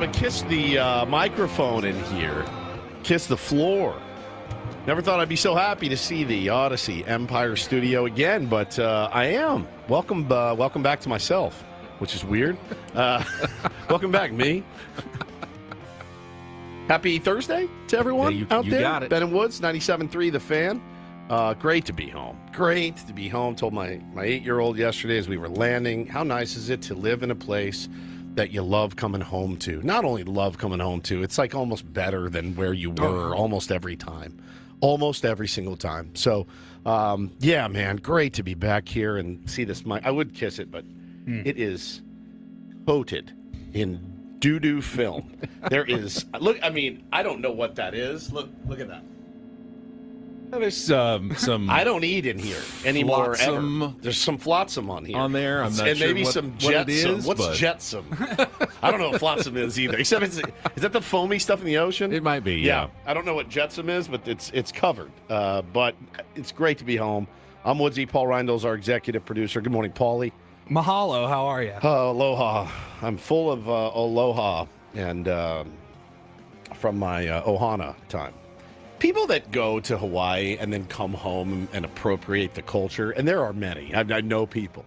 I'm going to kiss the microphone in here, kiss the floor. Never thought I'd be so happy to see the Odyssey Empire Studio again, but I am. Welcome back to myself, which is weird. Welcome back, me. Happy Thursday to everyone out there. Got it. Ben and Woods, 97.3 The Fan. Great to be home. Great to be home. Told my 8-year-old yesterday as we were landing, how nice is it to live in a place that you love coming home to? Not only love coming home to, it's like almost better than where you were almost every time. Almost every single time. So, yeah, man, great to be back here and see this. I would kiss it, but it is coated in doo-doo film. There is, look, I mean, I don't know what that is. Look at that. There's some. I don't eat in here anymore. Flotsam ever. There's some flotsam on here. on there. I'm not and sure maybe what, some what it jetsam. is. What's but jetsam? I don't know what flotsam is either. Except is that the foamy stuff in the ocean? It might be. Yeah. I don't know what jetsam is, but it's covered. But it's great to be home. I'm Woodsy. Paul Reindel's our executive producer. Good morning, Paulie. Mahalo, how are you? Aloha. I'm full of aloha and from my ohana time. People that go to Hawaii and then come home and appropriate the culture, and there are many. I know people.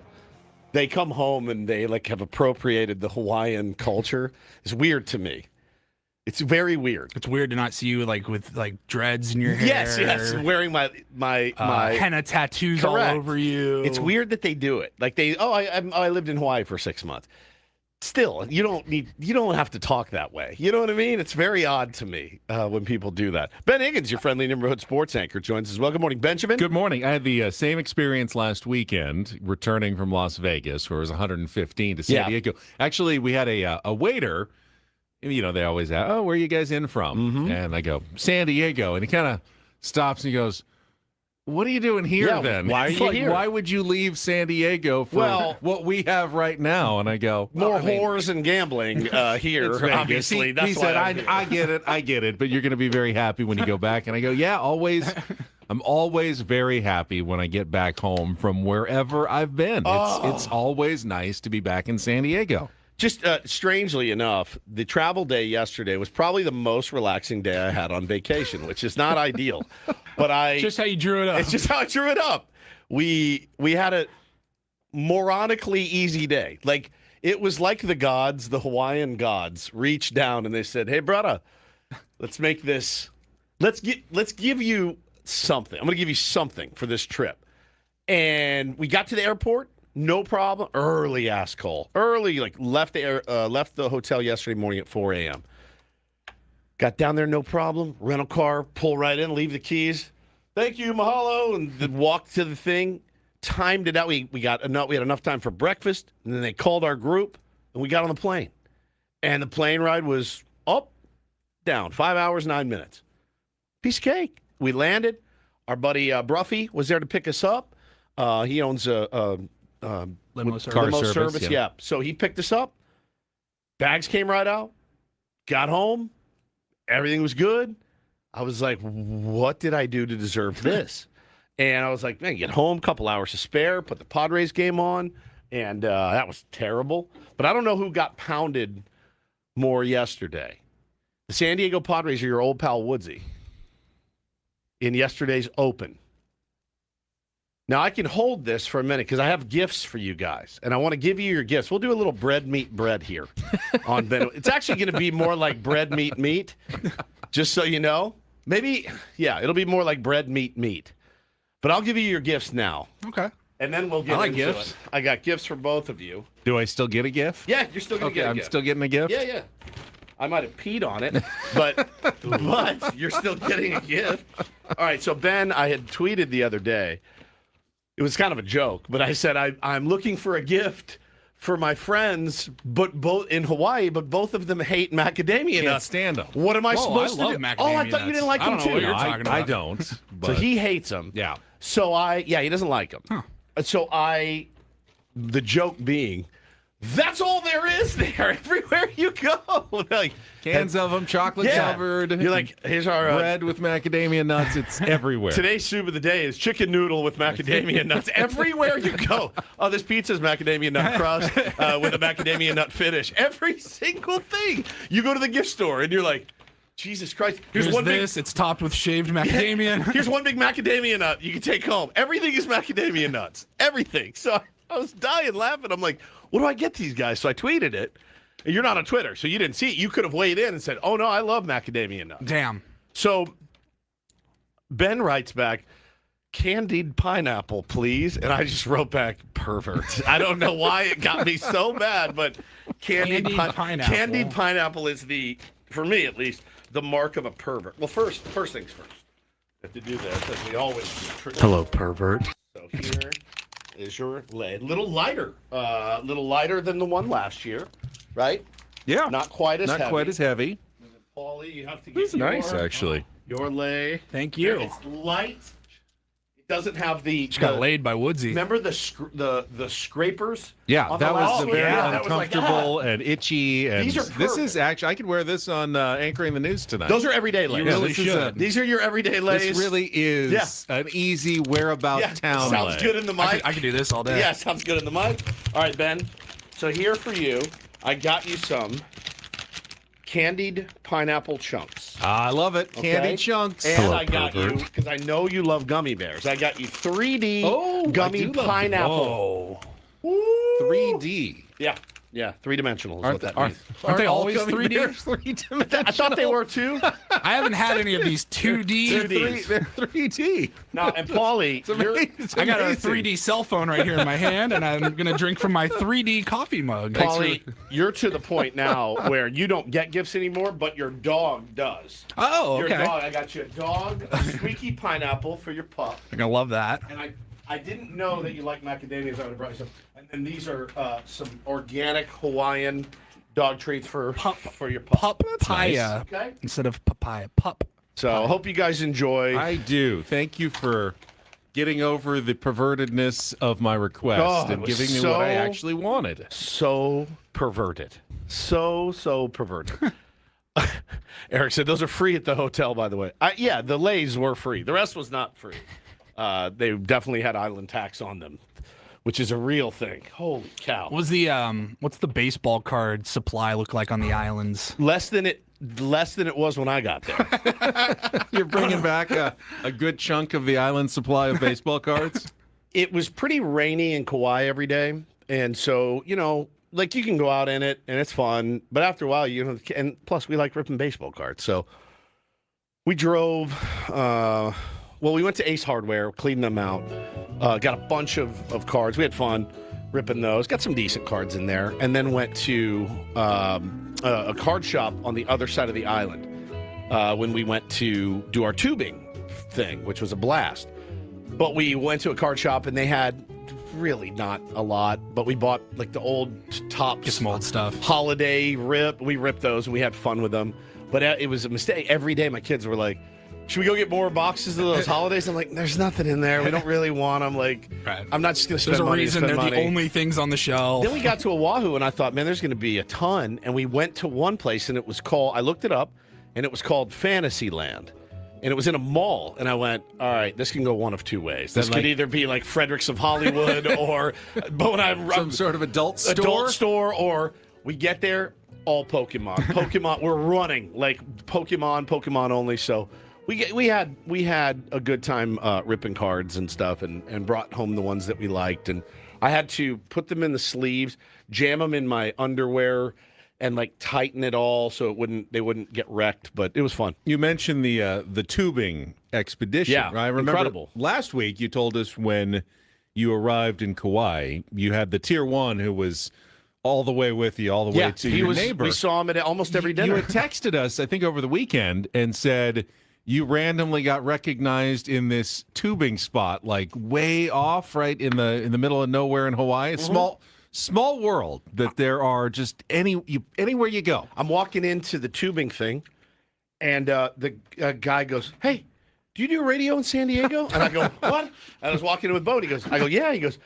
They come home and they like have appropriated the Hawaiian culture. It's weird to me. It's very weird. It's weird to not see you like with like dreads in your hair. Yes, wearing my henna tattoos Correct. all over you. It's weird that they do it. Like I lived in Hawaii for 6 months. Still, you don't have to talk that way. You know what I mean? It's very odd to me when people do that. Ben Higgins, your friendly neighborhood sports anchor, joins us as well. Good morning, Benjamin. Good morning. I had the same experience last weekend returning from Las Vegas, where it was 115 to San Diego. Actually, we had a waiter. You know, they always ask, "Oh, where are you guys in from?" Mm-hmm. And I go, "San Diego," and he kind of stops and he goes, "What are you doing here then? Why are you here? Why would you leave San Diego for what we have right now?" And I go, More whores and gambling here, It's Vegas. obviously. He said, I get it, but you're going to be very happy when you go back. And I go, yeah, always. I'm always very happy when I get back home from wherever I've been. It's always nice to be back in San Diego. Just strangely enough, the travel day yesterday was probably the most relaxing day I had on vacation, which is not ideal. But just how you drew it up. It's just how I drew it up. We had a moronically easy day. Like it was like the gods, the Hawaiian gods, reached down and they said, "Hey, brother, let's make this. Let's give you something. I'm going to give you something for this trip." And we got to the airport. No problem. Early ass call. Early, like left the hotel yesterday morning at 4 a.m. Got down there, no problem. Rental car, pull right in, leave the keys. Thank you, mahalo, and then walked to the thing. Timed it out. We had enough time for breakfast, and then they called our group, and we got on the plane. And the plane ride was up, down, 5 hours, 9 minutes. Piece of cake. We landed. Our buddy Bruffy was there to pick us up. He owns a limo service. Yeah. So he picked us up. Bags came right out. Got home. Everything was good. I was like, what did I do to deserve this? And I was like, man, get home, couple hours to spare, put the Padres game on, and that was terrible. But I don't know who got pounded more yesterday. The San Diego Padres are your old pal Woodsy in yesterday's Open. Now, I can hold this for a minute because I have gifts for you guys, and I want to give you your gifts. We'll do a little bread, meat, bread here on Ben. It's actually going to be more like bread, meat, meat, just so you know. Maybe, yeah, it'll be more like bread, meat, meat. But I'll give you your gifts now. Okay. And then we'll get into gifts. it. I got gifts for both of you. Do I still get a gift? Yeah, you're still going to get a gift. I'm still getting a gift? Yeah. I might have peed on it, but you're still getting a gift. All right, so Ben, I had tweeted the other day. It was kind of a joke, but I said I'm looking for a gift for my friends, but both in Hawaii, but both of them hate macadamia nuts. Can't stand them. What am I supposed to do? Macadamia Oh, I thought you didn't like them nuts. too. I don't know what you're talking about. I don't. But So he hates them. yeah. So he doesn't like them. Huh. So the joke being That's all there is there. Everywhere you go, like Cans of them, chocolate covered. You're like, here's our bread with macadamia nuts. It's everywhere. Today's soup of the day is chicken noodle with macadamia nuts. Everywhere you go. Oh, this pizza's macadamia nut crust with a macadamia nut finish. Every single thing. You go to the gift store and you're like, Jesus Christ. Here's one this. It's topped with shaved macadamia. Here's one big macadamia nut you can take home. Everything is macadamia nuts. Everything. So I was dying laughing. I'm like, what do I get these guys? So I tweeted it. You're not on Twitter, so you didn't see it. You could have weighed in and said, oh, no, I love macadamia nuts. Damn. So Ben writes back, candied pineapple, please. And I just wrote back, pervert. I don't know why it got me so bad, but candied pineapple. Candied pineapple is for me at least, the mark of a pervert. Well, first things first. I have to do this, as we always do. Hello, pervert. So here is your lid. Little lighter than the one last year, right? Yeah. Not quite as heavy. Paulie, you have to This get is nice, actually. your lay. Thank you. It's light. It doesn't have the. Just got laid by Woodsy. Remember the scrapers? Yeah, on that the was last one? very That was like, uncomfortable and itchy. And These are this is perfect. actually, I could wear this on Anchoring the News tonight. Those are everyday lays. You really this is should. These are your everyday lays. This really is an easy whereabout town Sounds lay. good in the mic. I could do this all day. Yeah, sounds good in the mic. All right, Ben. So here for you, I got you some candied pineapple chunks. I love it. Okay? Candy chunks. And Hello, I got pervert. you, because I know you love gummy bears, I got you 3D I gummy do love pineapple. Whoa. 3D. Yeah, three-dimensional is Aren't what that they- means. Aren't they all always gummy 3D? bears three-dimensional? I thought they were too. I haven't had any of these 2D. They're 3D. Now, and Paulie, It's I got a amazing. 3D cell phone right here in my hand, and I'm going to drink from my 3D coffee mug. Paulie, you're to the point now where you don't get gifts anymore, but your dog does. Oh, Your okay. dog, I got you a dog, a squeaky pineapple for your pup. I'm going to love that. And I didn't know that you like macadamias. I would have brought you some. And then these are some organic Hawaiian dog treats for your pup. Papaya Okay. instead of papaya. Pup. So I hope you guys enjoy. I do. Thank you for getting over the pervertedness of my request Oh, it and was giving me what I so- actually wanted. So perverted. So perverted. Eric said those are free at the hotel, by the way. Yeah, the Lays were free. The rest was not free. They definitely had island tax on them, which is a real thing. Holy cow. What's the baseball card supply look like on the islands? Less than it was when I got there. You're bringing back a good chunk of the island supply of baseball cards? It was pretty rainy in Kauai every day. And so, like you can go out in it and it's fun. But after a while, and plus we like ripping baseball cards. So we drove, we went to Ace Hardware, cleaned them out, got a bunch of cards. We had fun ripping those, got some decent cards in there, and then went to a card shop on the other side of the island when we went to do our tubing thing, which was a blast. But we went to a card shop and they had really not a lot, but we bought like the old Topps, Just some old stuff. holiday rip. We ripped those and we had fun with them. But it was a mistake. Every day my kids were like, should we go get more boxes of those holidays? I'm like, there's nothing in there. We don't really want them. Like, Right. I'm not just going to spend There's a money. reason to they're spend the money. only things on the shelf. Then we got to Oahu and I thought, man, there's going to be a ton. And we went to one place and it was called, I looked it up, and it was called Fantasyland. And it was in a mall. And I went, all right, this can go one of two ways. This could either be like Fredericks of Hollywood or but when Some sort of adult store? adult store, or we get there, all Pokemon. We're running like Pokemon only. So we had a good time ripping cards and stuff, and brought home the ones that we liked. And I had to put them in the sleeves, jam them in my underwear, and like tighten it all so they wouldn't get wrecked. But it was fun. You mentioned the tubing expedition. Yeah, right? I remember incredible. last week you told us when you arrived in Kauai, you had the tier 1 who was all the way with you, all the way to your neighbor. We saw him at almost every dinner. You had texted us, I think, over the weekend and said you randomly got recognized in this tubing spot, like way off, right in the middle of nowhere in Hawaii. Small world that there are just anywhere you go. I'm walking into the tubing thing, and the guy goes, "Hey, do you do radio in San Diego?" And I go, "What?" And I was walking in with Bo, and he goes, "I go, yeah." He goes,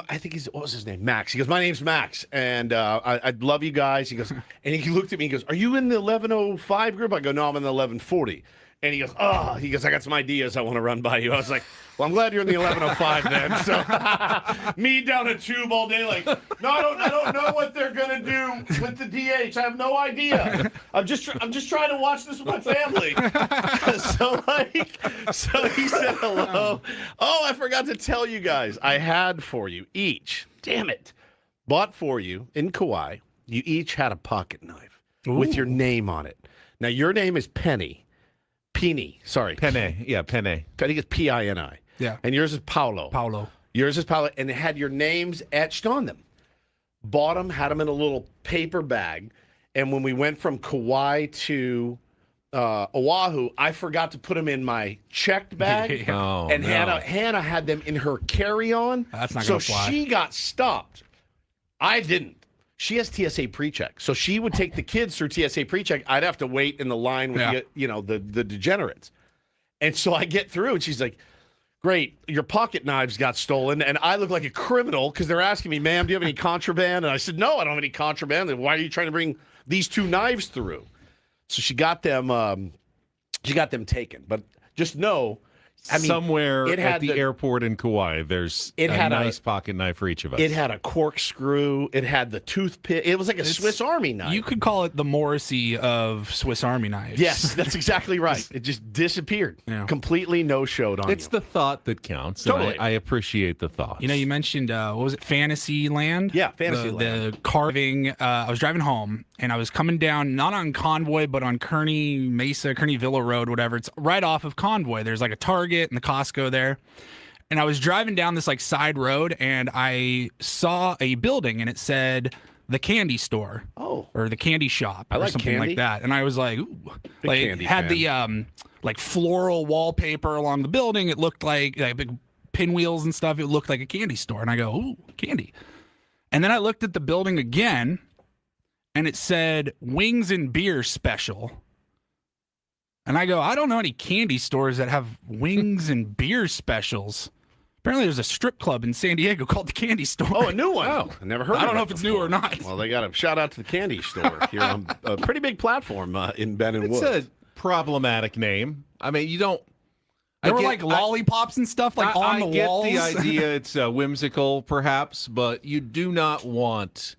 I think what was his name? Max. He goes, my name's Max, and I love you guys. He goes, and he looked at me. He goes, are you in the 1105 group? I go, no, I'm in the 1140. And he goes, I got some ideas I want to run by you. I was like, well, I'm glad you're in the 1105 then. So me down a tube all day, like, no, I don't know what they're gonna do with the DH. I have no idea. I'm just trying to watch this with my family. so he said hello. Oh, I forgot to tell you guys. I had for you each. Damn it. Bought for you in Kauai. You each had a pocket knife with your name on it. Now your name is Penny. Pini, sorry. Penne. Yeah, Penne. I think it's Pini. Yeah. And yours is Paulo. Paulo. Yours is Paulo, and it had your names etched on them. Bought them, had them in a little paper bag, and when we went from Kauai to Oahu, I forgot to put them in my checked bag, and Hannah had them in her carry-on. That's not going to fly. So she got stopped. I didn't. She has TSA pre-check, so she would take the kids through TSA pre-check. I'd have to wait in the line with the degenerates, and so I get through, and she's like, "Great, your pocket knives got stolen," and I look like a criminal because they're asking me, "Ma'am, do you have any contraband?" And I said, "No, I don't have any contraband." And why are you trying to bring these two knives through? So she got them. She got them taken, but just know. Somewhere at the airport in Kauai, there's a nice pocket knife for each of us. It had a corkscrew. It had the toothpick. It was like a Swiss Army knife. You could call it the Morrissey of Swiss Army knives. Yes, that's exactly right. It just disappeared. Yeah. Completely no-showed on It's you. the thought that counts. Totally. I appreciate the thought. You mentioned, what was it, Fantasyland? Yeah, Fantasyland. The carving. I was driving home, and I was coming down, not on Convoy, but on Kearney Villa Road, whatever. It's right off of Convoy. There's like a Target and the Costco there. And I was driving down this like side road, and I saw a building, and it said the candy store. Or the candy shop, or something candy. like that. And I was like, ooh. Like, candy had fan. the like floral wallpaper along the building. It looked like big pinwheels and stuff. It looked like a candy store. And I go, ooh, candy. And then I looked at the building again, and it said wings and beer special. And I go, I don't know any candy stores that have wings and beer specials. Apparently, there's a strip club in San Diego called the Candy Store. Oh, a new one. I never heard of it. I don't know if it's new or not. Well, they got a shout out to the Candy Store here on a pretty big platform in Benton Woods. It's a problematic name. I mean, you don't. There were like lollipops and stuff on the walls. I get the idea. It's whimsical, perhaps, but you do not want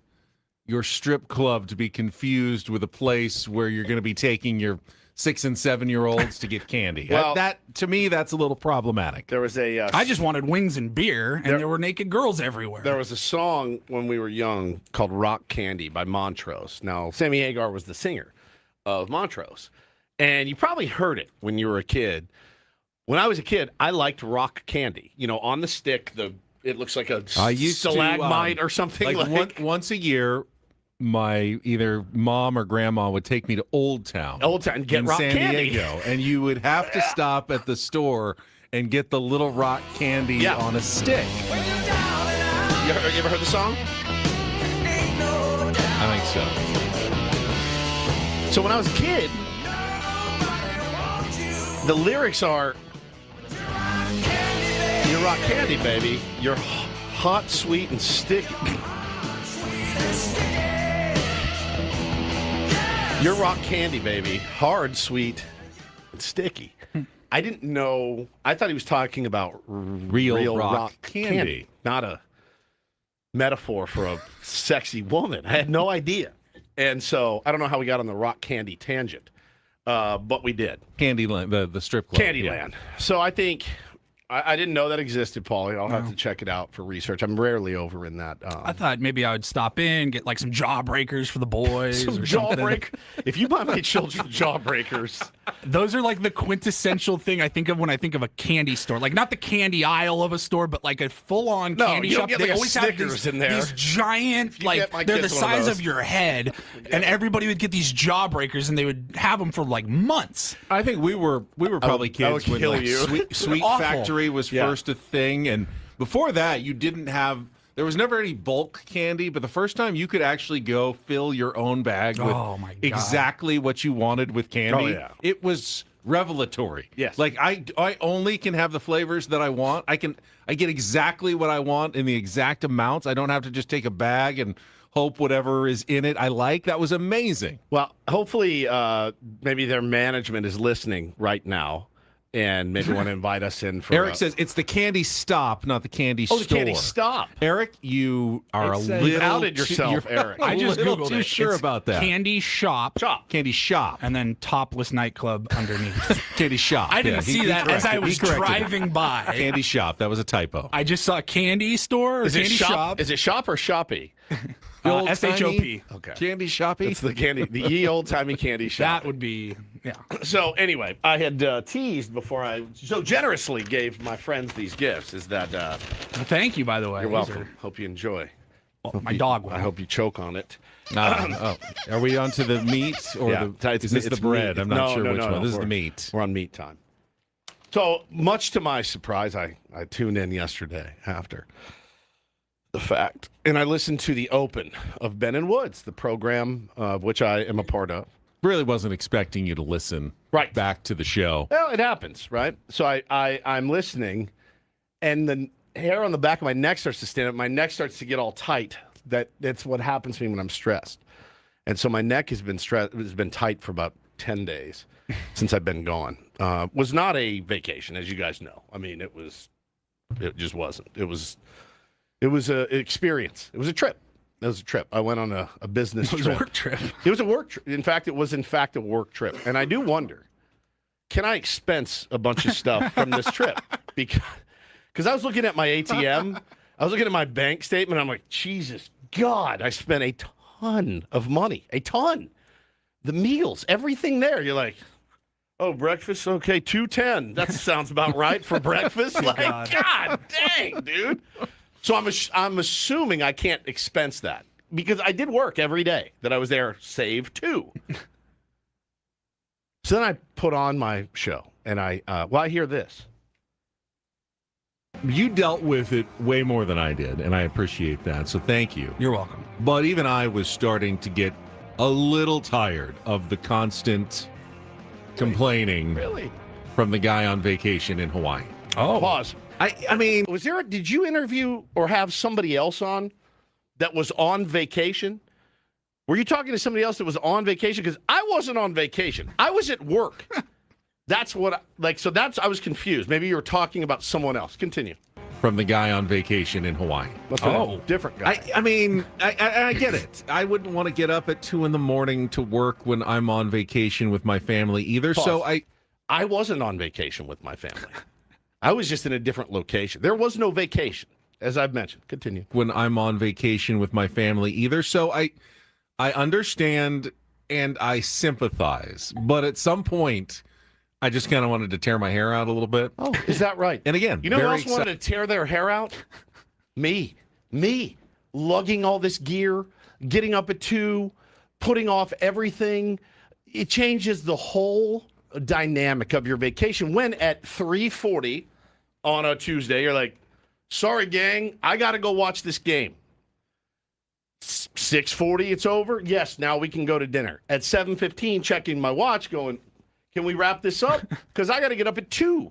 your strip club to be confused with a place where you're going to be taking your 6- and 7-year-olds to get candy. Well, that to me, that's a little problematic. There was a. I just wanted wings and beer, and there were naked girls everywhere. There was a song when we were young called "Rock Candy" by Montrose. Now, Sammy Hagar was the singer of Montrose, and you probably heard it when you were a kid. When I was a kid, I liked rock candy. On the stick, it looks like a stalagmite or something. Once a year, my either mom or grandma would take me to Old Town and get in rock San candy. Diego, and you would have to stop at the store and get the little rock candy on a stick. You ever heard the song? I think so. So when I was a kid, the lyrics are, "You're rock candy, baby. You're hot, sweet, and sticky. You're rock candy, baby. Hard, sweet, and sticky." I didn't know. I thought he was talking about real rock candy, not a metaphor for a sexy woman. I had no idea. And so I don't know how we got on the rock candy tangent, but we did. Candyland, the strip club. Candyland. So I think I didn't know that existed, Paulie. I'll have to check it out for research. I'm rarely over in that. I thought maybe I would stop in, get like some jawbreakers for the boys. Some or something. jawbreak. If you buy my children jawbreakers, those are like the quintessential thing I think of when I think of a candy store. Like not the candy aisle of a store, but like a full-on candy shop. Get They like always have these giant, like they're the size of your head, and everybody would get these jawbreakers, and they would have them for like months. I think we were probably kids when like Sweet Factory was first a thing, and before that you didn't have. There was never any bulk candy, but the first time you could actually go fill your own bag with exactly what you wanted with candy, it was revelatory. Yes. Like I only can have the flavors that I want. I get exactly what I want in the exact amounts. I don't have to just take a bag and hope whatever is in it I like. That was amazing. Well, hopefully, maybe their management is listening right now, and maybe want to invite us in for. Eric says it's the Candy Stop, not the Candy Store. the Candy Stop. Eric, you are You've little outed yourself, Eric. I just little googled too it. sure It's about that. Candy Shop, Candy Shop. and then Topless Nightclub underneath. Candy Shop. I didn't see that as I was driving by. Candy Shop. That was a typo. I just saw Candy Store or Is it Candy Shop. Is it shop or shoppy? The old SHOP. Okay. Candy Shoppy. It's the candy, the ye old timey candy shop. That would be, yeah. So anyway, I had teased before I so generously gave my friends these gifts. Is that Thank you, by the way. you're These welcome? Hope you enjoy. My dog will. I hope you choke on it. Are we on to the meat or is this the bread? meat. I'm not sure No, which no, one. This is we're- the meat. We're on meat time. So much to my surprise, I tuned in yesterday after the fact, and I listened to the open of Ben and Woods, the program of which I am a part of. Really wasn't expecting you to listen Right. back to the show. Well, it happens, right? So I'm listening, and the hair on the back of my neck starts to stand up. My neck starts to get all tight. That's what happens to me when I'm stressed. And so my neck has been tight for about 10 days since I've been gone. Was not a vacation, as you guys know. I mean, it just wasn't. It was an experience. It was a trip. It was a trip. I went on a business trip. It was a work trip. It was a work trip. In fact, it was a work trip. And I do wonder, can I expense a bunch of stuff from this trip? Because I was looking at my ATM, I was looking at my bank statement. I'm like, Jesus God, I spent a ton of money. A ton. The meals, everything there. You're like, oh, breakfast? Okay, $210. That sounds about right for breakfast. Like, God dang, dude. So I'm assuming I can't expense that because I did work every day that I was there, save two. So then I put on my show, and I hear this. You dealt with it way more than I did, and I appreciate that. So thank you. You're welcome. But even I was starting to get a little tired of the constant complaining Really? from the guy on vacation in Hawaii. Oh. Pause. I mean, Did you interview or have somebody else on that was on vacation? Were you talking to somebody else that was on vacation? Because I wasn't on vacation. I was at work. That's what, I was confused. Maybe you were talking about someone else. Continue. from the guy on vacation in Hawaii. Different guy. I mean, I get it. I wouldn't want to get up at 2 a.m. to work when I'm on vacation with my family either. Pause. So I wasn't on vacation with my family. I was just in a different location. There was no vacation, as I've mentioned. Continue. when I'm on vacation with my family either. So I understand and I sympathize, but at some point, I just kind of wanted to tear my hair out a little bit. Oh, is that right? And again, You know who very else wanted to tear their hair out? Me, lugging all this gear, getting up at 2, putting off everything. It changes the whole dynamic of your vacation. When at 3:40 on a Tuesday, you're like, sorry, gang, I got to go watch this game. 6:40, it's over. Yes, now we can go to dinner. At 7:15, checking my watch, going, can we wrap this up? Because I got to get up at 2.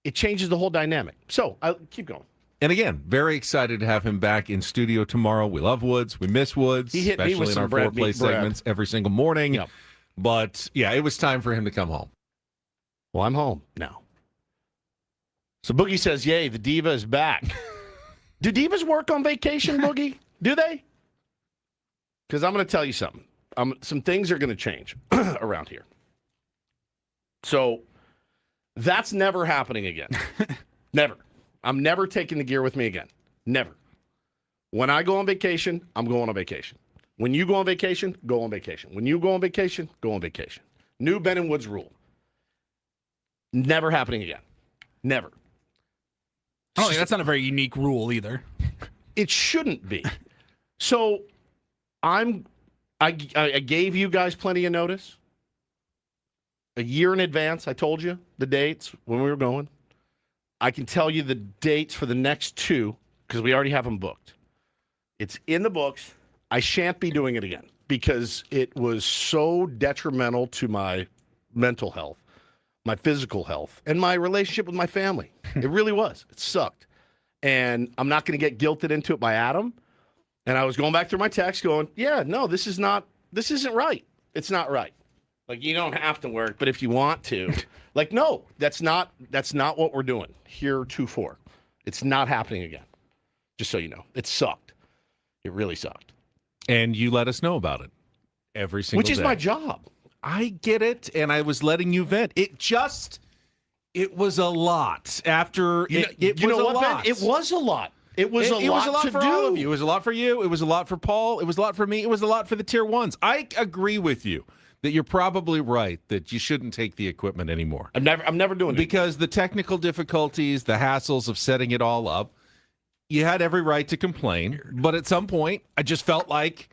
It changes the whole dynamic. So I'll keep going. And again, very excited to have him back in studio tomorrow. We love Woods. We miss Woods, He hit me especially with in some our bread, foreplay meat bread. segments every single morning. Yep. But yeah, it was time for him to come home. Well, I'm home now. So Boogie says, yay, the diva is back. Do divas work on vacation, Boogie? Do they? Because I'm going to tell you something. Some things are going to change around here. So that's never happening again. Never. I'm never taking the gear with me again. Never. When I go on vacation, I'm going on vacation. When you go on vacation, go on vacation. When you go on vacation, go on vacation. New Ben and Woods rule. Never happening again. Never. I don't think that's not a very unique rule either. It shouldn't be. So I gave you guys plenty of notice. A year in advance, I told you the dates when we were going. I can tell you the dates for the next 2 because we already have them booked. It's in the books. I shan't be doing it again because it was so detrimental to my mental health my physical health, and my relationship with my family. It really was. It sucked. And I'm not going to get guilted into it by Adam. And I was going back through my text going, yeah, no, this isn't right. It's not right. Like, you don't have to work, but if you want to, like, no, that's not what we're doing heretofore. It's not happening again. Just so you know, it sucked. It really sucked. And you let us know about it every single day. Which is my job. I get it, and I was letting you vent. It was a lot after it was a lot. Ben? It was a lot. It was a lot for all of you. It was a lot for you. It was a lot for Paul. It was a lot for me. It was a lot for the tier ones. I agree with you that you're probably right that you shouldn't take the equipment anymore. I'm never doing it. Because the technical difficulties, the hassles of setting it all up, you had every right to complain. But at some point, I just felt like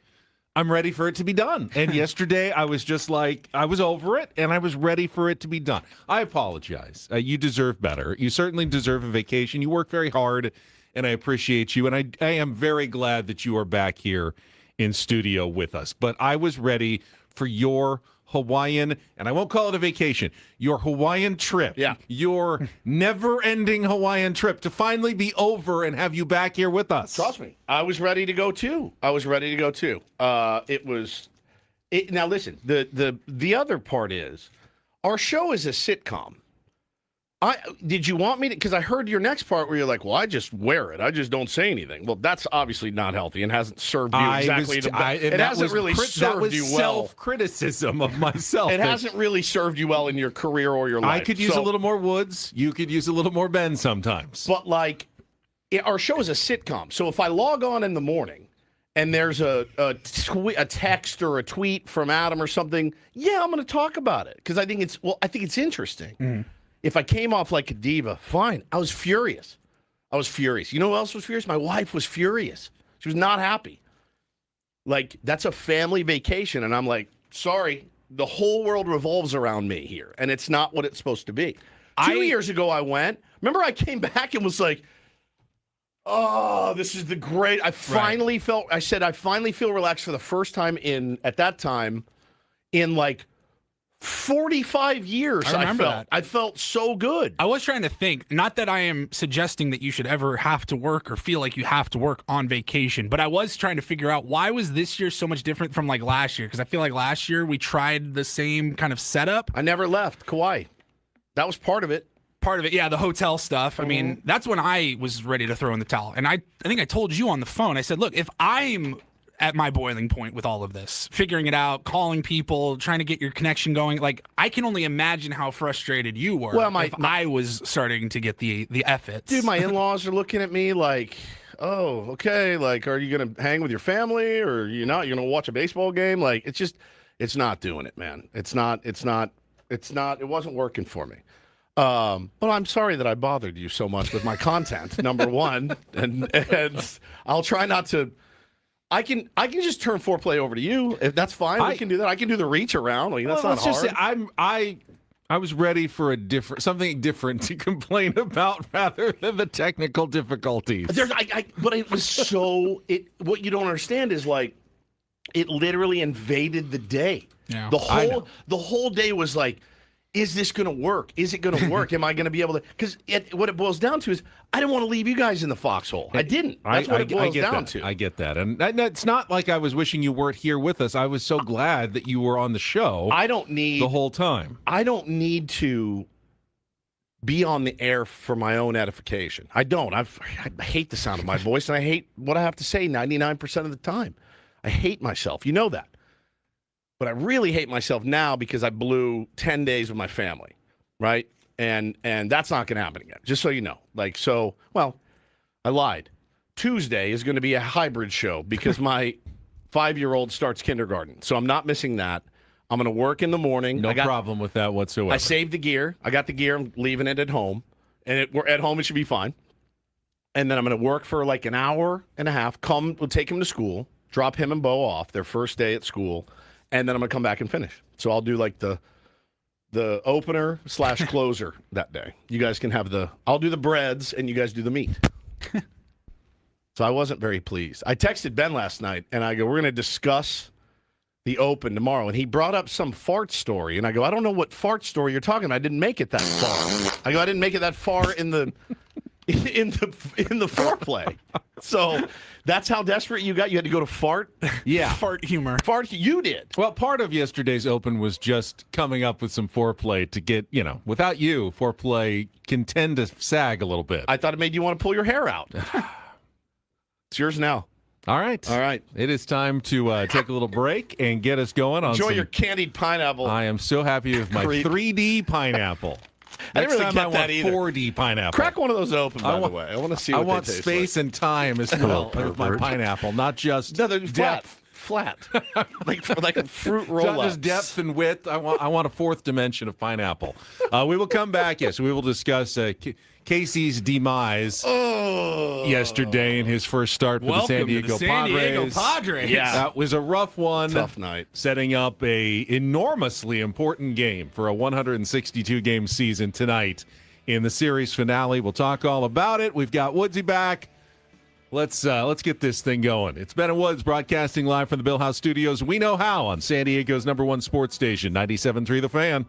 I'm ready for it to be done. And yesterday, I was just like, I was over it, and I was ready for it to be done. I apologize. You deserve better. You certainly deserve a vacation. You work very hard, and I appreciate you. And I am very glad that you are back here in studio with us. But I was ready for your Hawaiian, and I won't call it a vacation, your Hawaiian trip. Yeah. Your never-ending Hawaiian trip to finally be over and have you back here with us. Trust me. I was ready to go, too. Now, listen, the other part is our show is a sitcom. Did you want me to? Because I heard your next part where you're like, well, I just wear it. I just don't say anything. Well, that's obviously not healthy and hasn't served you exactly. It hasn't really served you well. Self-criticism of myself. It hasn't really served you well in your career or your life. I could use a little more Woods. You could use a little more Ben sometimes. But, like, our show is a sitcom. So if I log on in the morning and there's a text or a tweet from Adam or something, yeah, I'm going to talk about it because I think it's interesting. Mm. If I came off like a diva, fine. I was furious. You know who else was furious? My wife was furious. She was not happy. Like, that's a family vacation. And I'm like, sorry, the whole world revolves around me here. And it's not what it's supposed to be. 2 years ago, I went. Remember, I came back and was like, oh, this is the great. I finally feel relaxed for the first time at that time in like 45 years. I felt so good. I was trying to think, not that I am suggesting that you should ever have to work or feel like you have to work on vacation, but I was trying to figure out why was this year so much different from like last year? Because I feel like last year we tried the same kind of setup. I never left Kauai. That was part of it. Yeah, the hotel stuff. I mean, that's when I was ready to throw in the towel. And I think I told you on the phone, I said, look, if I'm at my boiling point with all of this, figuring it out, calling people, trying to get your connection going. Like, I can only imagine how frustrated you were if I was starting to get the F-its. Dude, my in-laws are looking at me like, oh, okay, like, are you going to hang with your family or you're not? You're going to watch a baseball game? Like, it's not doing it, man. It wasn't working for me. But I'm sorry that I bothered you so much with my content, number one. And I'll try not to. I can just turn foreplay over to you. If that's fine, we can do that. I can do the reach around. Like, that's not hard. Just say, I was ready for something different to complain about rather than the technical difficulties. But it was so. What you don't understand is like, it literally invaded the day. Yeah, the whole day was like, is this going to work? Is it going to work? Am I going to be able to? Because what it boils down to is I didn't want to leave you guys in the foxhole. I didn't. That's what it boils down to. I get that. And it's not like I was wishing you weren't here with us. I was so glad that you were on the show the whole time. I don't need to be on the air for my own edification. I don't. I hate the sound of my voice, and I hate what I have to say 99% of the time. I hate myself. You know that. But I really hate myself now because I blew 10 days with my family, right? And that's not going to happen again, just so you know. I lied. Tuesday is going to be a hybrid show because my 5-year-old starts kindergarten. So I'm not missing that. I'm going to work in the morning. No problem with that whatsoever. I saved the gear. I got the gear. I'm leaving it at home. And at home, it should be fine. And then I'm going to work for like an hour and a half. We'll take him to school, drop him and Bo off their first day at school. And then I'm going to come back and finish. So I'll do like the opener / closer that day. You guys can have I'll do the breads and you guys do the meat. So I wasn't very pleased. I texted Ben last night and I go, we're going to discuss the Open tomorrow, and he brought up some fart story, and I go, I don't know what fart story you're talking about. I didn't make it that far. I go, I didn't make it that far in the foreplay. So that's how desperate you got. You had to go to fart. Yeah. Fart humor. Fart. You did. Well, part of yesterday's Open was just coming up with some foreplay to get, without you, foreplay can tend to sag a little bit. I thought it made you want to pull your hair out. It's yours now. All right. All right. It is time to take a little break and get us going on Enjoy your candied pineapple. I am so happy with my Creep. 3D pineapple. I didn't Next really time get I want that either. 4D pineapple. Crack one of those open, by I want- the way. I want to see I what want they taste space and time as well with my pineapple, not just like. No, they're depth. flat. like a fruit roll-up. Not just depth and width. I want a fourth dimension of pineapple. We will come back. Yes, we will discuss Casey's demise yesterday in his first start for the San Welcome to Diego the San Diego Padres. Padres. Yeah. That was a rough one. Tough night. Setting up a enormously important game for a 162 game season tonight in the series finale. We'll talk all about it. We've got Woodsy back. Let's get this thing going. It's Ben and Woods broadcasting live from the Bill House Studios. We know how on San Diego's #1 sports station, 97.3 The Fan.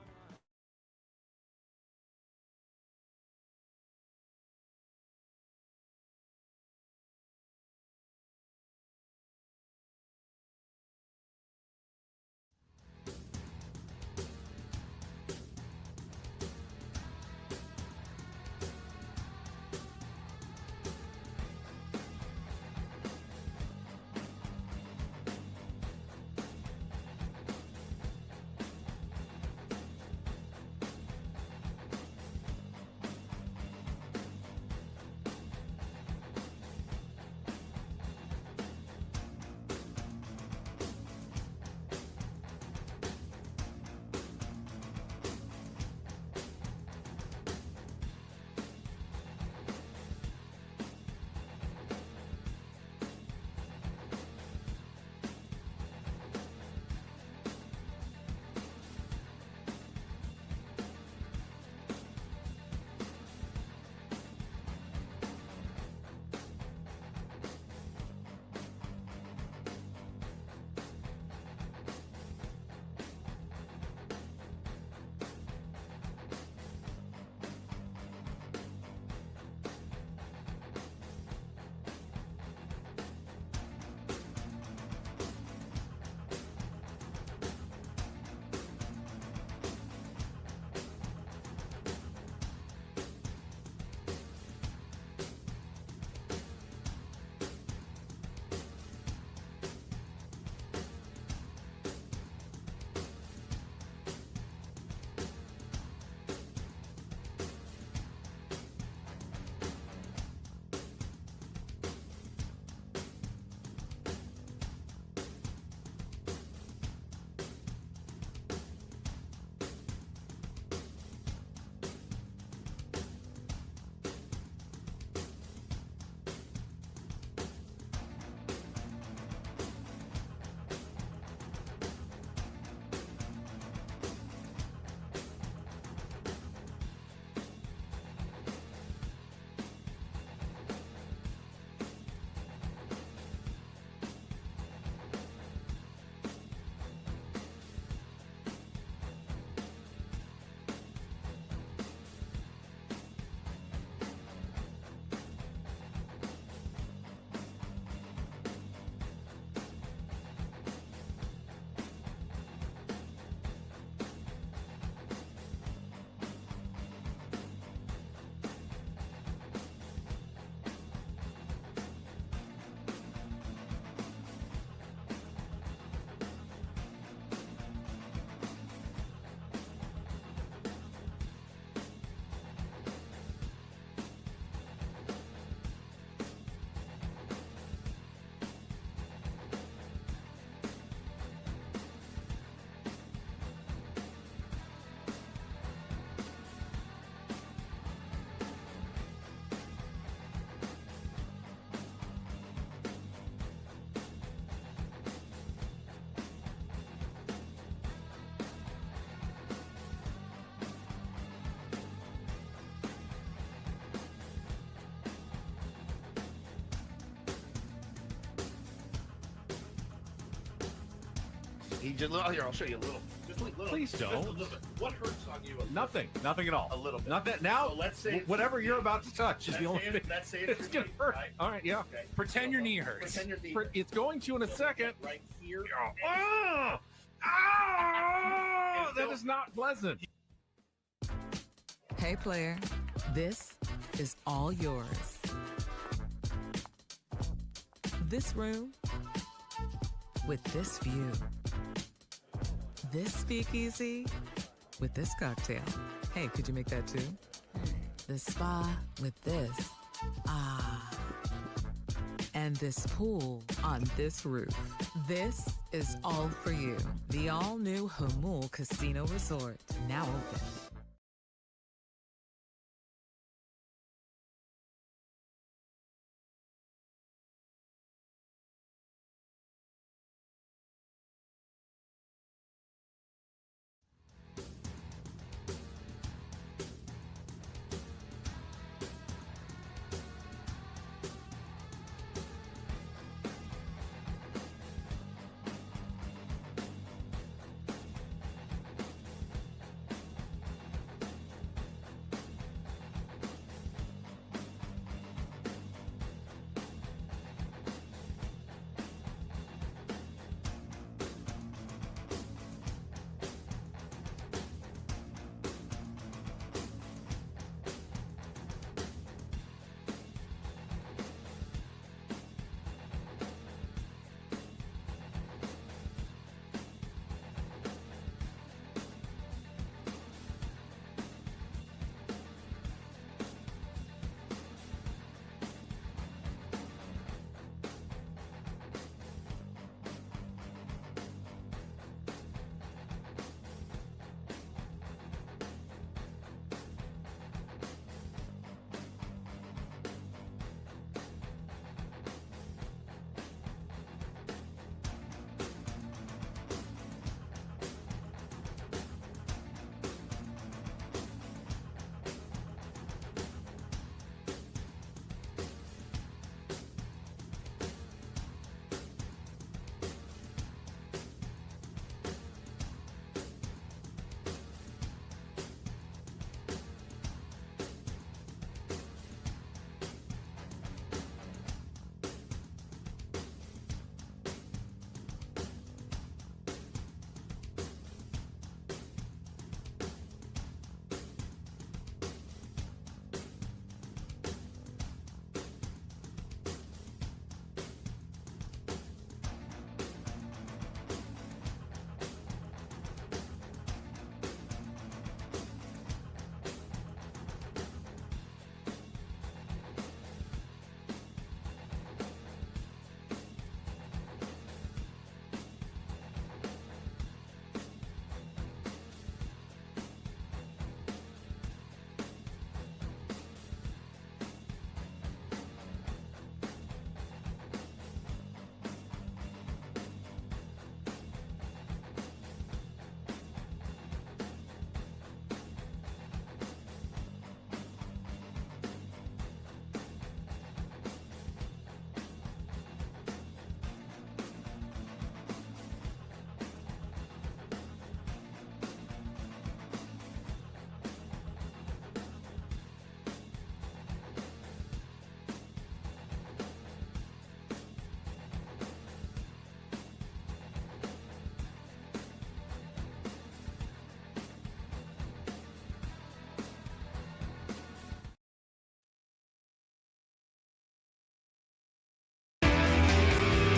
He just, here, I'll show you a little. Just a little. Please don't. Just a little bit. What hurts on you? Nothing at all. A little bit. Nothing. Now, So let's say whatever you're about to touch is the only thing. Let's say It's gonna hurt. Right? All right, yeah. Okay. Pretend your knee hurts. Pretend your knee It's going to in a second. right here. Oh, that is not pleasant. Hey, player, this is all yours. This room with this view. This speakeasy with this cocktail. Hey, could you make that too? The spa with this. Ah. And this pool on this roof. This is all for you. The all-new Hamul Casino Resort, now open.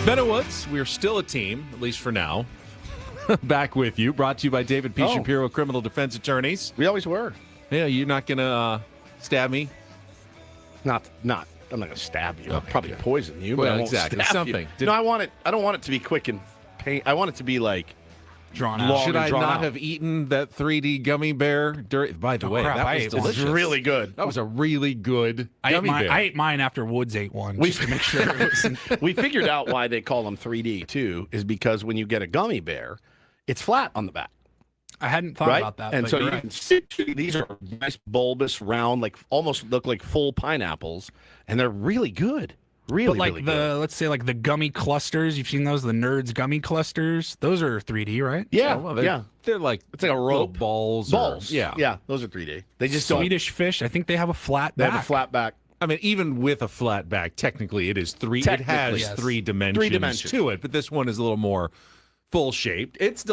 Benno Woods, we're still a team, at least for now. Back with you. Brought to you by David P. Oh. Shapiro, criminal defense attorneys. We always were. Yeah, you're not going to stab me? Not. I'm not going to stab you. I'll Okay, probably good. poison you. Well, but I won't exactly. stab Something. You. No, I want it. I don't want it to be quick and pain. I want it to be like Drawn out. long Should and I drawn not out. have eaten that 3D gummy bear? By the way, crap, that I was ate one. It's delicious. really good. That was a really good I ate, gummy mine, bear. I ate mine after Woods ate one, We- just to make sure it was. We figured out why they call them 3D too, is because when you get a gummy bear, it's flat on the back, I hadn't thought right? about that. And but so you're you right. can see these are nice, bulbous, round, like almost look like full pineapples, and they're really good. Really, But like really the good. let's say like the gummy clusters, you've seen those, the Nerds gummy clusters. Those are 3D, right? Yeah, well, yeah. they're like It's like a little rope. balls. Balls. Yeah. Yeah, those are 3D. They just don't. Swedish fish, I think they have a flat They back. have a flat back. I mean, even with a flat back, technically it is three. It Technically, has yes. 3 dimensions, 3 dimensions. to it, but this one is a little more full shaped. It was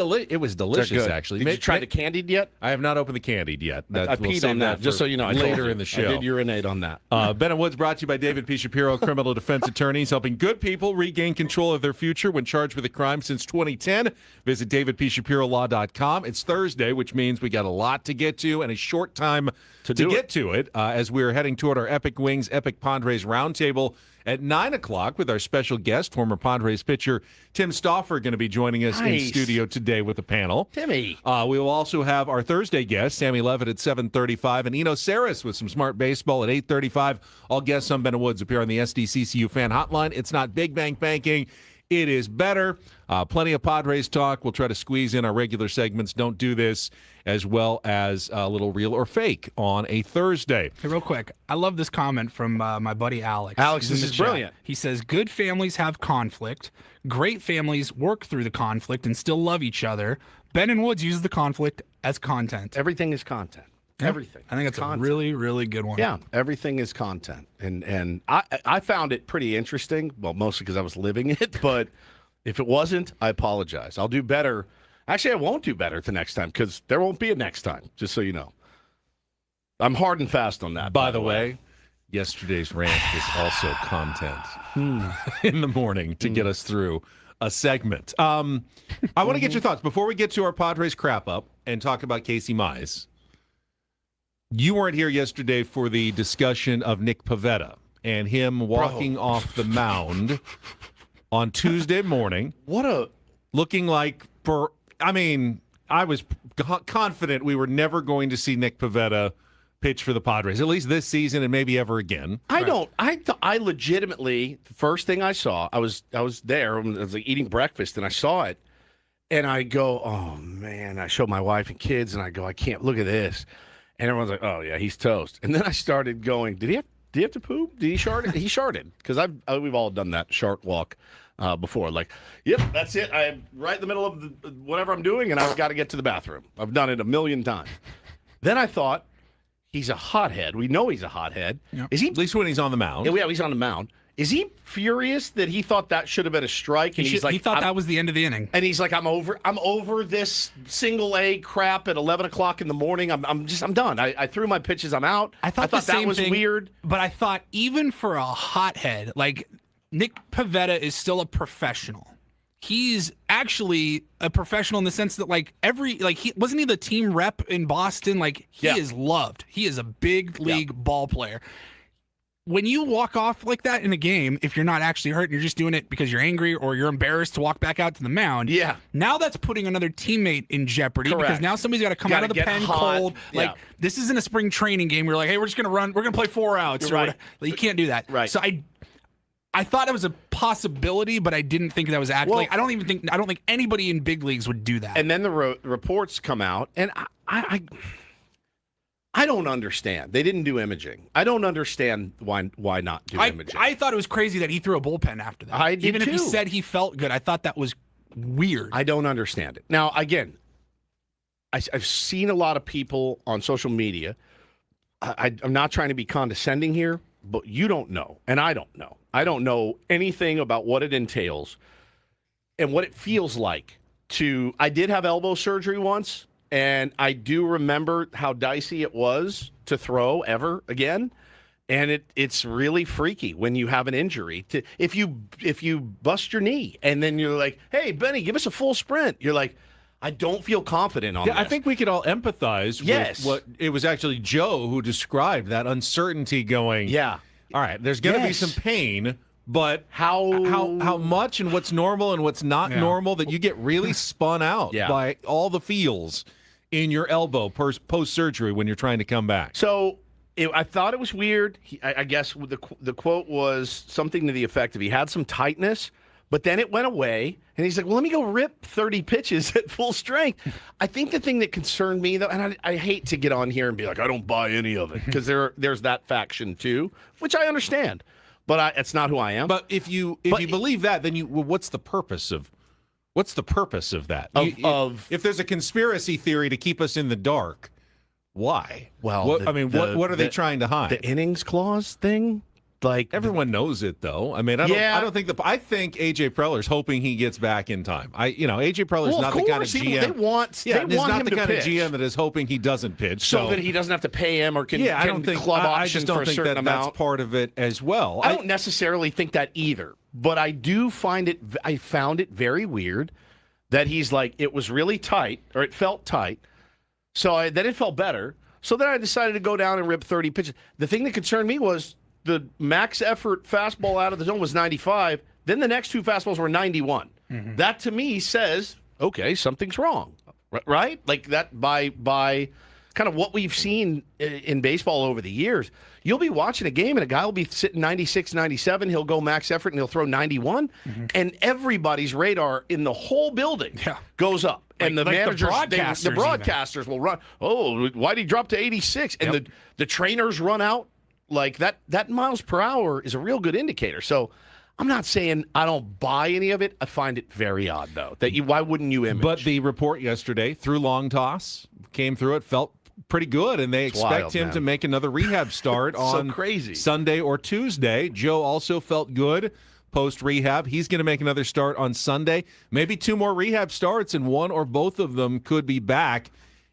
They're delicious, good. actually. Did you try the candied yet? I have not opened the candied yet. I We'll peed save on that, just for so you know. I told later you. in the show. I did urinate on that. Ben and Woods brought to you by David P. Shapiro, criminal defense attorneys, helping good people regain control of their future when charged with a crime since 2010. Visit davidpshapirolaw.com. It's Thursday, which means we got a lot to get to and a short time to get to it as we're heading toward our Epic Wings, Epic Padres Roundtable at 9 o'clock with our special guest, former Padres pitcher Tim Stauffer, going to be joining us in Nice. studio today with the panel. Timmy. We will also have our Thursday guest, Sammy Levitt, at 7:35, and Eno Saris with some smart baseball at 8:35. All guests on Ben and Woods appear on the SDCCU fan hotline. It's not big bank banking. It is better. Plenty of Padres talk. We'll try to squeeze in our regular segments. Don't do this, as well as a little real or fake on a Thursday. Hey, real quick, I love this comment from my buddy Alex. Alex, He's in this the is chat. brilliant. He says, good families have conflict. Great families work through the conflict and still love each other. Ben and Woods use the conflict as content. Everything is content. Everything. I think it's Content. a really, really good one. Yeah, everything is content, and I found it pretty interesting. Well, mostly because I was living it, but if it wasn't, I apologize. I'll do better. Actually, I won't do better the next time because there won't be a next time. Just so you know, I'm hard and fast on that. By the way, yesterday's rant is also content in the morning to get us through a segment. I want to get your thoughts before we get to our Padres crap up and talk about Casey Mize. You weren't here yesterday for the discussion of Nick Pivetta and him walking off the mound on Tuesday morning, what a looking like I was confident we were never going to see Nick Pivetta pitch for the Padres, at least this season and maybe ever again. I legitimately, the first thing I saw, I was there, I was like eating breakfast, and I saw it, and I go, oh man! I showed my wife and kids, and I go, I can't look at this, and everyone's like, oh yeah, he's toast. And then I started going, did he have to poop? Did he shard? He sharded because we've all done that shark walk before. Like, yep, that's it. I'm right in the middle of whatever I'm doing, and I've got to get to the bathroom. I've done it a million times. Then I thought, he's a hothead. We know he's a hothead. Yep. Is he? At least when he's on the mound. Yeah, he's on the mound. Is he furious that he thought that should have been a strike? And he's like, he thought that was the end of the inning. and he's like, I'm over this single A crap at 11 o'clock in the morning. I'm done. I threw my pitches. I'm out. I thought that same was thing, weird. But I thought even for a hothead, like Nick Pivetta is still a professional. He's actually a professional in the sense that he wasn't he the team rep in Boston? Like he Yeah. is loved. He is a big league ball player. When you walk off like that in a game, if you're not actually hurt and you're just doing it because you're angry or you're embarrassed to walk back out to the mound, Yeah. now that's putting another teammate in jeopardy because Correct. now somebody's got to come Gotta out of the get pen hot. cold. Like Yeah. this isn't a spring training game. You're like, hey, we're just gonna run. We're gonna play 4 outs. You're or right. whatever. Like, you can't do that. Right. So I thought it was a possibility, but I didn't think that was actually. Well- I don't think anybody in big leagues would do that. And then the reports come out, and I don't understand. They didn't do imaging. I don't understand why not do imaging. I thought it was crazy that he threw a bullpen after that. I did Even if he too. said he felt good, I thought that was weird. I don't understand it. Now, again, I've seen a lot of people on social media. I'm not trying to be condescending here, but you don't know, and I don't know. I don't know anything about what it entails and what it feels like to. I did have elbow surgery once, and I do remember how dicey it was to throw ever again. And it's really freaky when you have an injury. If you bust your knee and then you're like, hey, Benny, give us a full sprint. You're like, I don't feel confident on Yeah, this. I think we could all empathize Yes. with what it was actually Joe who described that uncertainty going, Yeah. all right, there's going to be Yes. some pain, but How much and what's normal and what's not normal that you get really spun out Yeah. by all the feels in your elbow post-surgery when you're trying to come back. So I thought it was weird. I guess the quote was something to the effect of he had some tightness, but then it went away, and he's like, well, let me go rip 30 pitches at full strength. I think the thing that concerned me, though, and I hate to get on here and be like, I don't buy any of it, because there's that faction too, which I understand. but it's not who I am. But if you believe that, then what's the purpose of that? If there's a conspiracy theory to keep us in the dark, why? Well, what are they trying to hide? The innings clause thing? Like everyone knows it, though. I mean, I think AJ Preller's hoping he gets back in time. AJ Preller's not the kind of GM. They want him the kind pitch. of GM that is hoping he doesn't pitch, so that he doesn't have to pay him or can club option I just don't for a think certain amount. That's part of it as well. I don't necessarily think that either, but I do find it. I found it very weird that he's like, it was really tight, or it felt tight. So then it felt better. So then I decided to go down and rip 30 pitches. The thing that concerned me was the max effort fastball out of the zone was 95. Then the next two fastballs were 91. Mm-hmm. That to me says, okay, something's wrong, right? Like that by kind of what we've seen in baseball over the years. You'll be watching a game and a guy will be sitting 96, 97. He'll go max effort and he'll throw 91. Mm-hmm. And everybody's radar in the whole building goes up. And the managers, the broadcasters will run, why'd he drop to 86? And the trainers run out. Like that miles per hour is a real good indicator. So I'm not saying I don't buy any of it. I find it very odd, though, why wouldn't you image? But the report yesterday through long toss came through. It felt pretty good, and they expect him to make another rehab start on Sunday or Tuesday. Joe also felt good post-rehab. He's going to make another start on Sunday. Maybe two more rehab starts, and one or both of them could be back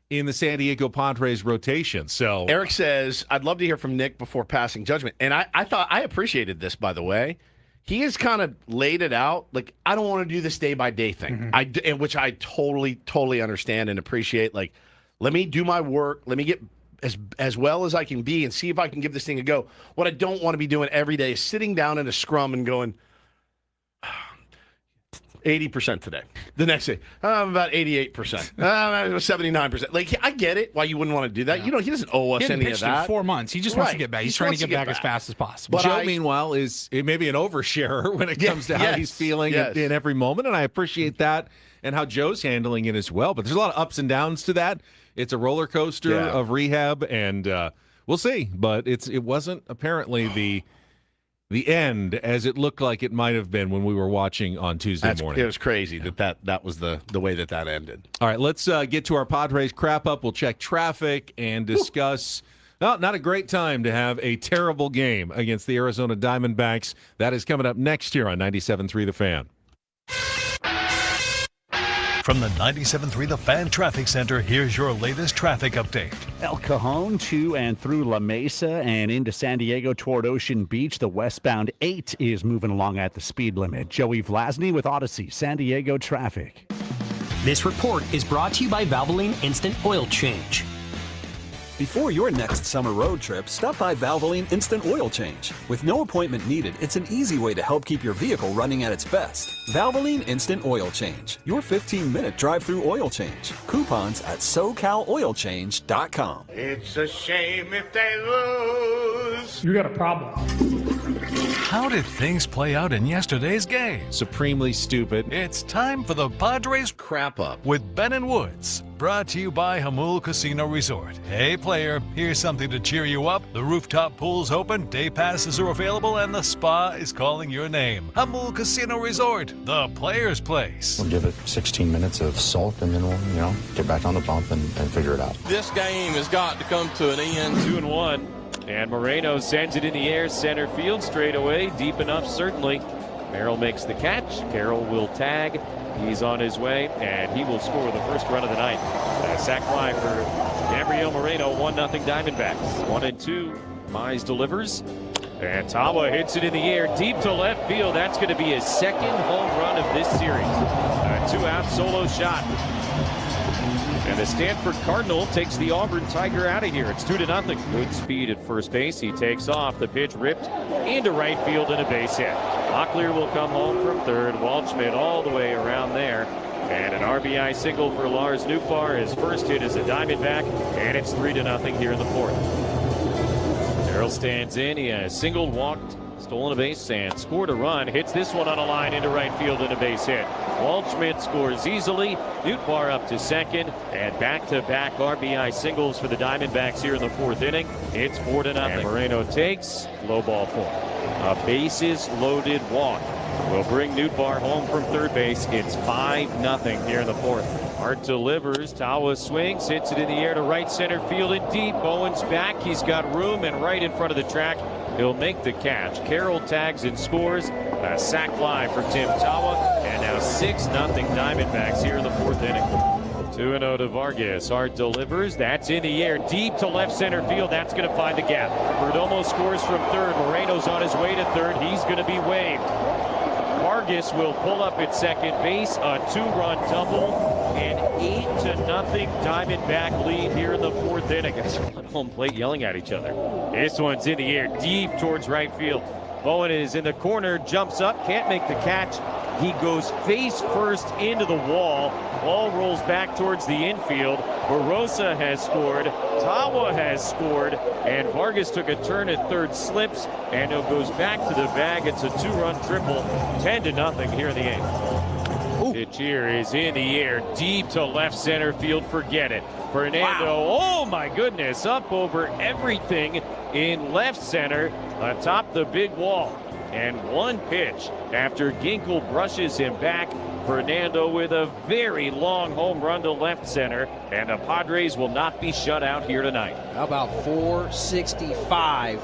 in the San Diego Padres rotation. So Eric says, I'd love to hear from Nick before passing judgment. And I thought I appreciated this, by the way. He has kind of laid it out. Like, I don't want to do this day-by-day thing, which I totally understand and appreciate. Like, let me do my work. Let me get as well as I can be and see if I can give this thing a go. What I don't want to be doing every day is sitting down in a scrum and going, 80% today. The next day, I'm about 88%. 79%. Like, I get it why you wouldn't want to do that. Yeah. He doesn't owe us any of that. In 4 months. He just wants to get back. He's trying to get back as fast as possible. But Joe, meanwhile, is maybe an oversharer when it comes to how he's feeling in every moment, and I appreciate that and how Joe's handling it as well. But there's a lot of ups and downs to that. It's a roller coaster of rehab, and we'll see. But it wasn't apparently the end as it looked like it might have been when we were watching on Tuesday morning. It was crazy that was the way that ended. All right, let's get to our Padres crap-up. We'll check traffic and discuss not a great time to have a terrible game against the Arizona Diamondbacks. That is coming up next here on 97.3 The Fan. From the 97.3 The Fan Traffic Center, here's your latest traffic update. El Cajon to and through La Mesa and into San Diego toward Ocean Beach. The westbound 8 is moving along at the speed limit. Joey Vlasny with Odyssey, San Diego traffic. This report is brought to you by Valvoline Instant Oil Change. Before your next summer road trip, stop by Valvoline Instant Oil Change. With no appointment needed, it's an easy way to help keep your vehicle running at its best. Valvoline Instant Oil Change, your 15-minute drive-through oil change. Coupons at SoCalOilChange.com. It's a shame if they lose. You got a problem. How did things play out in yesterday's game? Supremely stupid. It's time for the Padres crap up with Ben and Woods. Brought to you by Hamul Casino Resort. Hey player, here's something to cheer you up. The rooftop pool's open, day passes are available, and the spa is calling your name. Hamul Casino Resort, the player's place. We'll give it 16 minutes of salt, and then we'll, get back on the bump and figure it out. This game has got to come to an end. 2-1. And Moreno sends it in the air, center field, straight away, deep enough, certainly. Merrill makes the catch. Carroll will tag. He's on his way, and he will score the first run of the night. Sac fly for Gabriel Moreno, 1-0 Diamondbacks. 1-2. Mize delivers. And Tawa hits it in the air, deep to left field. That's going to be his second home run of this series. A 2-out solo shot. And the Stanford Cardinal takes the Auburn Tiger out of here. It's 2-0. Good speed at first base. He takes off. The pitch ripped into right field and a base hit. Locklear will come home from third. Waldschmidt all the way around there. And an RBI single for Lars Nootbaar. His first hit is a Diamondback. And it's 3-0 here in the fourth. Darrell stands in. He has singled, walked, stolen a base and scored a run. Hits this one on a line into right field and a base hit. Waldschmidt scores easily. Nootbaar up to second, and back-to-back RBI singles for the Diamondbacks here in the 4th inning. It's 4-0. And Moreno takes low ball 4. A bases-loaded walk will bring Nootbaar home from third base. It's 5-0 here in the 4th. Hart delivers. Tawa swings, hits it in the air to right center field and deep. Bowen's back. He's got room, and right in front of the track, he'll make the catch. Carroll tags and scores. A sac fly for Tim Tawa, and now 6-0 Diamondbacks here in the 4th inning. 2-0 to Vargas. Hart delivers. That's in the air, deep to left center field. That's going to find the gap. Perdomo scores from third. Moreno's on his way to third. He's going to be waived. Vargas will pull up at second base. A 2-run double. An 8-0 Diamondback lead here in the 4th inning. Guys on home plate yelling at each other. This one's in the air, deep towards right field. Bowen is in the corner, jumps up, can't make the catch. He goes face first into the wall. Ball rolls back towards the infield. Barossa has scored. Tawa has scored. And Vargas took a turn at third, slips, and it goes back to the bag. It's a 2-run triple. 10-0 here in the 8th. Pitch here is in the air, deep to left center field. Forget it. Fernando, oh my goodness, up over everything in left center, atop the big wall. And one pitch after Ginkel brushes him back. Fernando with a very long home run to left center, and the Padres will not be shut out here tonight. How about 465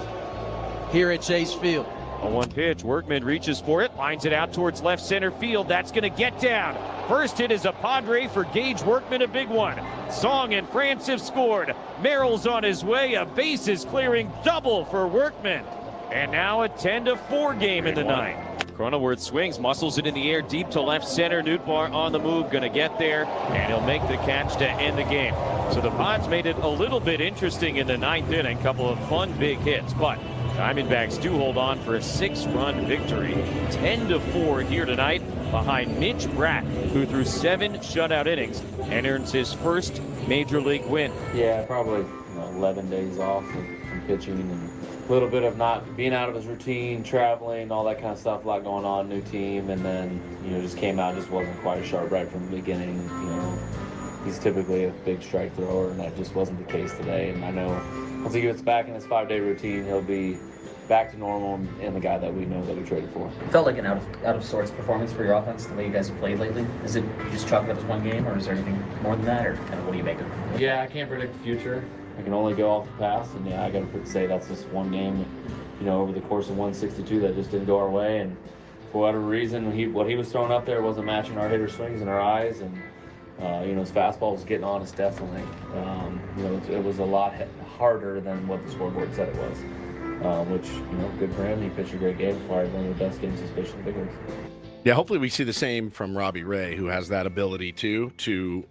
here at Chase Field? A one pitch, Workman reaches for it, lines it out towards left center field. That's going to get down. First hit is a Padre for Gage Workman, a big one. Song and France have scored. Merrill's on his way, a bases clearing double for Workman. And now a 10-4 game in the 9th. Cronenworth swings, muscles it in the air, deep to left center. Nootbaar on the move, going to get there, and he'll make the catch to end the game. So the Pods made it a little bit interesting in the 9th inning. Couple of fun big hits, but Diamondbacks do hold on for a 6-run victory. 10-4 here tonight behind Mitch Bratt, who threw 7 shutout innings and earns his first major league win. Yeah, probably 11 days off from pitching and a little bit of not being out of his routine, traveling, all that kind of stuff, a lot going on, new team, and then, just came out, just wasn't quite as sharp right from the beginning. He's typically a big strike thrower, and that just wasn't the case today. And I know once he gets back in his 5-day routine, he'll be back to normal and the guy that we know that we traded for. It felt like an out of sorts performance for your offense, the way you guys have played lately. Is it just chalk it up as one game, or is there anything more than that, or kind of what do you make of it? Yeah, I can't predict the future. I can only go off the past, and I got to say that's just one game, over the course of 162 that just didn't go our way, and for whatever reason, what he was throwing up there wasn't matching our hitter swings in our eyes, and his fastball was getting on us definitely. It was a lot harder than what the scoreboard said it was, which, good for him. He pitched a great game, probably one of the best games he's pitched in the big leagues. Yeah, hopefully we see the same from Robbie Ray, who has that ability to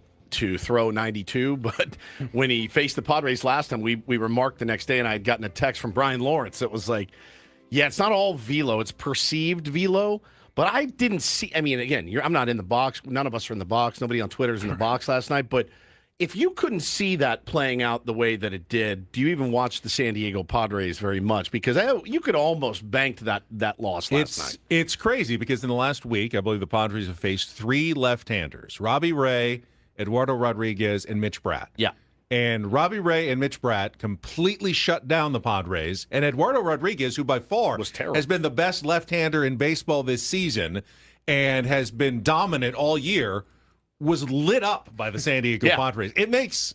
throw 92. But when he faced the Padres last time, we remarked the next day, and I had gotten a text from Brian Lawrence that was like, yeah, it's not all velo, it's perceived velo. But I didn't see, again, I'm not in the box. None of us are in the box. Nobody on Twitter is in the box last night. But if you couldn't see that playing out the way that it did, do you even watch the San Diego Padres very much? Because you could almost bank that loss last night. It's crazy because in the last week, I believe the Padres have faced 3 left-handers, Robbie Ray, Eduardo Rodriguez, and Mitch Bratt. Yeah. And Robbie Ray and Mitch Bratt completely shut down the Padres. And Eduardo Rodriguez, who by far has been the best left-hander in baseball this season and has been dominant all year, was lit up by the San Diego Padres. It makes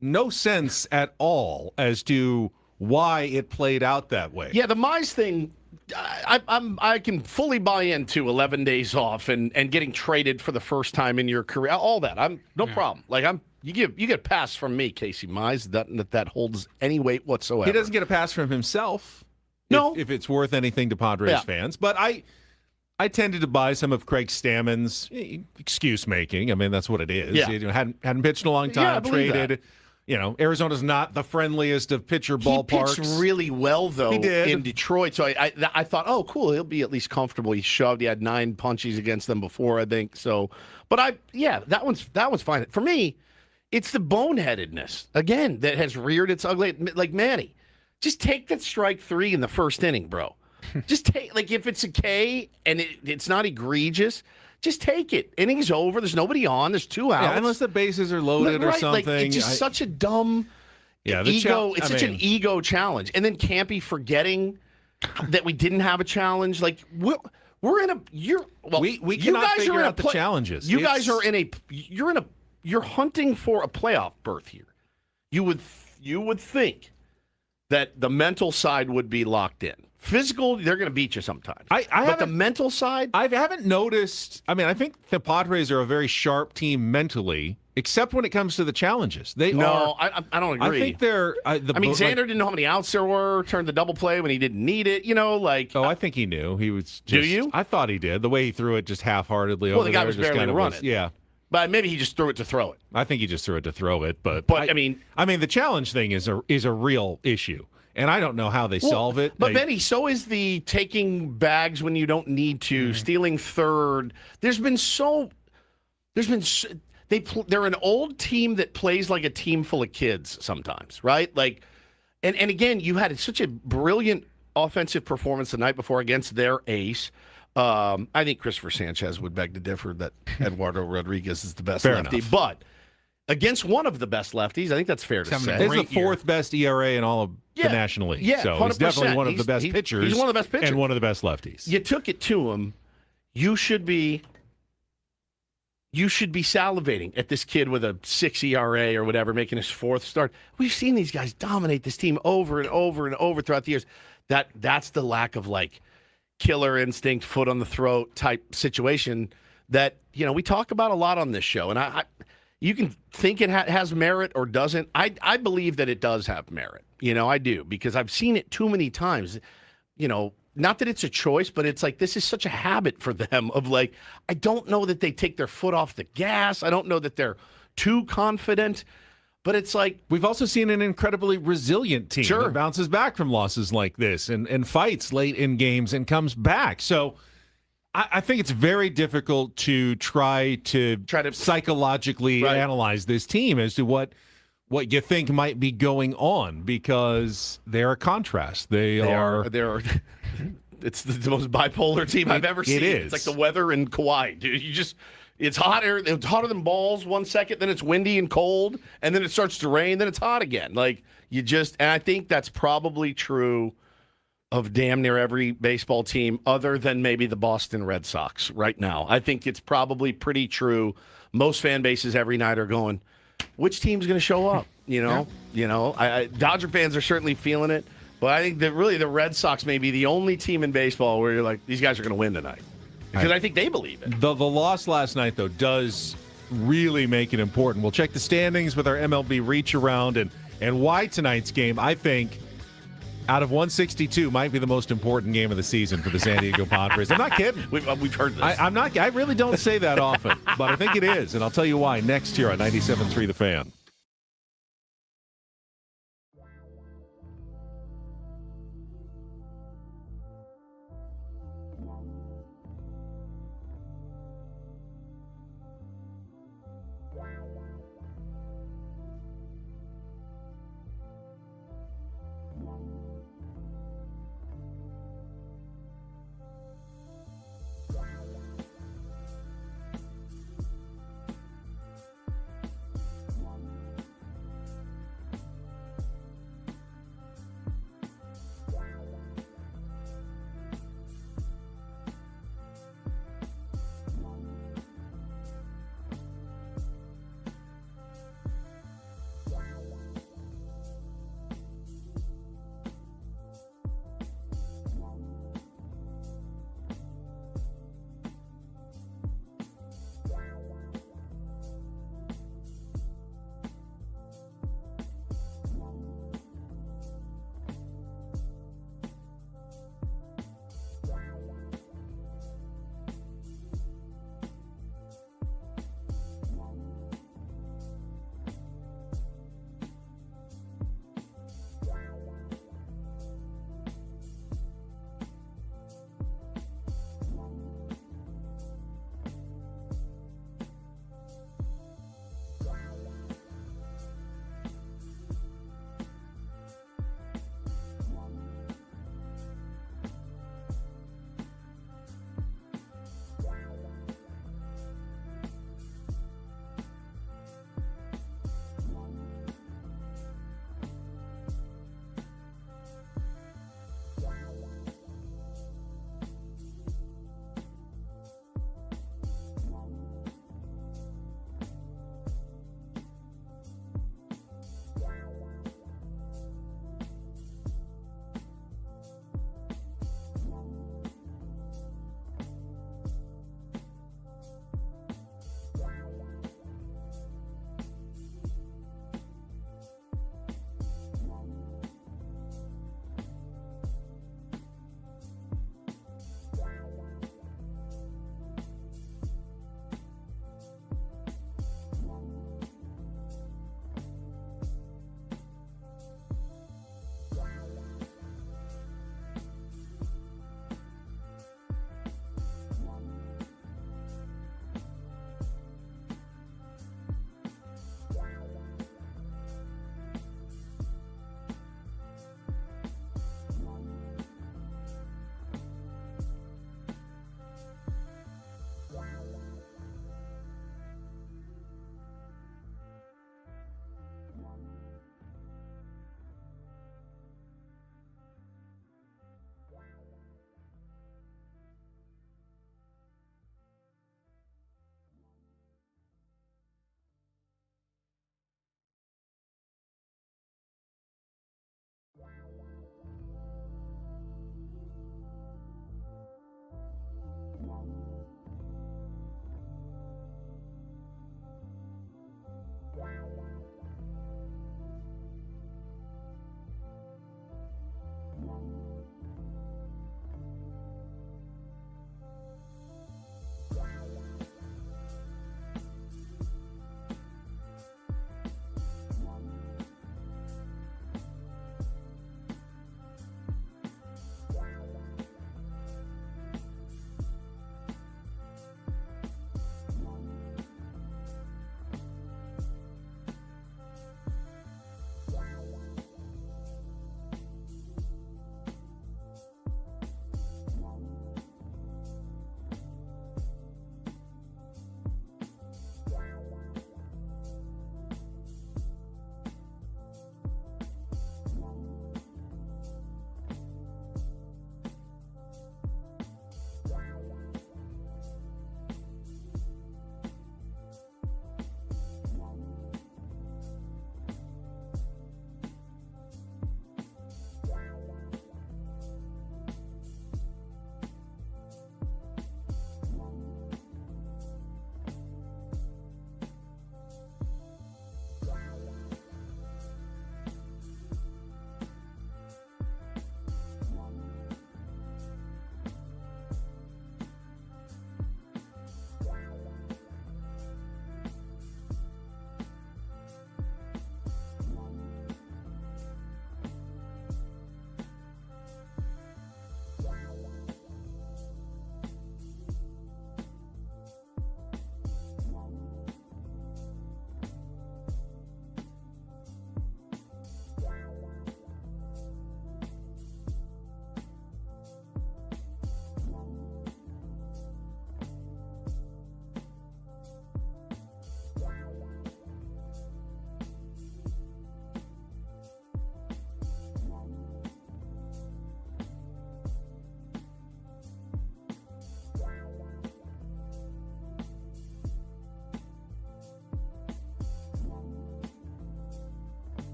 no sense at all as to why it played out that way. Yeah, the Mize thing, I can fully buy into 11 days off and getting traded for the first time in your career. All that, no problem. Like you get a pass from me, Casey Mize. That holds any weight whatsoever. He doesn't get a pass from himself. No, if it's worth anything to Padres fans. But I tended to buy some of Craig Stammen's excuse making. That's what it is. Yeah. He hadn't pitched in a long time. Traded. Arizona's not the friendliest of pitcher ballparks. He pitched really well, though, in Detroit. So I thought, oh, cool, he'll be at least comfortable. He shoved. He had 9 punchies against them before, I think. So, but that one's fine. For me, it's the boneheadedness, again, that has reared its ugly. Like Manny, just take that strike 3 in the first inning, bro. Just take, like, if it's a K and it's not egregious, just take it. Innings over. There's nobody on. There's 2 outs. Yeah, unless the bases are loaded or something. Like, it's just such a dumb ego. It's such an ego challenge. And then Campy forgetting that we didn't have a challenge. Like, we're in a we cannot figure out the challenges. You guys are you're hunting for a playoff berth here. You would think that the mental side would be locked in. Physical, they're going to beat you sometimes. But the mental side, I haven't noticed. I mean, I think the Padres are a very sharp team mentally, except when it comes to the challenges. I don't agree. I think they're. Xander didn't know how many outs there were. Turned the double play when he didn't need it. I think he knew. He was. Do you? I thought he did. The way he threw it, just half-heartedly. Well, the guy was barely running. Yeah. But maybe he just threw it to throw it. I think he just threw it to throw it. But I mean, the challenge thing is a real issue. And I don't know how they solve it. But Benny, so is the taking bags when you don't need to, stealing third. They're an old team that plays like a team full of kids sometimes, right? Like, and again, you had such a brilliant offensive performance the night before against their ace. I think Christopher Sanchez would beg to differ that Eduardo Rodriguez is the best lefty, but against one of the best lefties, I think that's fair to say. He's the fourth best ERA in all of the National League. Yeah, so he's definitely one of the best pitchers. He's one of the best pitchers. And one of the best lefties. You took it to him. You should be salivating at this kid with a 6 ERA or whatever, making his 4th start. We've seen these guys dominate this team over and over and over throughout the years. That's the lack of, like, killer instinct, foot on the throat type situation that, we talk about a lot on this show. And you can think it has merit or doesn't. I believe that it does have merit. I do, because I've seen it too many times. Not that it's a choice, but it's like this is such a habit for them of, like, I don't know that they take their foot off the gas. I don't know that they're too confident. But it's like we've also seen an incredibly resilient team that bounces back from losses like this and fights late in games and comes back. So I think it's very difficult to try to psychologically analyze this team as to what you think might be going on, because they're a contrast. They're it's the most bipolar team I've ever seen. It is. It's like the weather in Kauai, dude. It's hotter. It's hotter than balls 1 second, then it's windy and cold, and then it starts to rain, then it's hot again. Like, and I think that's probably true of damn near every baseball team other than maybe the Boston Red Sox right now. I think it's probably pretty true. Most fan bases every night are going, which team's going to show up? Dodger fans are certainly feeling it, but I think that really the Red Sox may be the only team in baseball where you're like, these guys are going to win tonight. Because I think they believe it. The loss last night, though, does really make it important. We'll check the standings with our MLB reach around and why tonight's game, I think, out of 162, might be the most important game of the season for the San Diego Padres. I'm not kidding. We've heard this. I really don't say that often, but I think it is, and I'll tell you why next year on 97.3 The Fan.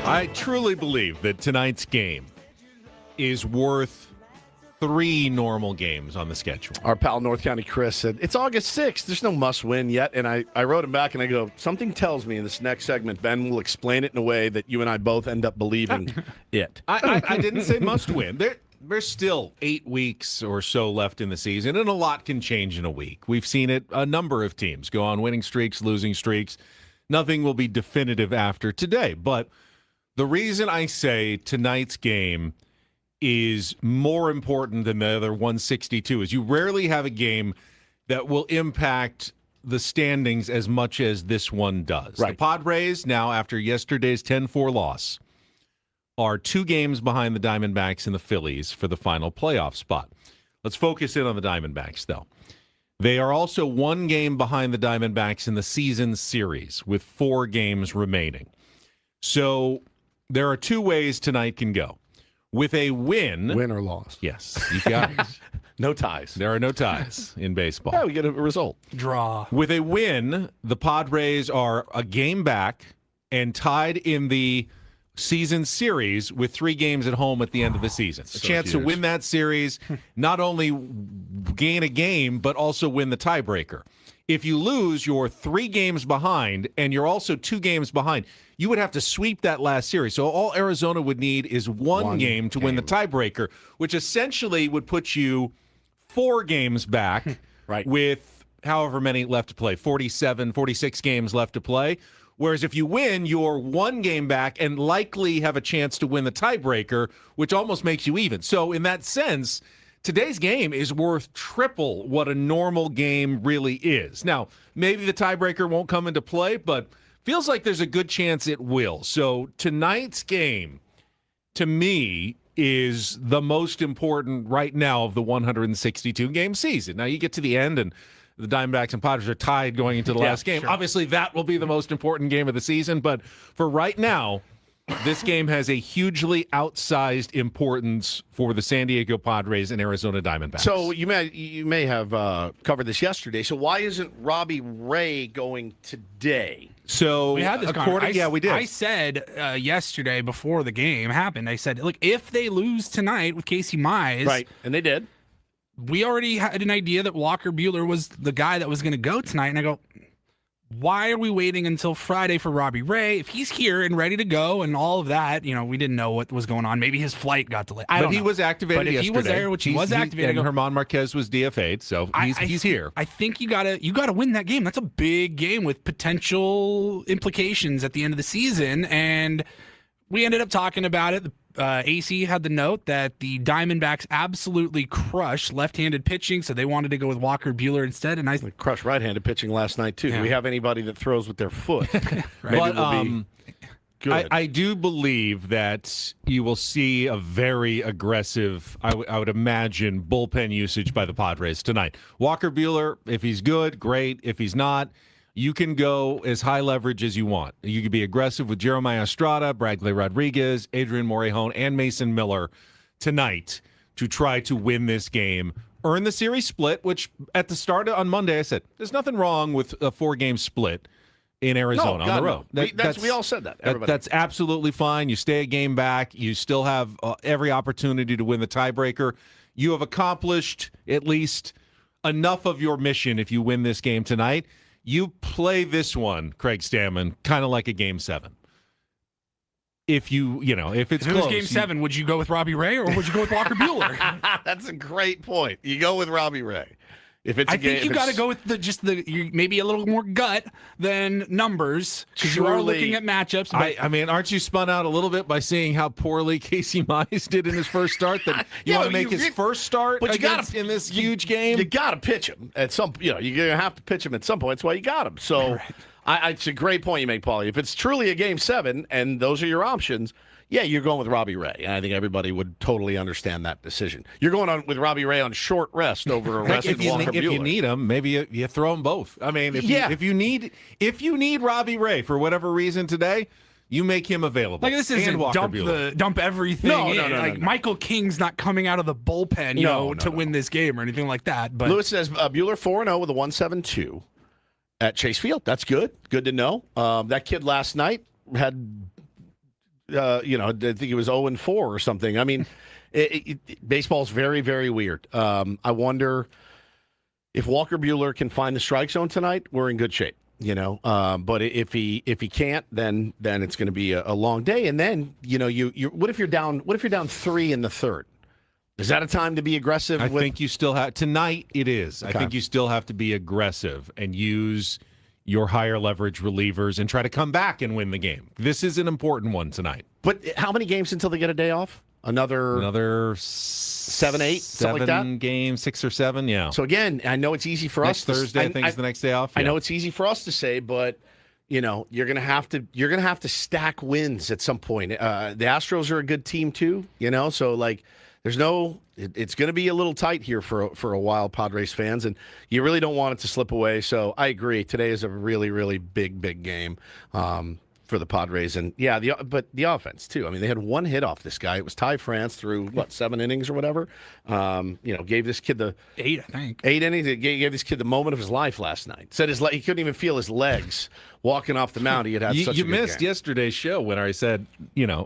I truly believe that tonight's game is worth 3 normal games on the schedule. Our pal North County Chris said, it's August 6th. There's no must-win yet. And I wrote him back, and I go, something tells me in this next segment, Ben will explain it in a way that you and I both end up believing it. I didn't say must-win. There's still 8 weeks or so left in the season, and a lot can change in a week. We've seen it, a number of teams go on winning streaks, losing streaks. Nothing will be definitive after today. But the reason I say tonight's game is more important than the other 162 is you rarely have a game that will impact the standings as much as this one does. Right. The Padres, now after yesterday's 10-4 loss, are 2 games behind the Diamondbacks and the Phillies for the final playoff spot. Let's focus in on the Diamondbacks, though. They are also 1 game behind the Diamondbacks in the season series with 4 games remaining. So there are 2 ways tonight can go. With a win or loss. Yes, you got it. No ties. There are no ties in baseball. Yeah, we get a result. Draw. With a win, the Padres are a game back and tied in the season series with 3 games at home at the end of the season. A chance to win that series, not only gain a game, but also win the tiebreaker. If you lose, you're 3 games behind, and you're also 2 games behind. You would have to sweep that last series. So all Arizona would need is one game to win the tiebreaker, which essentially would put you 4 games back with however many left to play, 47, 46 games left to play. Whereas if you win, you're 1 game back and likely have a chance to win the tiebreaker, which almost makes you even. So in that sense, today's game is worth triple what a normal game really is. Now, maybe the tiebreaker won't come into play, but feels like there's a good chance it will. So tonight's game, to me, is the most important right now of the 162-game season. Now, you get to the end, and the Diamondbacks and Padres are tied going into the last game. Sure. Obviously, that will be the most important game of the season, but for right now, this game has a hugely outsized importance for the San Diego Padres and Arizona Diamondbacks. So you may have covered this yesterday. So why isn't Robbie Ray going today? So we had this yeah, we did. I said yesterday before the game happened, I said, look, if they lose tonight with Casey Mize, right, and they did, we already had an idea that Walker Buehler was the guy that was going to go tonight, and I go, why are we waiting until Friday for Robbie Ray? If he's here and ready to go and all of that, we didn't know what was going on. Maybe his flight got delayed. But he was activated yesterday. But if he was there, which he was activated, and Herman Marquez was DFA'd, so he's here. I think you gotta win that game. That's a big game with potential implications at the end of the season, and we ended up talking about it. AC had the note that the Diamondbacks absolutely crushed left-handed pitching, so they wanted to go with Walker Buehler instead. And I crushed right-handed pitching last night too. Yeah. Do we have anybody that throws with their foot? Right. Maybe but, we'll be good. I do believe that you will see a very aggressive, I would imagine, bullpen usage by the Padres tonight. Walker Buehler, if he's good, great. If he's not, you can go as high leverage as you want. You could be aggressive with Jeremiah Estrada, Bradley Rodriguez, Adrian Morejon, and Mason Miller tonight to try to win this game, earn the series split, which at the start on Monday I said, there's nothing wrong with a 4-game split in Arizona on the road. No. We all said that. That's absolutely fine. You stay a game back. You still have every opportunity to win the tiebreaker. You have accomplished at least enough of your mission if you win this game tonight. You play this one, Craig Stammen, kind of like a Game 7. If if it's close. If it was Game 7, would you go with Robbie Ray or would you go with Walker Buehler? That's a great point. You go with Robbie Ray. If it's I think you got to go with maybe a little more gut than numbers because you are looking at matchups. I mean, aren't you spun out a little bit by seeing how poorly Casey Mize did in his first start? That you want to make his first start in this huge game? You got to pitch him at some. You're gonna have to pitch him at some point. That's why you got him. So, it's a great point you make, Paulie. If it's truly a Game 7 and those are your options. Yeah, you're going with Robbie Ray, and I think everybody would totally understand that decision. You're going on with Robbie Ray on short rest over a rested Walker Buehler. If you need him, maybe you throw them both. I mean, if you need Robbie Ray for whatever reason today, you make him available. Like this isn't dump everything. No. Michael King's not coming out of the bullpen, to win this game or anything like that. But Lewis says Buehler 4-0 with a 1.72 at Chase Field. That's good. Good to know. That kid last night had I think it was 0-4 or something. I mean, baseball's very, very weird. I wonder if Walker Buehler can find the strike zone tonight. We're in good shape, But if he can't, then it's going to be a long day. And then you what if you're down? What if you're down 3 in the third? Is that a time to be aggressive? I think you still have tonight. It is. Okay. I think you still have to be aggressive and use your higher leverage relievers and try to come back and win the game. This is an important one tonight. But how many games until they get a day off? Another 7, 8, something like that. 7 games, 6 or 7. Yeah. So again, I know it's easy for us. Thursday, I think, is the next day off. I know it's easy for us to say, but you're gonna have to stack wins at some point. The Astros are a good team too. So like. It's going to be a little tight here for a while, Padres fans, and you really don't want it to slip away. So I agree. Today is a really, really big game for the Padres, and but the offense too. I mean, they had 1 hit off this guy. It was Ty France through 7 innings or whatever. Gave this kid the 8, I think. 8 innings. It gave this kid the moment of his life last night. Said he couldn't even feel his legs walking off the mound. He had such a good You missed game. yesterday's show when I said,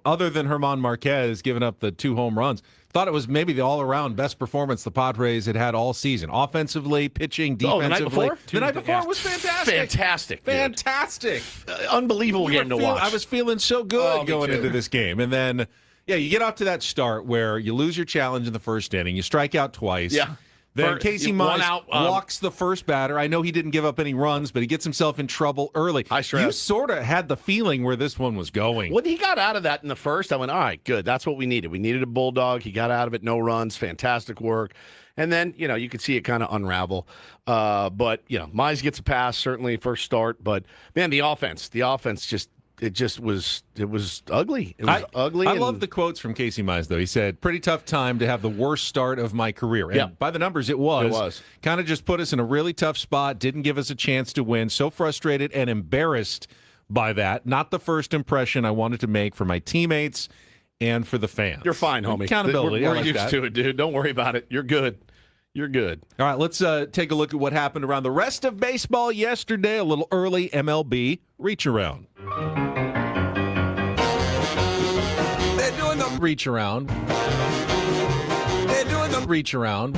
other than German Marquez giving up the 2 home runs. Thought it was maybe the all-around best performance the Padres had all season. Offensively, pitching, defensively. The night before was fantastic. Fantastic. Unbelievable game to watch. I was feeling so good going into this game. And then, you get off to that start where you lose your challenge in the first inning. You strike out twice. Yeah. Then Casey Mize walks the first batter. I know he didn't give up any runs, but he gets himself in trouble early. High stress. You sort of had the feeling where this one was going. When he got out of that in the first, I went, all right, good. That's what we needed. We needed a bulldog. He got out of it, no runs, fantastic work. And then, you could see it kind of unravel. But Mize gets a pass, certainly first start. But, man, the offense just it was ugly. It was ugly. I love the quotes from Casey Mize, though. He said, pretty tough time to have the worst start of my career. And by the numbers, it was. It was. Kind of just put us in a really tough spot, didn't give us a chance to win. So frustrated and embarrassed by that. Not the first impression I wanted to make for my teammates and for the fans. You're fine, homie. Accountability. We're used to it, dude. Don't worry about it. You're good. You're good. All right, let's take a look at what happened around the rest of baseball yesterday. A little early MLB reach around. They're doing the reach around. They're doing the reach around.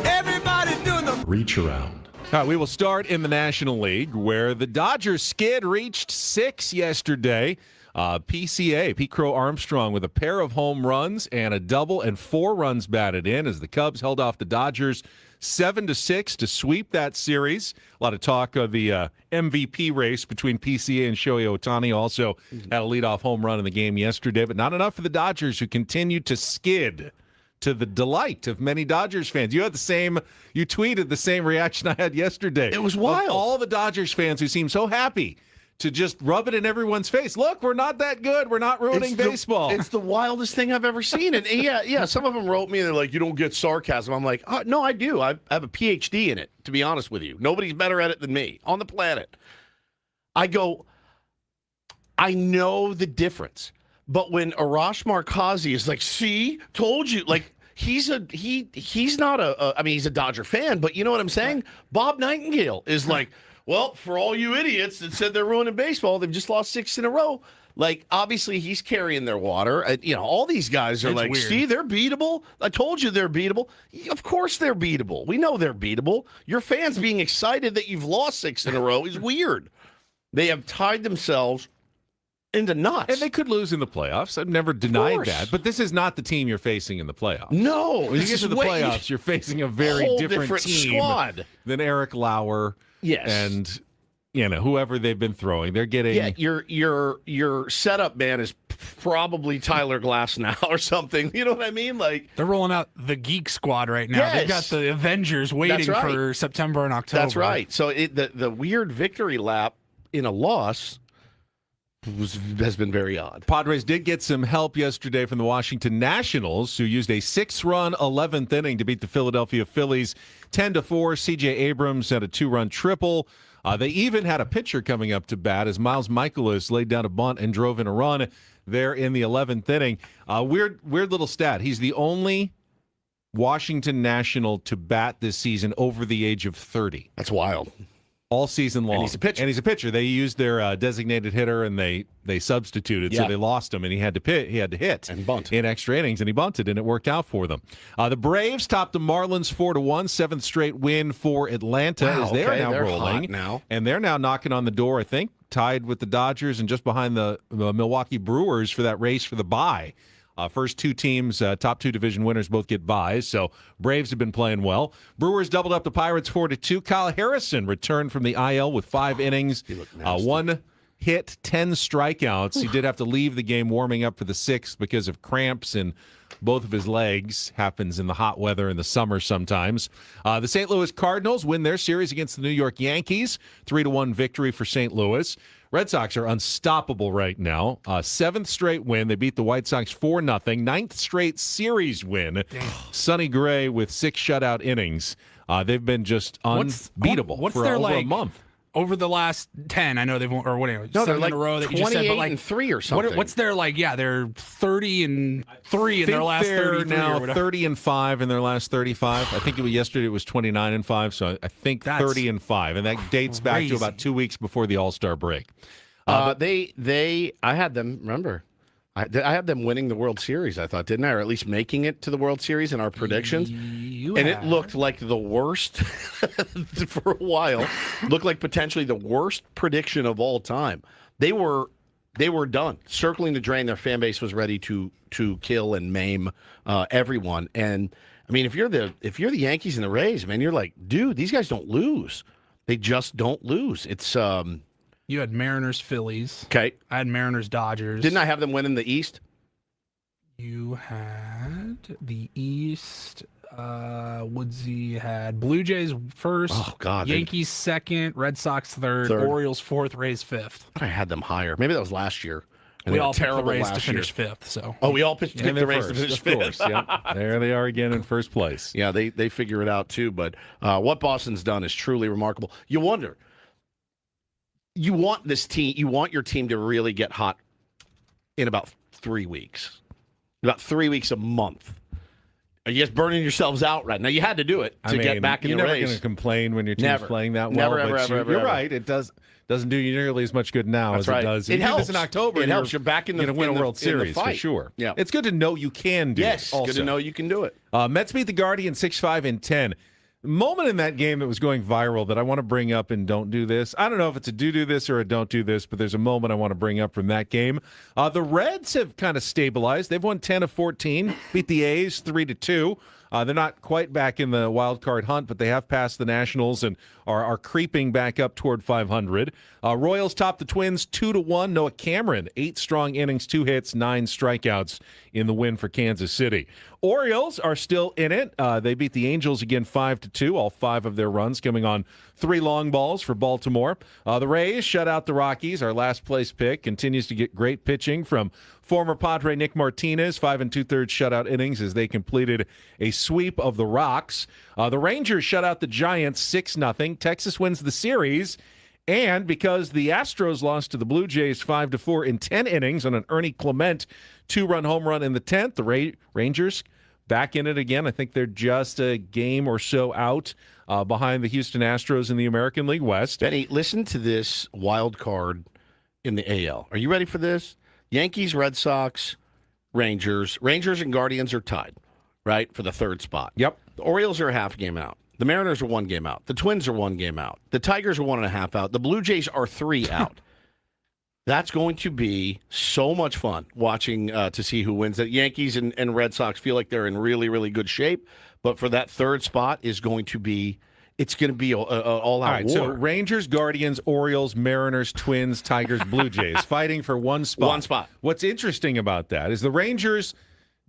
Everybody's doing the reach around. All right, we will start in the National League where the Dodgers skid reached 6 yesterday. PCA, Pete Crow Armstrong, with a pair of home runs and a double and 4 runs batted in as the Cubs held off the Dodgers 7-6 to sweep that series. A lot of talk of the MVP race between PCA and Shohei Ohtani. Also had a leadoff home run in the game yesterday, but not enough for the Dodgers, who continued to skid to the delight of many Dodgers fans. You tweeted the same reaction I had yesterday. It was wild. Of all the Dodgers fans who seemed so happy to just rub it in everyone's face. Look, we're not that good. We're not ruining baseball. It's the wildest thing I've ever seen. And some of them wrote me and they're like, you don't get sarcasm. I'm like, oh, no, I do. I have a PhD in it, to be honest with you. Nobody's better at it than me on the planet. I go, I know the difference. But when Arash Markazi is like, see, told you, like, he's not he's a Dodger fan, but you know what I'm saying? Bob Nightingale is like, well, for all you idiots that said they're ruining baseball, they've just lost 6 in a row. Like, obviously, he's carrying their water. All these guys are like, weird. See, they're beatable. I told you they're beatable. Of course they're beatable. We know they're beatable. Your fans being excited that you've lost 6 in a row is weird. They have tied themselves into knots. And they could lose in the playoffs. I've never denied that. But this is not the team you're facing in the playoffs. No. When you get to the playoffs, you're facing a very different team squad than Eric Lauer. Yes. And whoever they've been throwing. They're getting your setup man is probably Tyler Glass now or something. You know what I mean? Like, they're rolling out the Geek Squad right now. Yes. They've got the Avengers waiting for September and October. That's right. So the weird victory lap in a loss has been very odd. Padres did get some help yesterday from the Washington Nationals, who used a 6-run 11th inning to beat the Philadelphia Phillies 10-4. C.J. Abrams had a 2-run triple. They even had a pitcher coming up to bat as Miles Michaelis laid down a bunt and drove in a run there in the 11th inning. Weird little stat. He's the only Washington National to bat this season over the age of 30. That's wild. all season long. And he's a pitcher. They used their designated hitter, and they substituted, so they lost him, and he had to hit and bunt in extra innings, and he bunted, and it worked out for them. The Braves topped the Marlins 4-1, seventh straight win for Atlanta as they are now rolling now, and they're now knocking on the door. I think tied with the Dodgers and just behind the Milwaukee Brewers for that race for the bye. First two teams, top two division winners, both get byes. So Braves have been playing well. Brewers doubled up the Pirates 4-2. Kyle Harrison returned from the IL with 5 innings, 1 hit, 10 strikeouts. He did have to leave the game warming up for the 6th because of cramps in both of his legs. Happens in the hot weather in the summer sometimes. The St. Louis Cardinals win their series against the New York Yankees. 3-1 victory for St. Louis. Red Sox are unstoppable right now. 7th straight win. They beat the White Sox 4-0. 9th straight series win. Sonny Gray with 6 shutout innings. They've been just unbeatable for over a month. Over the last 10, I know they've won, or whatever. No, 7 they're like in a row that you 28 just said, but like and 3 or something. What's their they're 30-3 in their last 33 now or whatever. 30-5 in their last 35. I think yesterday it was 29-5, so I think 30-5, and that dates back to about 2 weeks before the All-Star break. I had them. Remember, I had them winning the World Series. I thought, didn't I, or at least making it to the World Series in our predictions? It looked like the worst for a while. Looked like potentially the worst prediction of all time. They were done, circling the drain. Their fan base was ready to kill and maim everyone. And I mean, if you're the Yankees and the Rays, man, you're like, dude, these guys don't lose. They just don't lose. It's You had Mariners, Phillies. Okay. I had Mariners, Dodgers. Didn't I have them win in the East? You had the East. Woodsy had Blue Jays first. Oh, God. Yankees second. Red Sox third. Orioles fourth. Rays fifth. I had them higher. Maybe that was last year. And we they were all picked the terrible Rays to last finish year. fifth. So we all picked the Rays to finish of fifth. course. Yep. There they are again in first place. Yeah, they figure it out too. But what Boston's done is truly remarkable. You wonder. You want this team. You want your team to really get hot in about 3 weeks. About 3 weeks a month. Are you just burning yourselves out right now? You had to do it to get back in the race. You're never going to complain when your team's playing that well. Never, you're right. It doesn't do you nearly as much good now as it does. It helps in October. It helps. You're back in the going to win a World Series for sure. Yeah, it's good to know you can do it. Yes, good to know you can do it. Mets beat the Guardians 6-5-10. Moment in that game that was going viral that I want to bring up and don't do this. I don't know if it's a do this or a don't do this, but there's a moment I want to bring up from that game. The Reds have kind of stabilized. They've won 10 of 14, beat the A's 3-2. They're not quite back in the wild card hunt, but they have passed the Nationals and are creeping back up toward 500. Royals topped the Twins 2-1. Noah Cameron, 8 strong innings, 2 hits, 9 strikeouts in the win for Kansas City. Orioles are still in it. They beat the Angels again 5-2, all 5 of their runs coming on 3 long balls for Baltimore. The Rays shut out the Rockies. Our last place pick continues to get great pitching from former Padre Nick Martinez, 5 2/3 shutout innings as they completed a sweep of the Rocks. The Rangers shut out the Giants 6-0. Texas wins the series. And because the Astros lost to the Blue Jays 5-4 in 10 innings on an Ernie Clement 2-run home run in the 10th, the Rangers back in it again. I think they're just a game or so out behind the Houston Astros in the American League West. Benny, listen to this wild card in the AL. Are you ready for this? Yankees, Red Sox, Rangers. Rangers and Guardians are tied, right, for the 3rd spot. Yep. The Orioles are a half game out. The Mariners are 1 game out. The Twins are 1 game out. The Tigers are 1.5 out. The Blue Jays are 3 out. That's going to be so much fun watching to see who wins. The Yankees and Red Sox feel like they're in really, really good shape. But for that 3rd spot is going to be, it's going to be an all-out war. So Rangers, Guardians, Orioles, Mariners, Twins, Tigers, Blue Jays fighting for 1 spot. 1 spot. What's interesting about that is the Rangers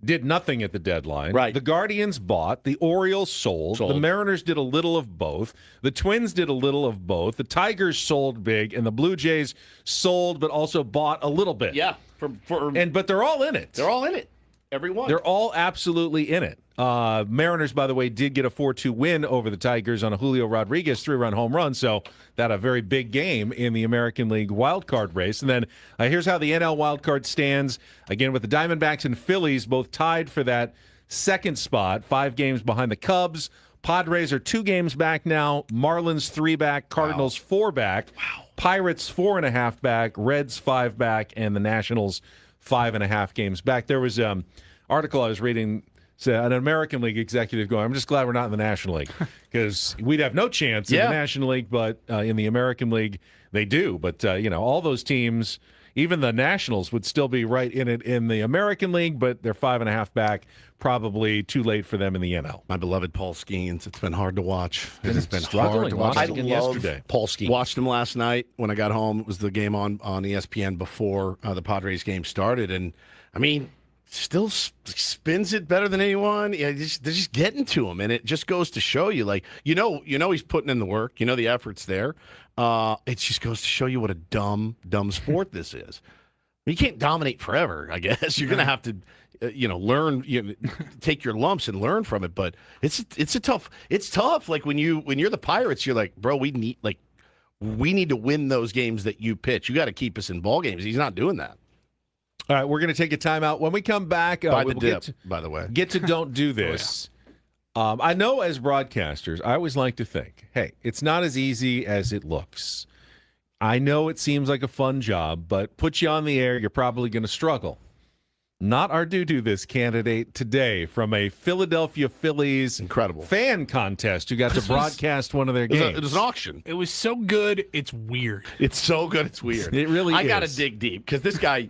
did nothing at the deadline. Right. The Guardians bought. The Orioles sold. The Mariners did a little of both. The Twins did a little of both. The Tigers sold big, and the Blue Jays sold but also bought a little bit. Yeah. But they're all in it. They're all in it. Everyone. They're all absolutely in it. Mariners, by the way, did get a 4-2 win over the Tigers on a Julio Rodriguez 3-run home run, so that a very big game in the American League wildcard race. And then here's how the NL wildcard stands. Again, with the Diamondbacks and Phillies both tied for that 2nd spot, 5 games behind the Cubs, Padres are 2 games back now. Marlins 3 back. Cardinals 4 back. Wow. Pirates 4.5 back. Reds 5 back. And the Nationals 5.5 games back. There was an article I was reading, an American League executive going, I'm just glad we're not in the National League because we'd have no chance in the National League, but in the American League, they do. But, all those teams, even the Nationals would still be right in it in the American League, but they're 5.5 back. Probably too late for them in the NL. My beloved Paul Skeens. It's been hard to watch. It has been struggling hard to watch. watching yesterday. Paul Skeens. Watched him last night when I got home. It was the game on ESPN before the Padres game started. And, I mean, still spins it better than anyone. Yeah, they're just getting to him. And it just goes to show you, like, he's putting in the work. The effort's there. It just goes to show you what a dumb sport this is. You can't dominate forever, I guess. You're going to have to, learn, take your lumps and learn from it. But it's tough. Like when you're the Pirates, you're like, bro, we need to win those games that you pitch. You got to keep us in ball games. He's not doing that. All right, we're going to take a timeout. When we come back, by the way, get to don't do this. I know as broadcasters, I always like to think, hey, it's not as easy as it looks. I know it seems like a fun job, but put you on the air, you're probably going to struggle. Not our do this candidate today from a Philadelphia Phillies incredible fan contest who got to broadcast one of their games. It was an auction. It was so good, it's weird. It's so good, it's weird. It really is. I got to dig deep because this guy,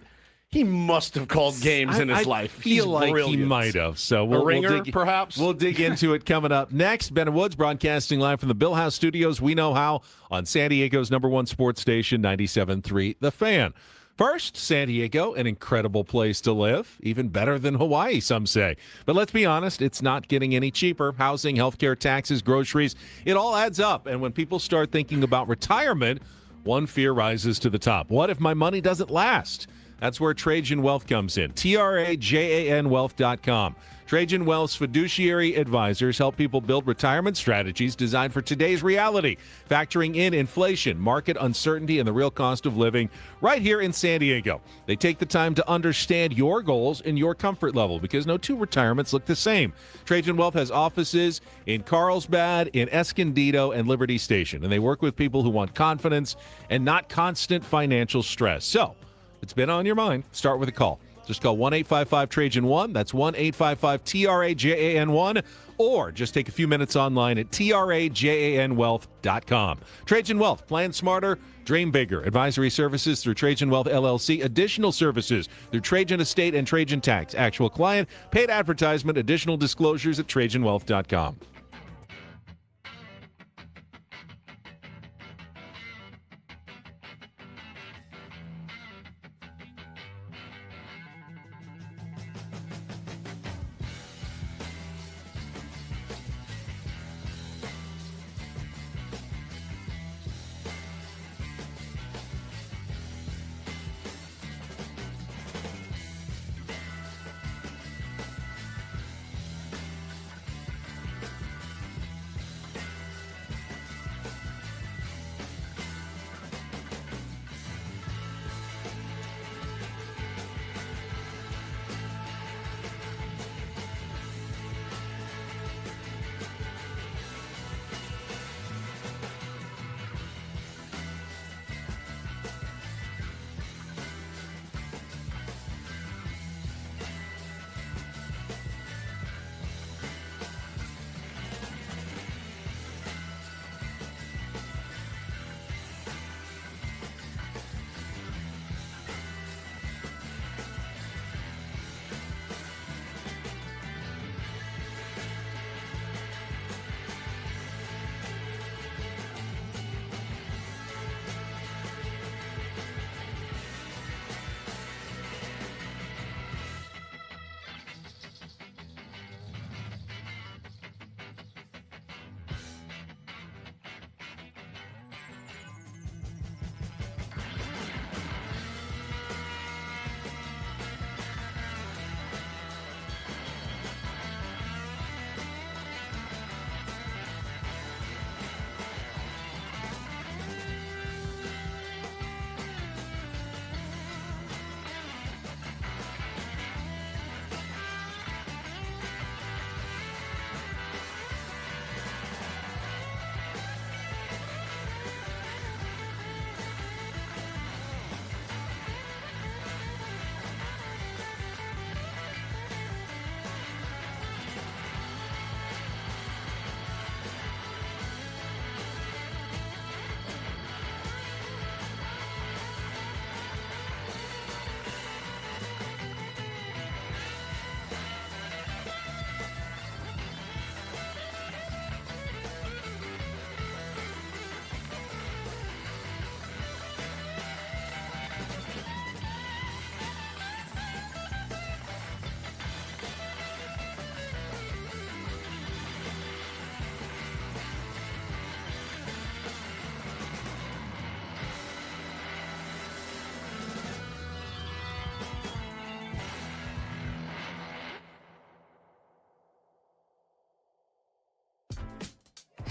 he must have called games in his life. I feel like he might have. So a ringer, perhaps? We'll dig into it coming up next. Ben and Woods broadcasting live from the Bill House Studios. We know how on San Diego's #1 sports station, 97.3 The Fan. First, San Diego, an incredible place to live, even better than Hawaii, some say. But let's be honest, it's not getting any cheaper. Housing, healthcare, taxes, groceries, it all adds up. And when people start thinking about retirement, one fear rises to the top. What if my money doesn't last? That's where Trajan Wealth comes in. TRAJANwealth.com. Trajan Wealth's fiduciary advisors help people build retirement strategies designed for today's reality, factoring in inflation, market uncertainty, and the real cost of living right here in San Diego. They take the time to understand your goals and your comfort level because no 2 retirements look the same. Trajan Wealth has offices in Carlsbad, in Escondido, and Liberty Station, and they work with people who want confidence and not constant financial stress. So, if it's been on your mind, start with a call. Just call 1-855-TRAJAN-1. That's 1-855-TRAJAN-1. Or just take a few minutes online at TRAJANwealth.com. Trajan Wealth. Plan smarter. Dream bigger. Advisory services through Trajan Wealth, LLC. Additional services through Trajan Estate and Trajan Tax. Actual client. Paid advertisement. Additional disclosures at TrajanWealth.com.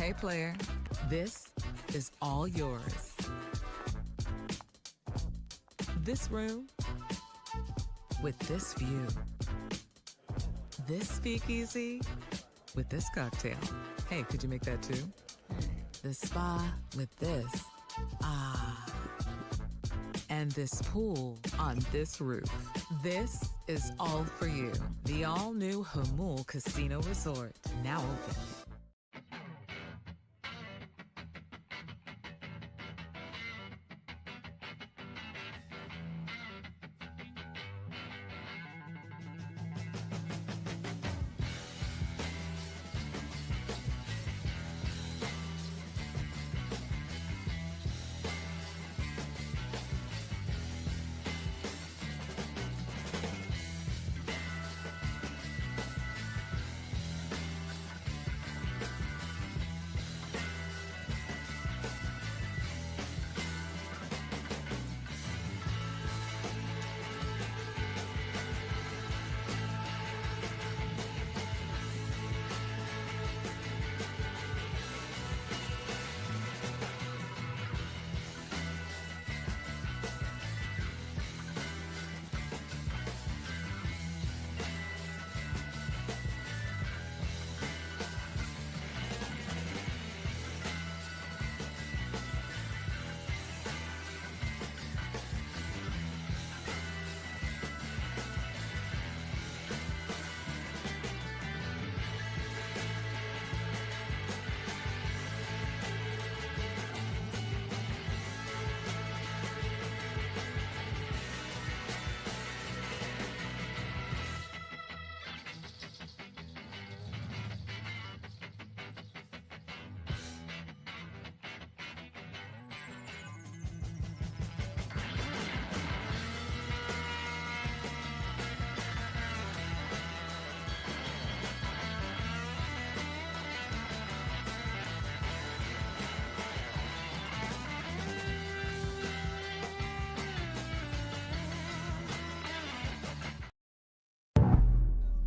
Hey, player, this is all yours. This room with this view. This speakeasy with this cocktail. Hey, could you make that too? This spa with this. Ah. And this pool on this roof. This is all for you. The all-new Hamul Casino Resort, now open.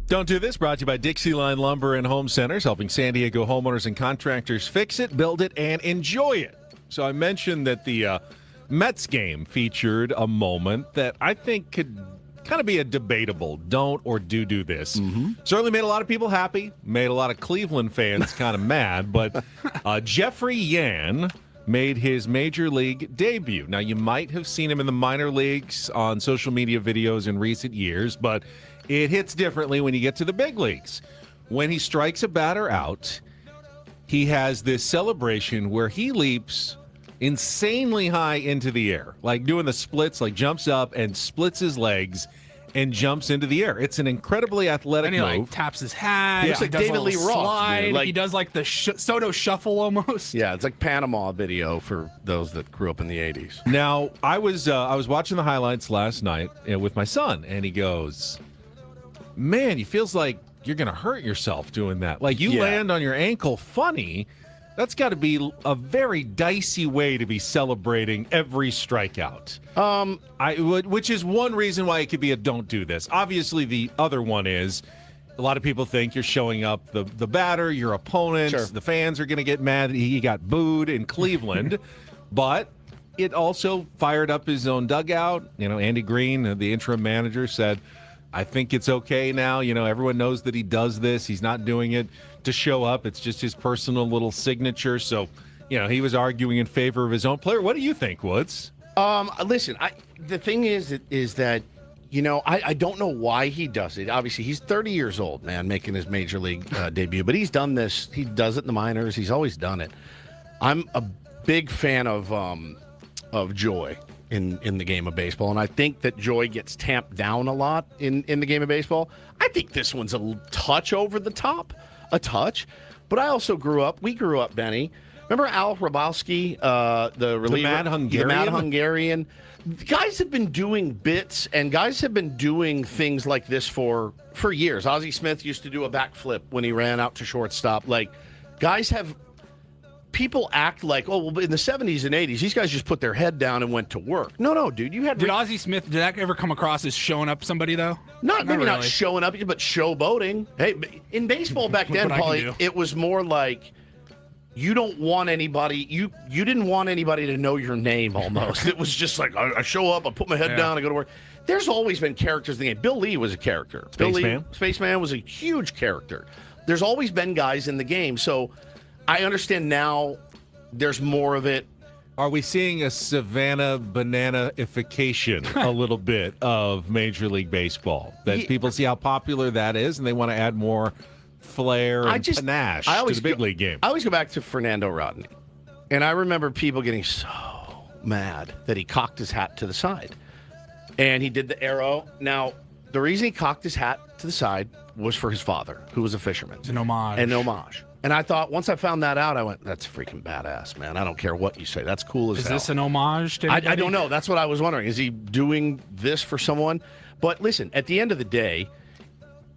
Don't Do This, brought to you by Dixieline Lumber and Home Centers, helping San Diego homeowners and contractors fix it, build it, and enjoy it. So I mentioned that the Mets game featured a moment that I think could kind of be a debatable don't or do this. Mm-hmm. Certainly made a lot of people happy, made a lot of Cleveland fans kind of mad, but Jeffrey Yan made his major league debut. Now, you might have seen him in the minor leagues on social media videos in recent years, but it hits differently when you get to the big leagues. When he strikes a batter out, he has this celebration where he leaps insanely high into the air, like doing the splits, like jumps up and splits his legs and jumps into the air. It's an incredibly athletic and he move. Like taps his hat. Looks like David Lee Roth. Slide. Like, he does like the Soto shuffle almost. Yeah, it's like Panama video for those that grew up in the 80s. Now, I was watching the highlights last night with my son, and he goes, man, it feels like you're going to hurt yourself doing that. Like, you land on your ankle funny. That's got to be a very dicey way to be celebrating every strikeout. Which is one reason why it could be a don't do this. Obviously, the other one is a lot of people think you're showing up the batter, your opponents. Sure. The fans are going to get mad that he got booed in Cleveland. But it also fired up his own dugout. You know, Andy Green, the interim manager, said, I think it's okay now. You know, everyone knows that he does this. He's not doing it to show up. It's just his personal little signature. So, you know, he was arguing in favor of his own player. What do you think, Woods? Listen, the thing is that, you know, I don't know why he does it. Obviously, he's 30 years old, man, making his major league debut. But he's done this. He does it in the minors. He's always done it. I'm a big fan of joy in the game of baseball, and I think that joy gets tamped down a lot in the game of baseball. I think this one's a touch over the top, but I also we grew up, Benny. Remember Al Hrabowski, the reliever? The Mad Hungarian. Guys have been doing bits, and guys have been doing things like this for years. Ozzie Smith used to do a backflip when he ran out to shortstop. Like, guys have... People act like, oh, well, in the 70s and 80s, these guys just put their head down and went to work. No, dude, you had... Did Ozzie Smith, did that ever come across as showing up somebody, though? Maybe not showing up, but showboating. Hey, in baseball back then, Paulie, it was more like you don't want anybody. You didn't want anybody to know your name. Almost, it was just like I show up, I put my head down, I go to work. There's always been characters in the game. Bill Lee was a character. Spaceman was a huge character. There's always been guys in the game, so I understand now. There's more of it. Are we seeing a Savannah banana-ification a little bit of Major League Baseball? That people see how popular that is, and they want to add more flair and panache to the big league game. I always go back to Fernando Rodney, and I remember people getting so mad that he cocked his hat to the side. And he did the arrow. Now, the reason he cocked his hat to the side was for his father, who was a fisherman. It's an homage. And I thought, once I found that out, I went, that's freaking badass, man. I don't care what you say. That's cool as hell. Is this an homage to I don't know. That's what I was wondering. Is he doing this for someone? But listen, at the end of the day,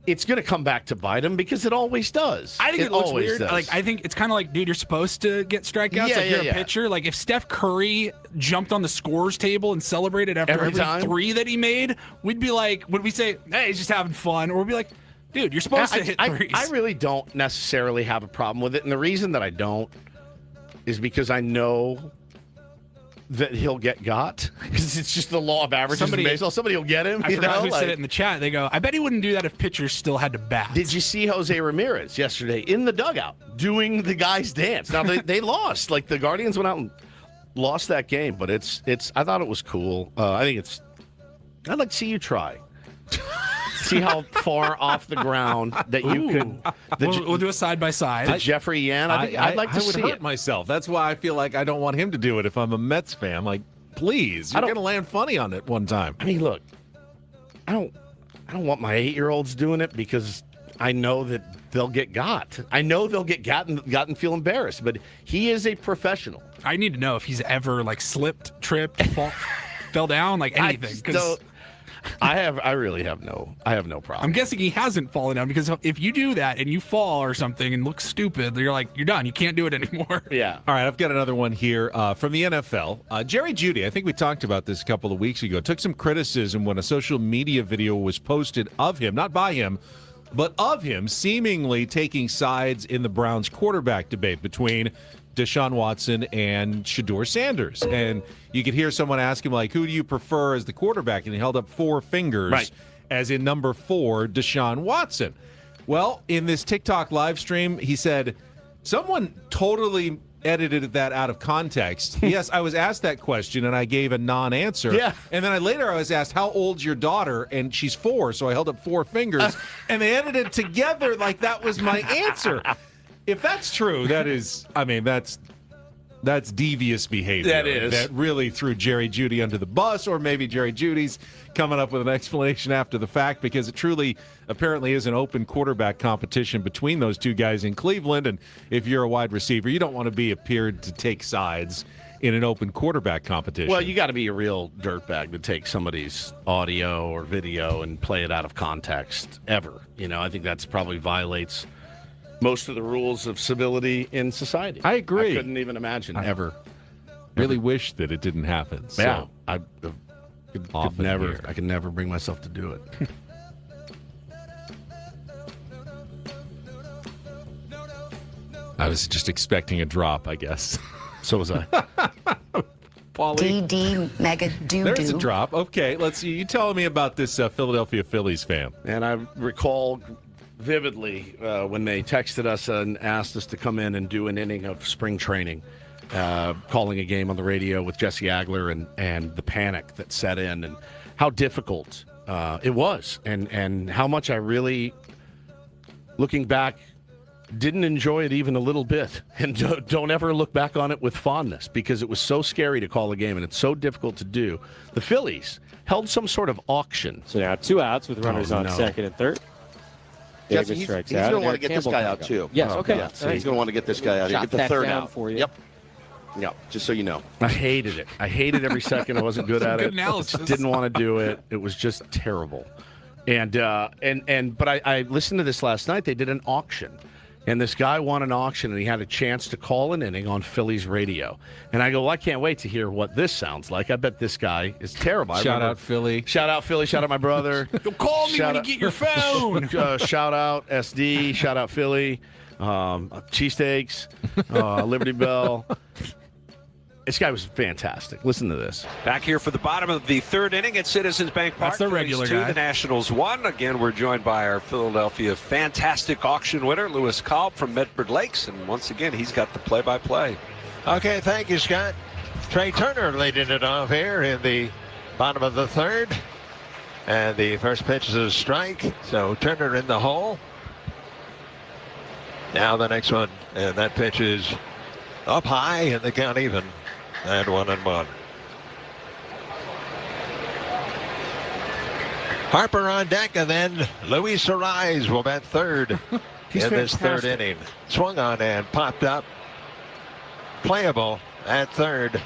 it's going to come back to bite him because it always does. I think it looks weird. Like, I think it's kind of like, dude, you're supposed to get strikeouts. You're a pitcher. Like, if Steph Curry jumped on the scores table and celebrated after every three that he made, we'd be like, would we say, hey, he's just having fun? Or we'd be like, dude, you're supposed to hit threes. I really don't necessarily have a problem with it. And the reason that I don't is because I know that he'll get got, because it's just the law of averages in baseball. Somebody will get him. I forgot who said it in the chat. They go, I bet he wouldn't do that if pitchers still had to bat. Did you see Jose Ramirez yesterday in the dugout doing the guy's dance? Now, they lost. Like, the Guardians went out and lost that game, but it's. I thought it was cool. I'd like to see you try. See how far off the ground that you could. We'll do a side by side. Jeffrey Yan. I'd like to see I would hurt it myself. That's why I feel like I don't want him to do it. If I'm a Mets fan, like, please, you're going to land funny on it one time. I mean, look, I don't want my 8-year-olds doing it because I know that they'll get got. I know they'll get got and feel embarrassed. But he is a professional. I need to know if he's ever like slipped, tripped, fell down, like anything. I have no problem. I'm guessing he hasn't fallen down, because if you do that and you fall or something and look stupid, you're done. You can't do it anymore. Yeah. All right, I've got another one here from the NFL. Jerry Jeudy, I think we talked about this a couple of weeks ago, took some criticism when a social media video was posted of him, not by him, but of him seemingly taking sides in the Browns quarterback debate between Deshaun Watson and Shedeur Sanders. And you could hear someone ask him, like, who do you prefer as the quarterback? And he held up 4 fingers, as in number 4, Deshaun Watson. Well, in this TikTok live stream, he said, someone totally edited that out of context. Yes, I was asked that question, and I gave a non-answer. Yeah. And then later I was asked, how old's your daughter? And she's 4, so I held up 4 fingers. And they edited it together like that was my answer. If that's true, that's devious behavior. That is. That really threw Jerry Jeudy under the bus, or maybe Jerry Judy's coming up with an explanation after the fact, because it truly apparently is an open quarterback competition between those two guys in Cleveland. And if you're a wide receiver, you don't want to appeared to take sides in an open quarterback competition. Well, you got to be a real dirtbag to take somebody's audio or video and play it out of context ever. I think that's probably violates most of the rules of civility in society. I agree. I couldn't even imagine ever. Really wish that it didn't happen. So Yeah, I could never bring myself to do it. I was just expecting a drop, I guess. So was I. Paulie. DD mega doo-doo. There's a drop. Okay, let's see. You telling me about this Philadelphia Phillies fan. And I recall vividly when they texted us and asked us to come in and do an inning of spring training, calling a game on the radio with Jesse Agler, and the panic that set in, and how difficult it was, and how much I really, looking back, didn't enjoy it even a little bit, and don't ever look back on it with fondness, because it was so scary to call a game and it's so difficult to do. The Phillies held some sort of auction. So now 2 outs with runners on second and third. Jesse, he's going to want to get this guy out, too. Yes, okay. Yeah, so he's going to want to get this guy out here. Get the third out for you. Yep. Yeah, just so you know. I hated it. I hated every second. I wasn't good at it. Good analysis. Just didn't want to do it. It was just terrible. But I listened to this last night. They did an auction. And this guy won an auction, and he had a chance to call an inning on Phillies radio. And I go, well, I can't wait to hear what this sounds like. I bet this guy is terrible. Shout out Philly. Shout out Philly. Shout out my brother. Call me when you get your phone. Shout out SD. Shout out Philly. cheesesteaks, Liberty Bell. This guy was fantastic. Listen to this. Back here for the bottom of the third inning at Citizens Bank Park. That's the regular Phillies 2, guy. The Nationals 1. Again, we're joined by our Philadelphia fantastic auction winner, Lewis Kalb from Medford Lakes. And once again, he's got the play-by-play. Okay, thank you, Scott. Trey Turner leading it off here in the bottom of the third. And the first pitch is a strike. So Turner in the hole. Now the next one. And that pitch is up high and the count even. And 1-1. Harper on deck, and then Luis Arise will bat third in this third inning. Swung on and popped up. Playable at third.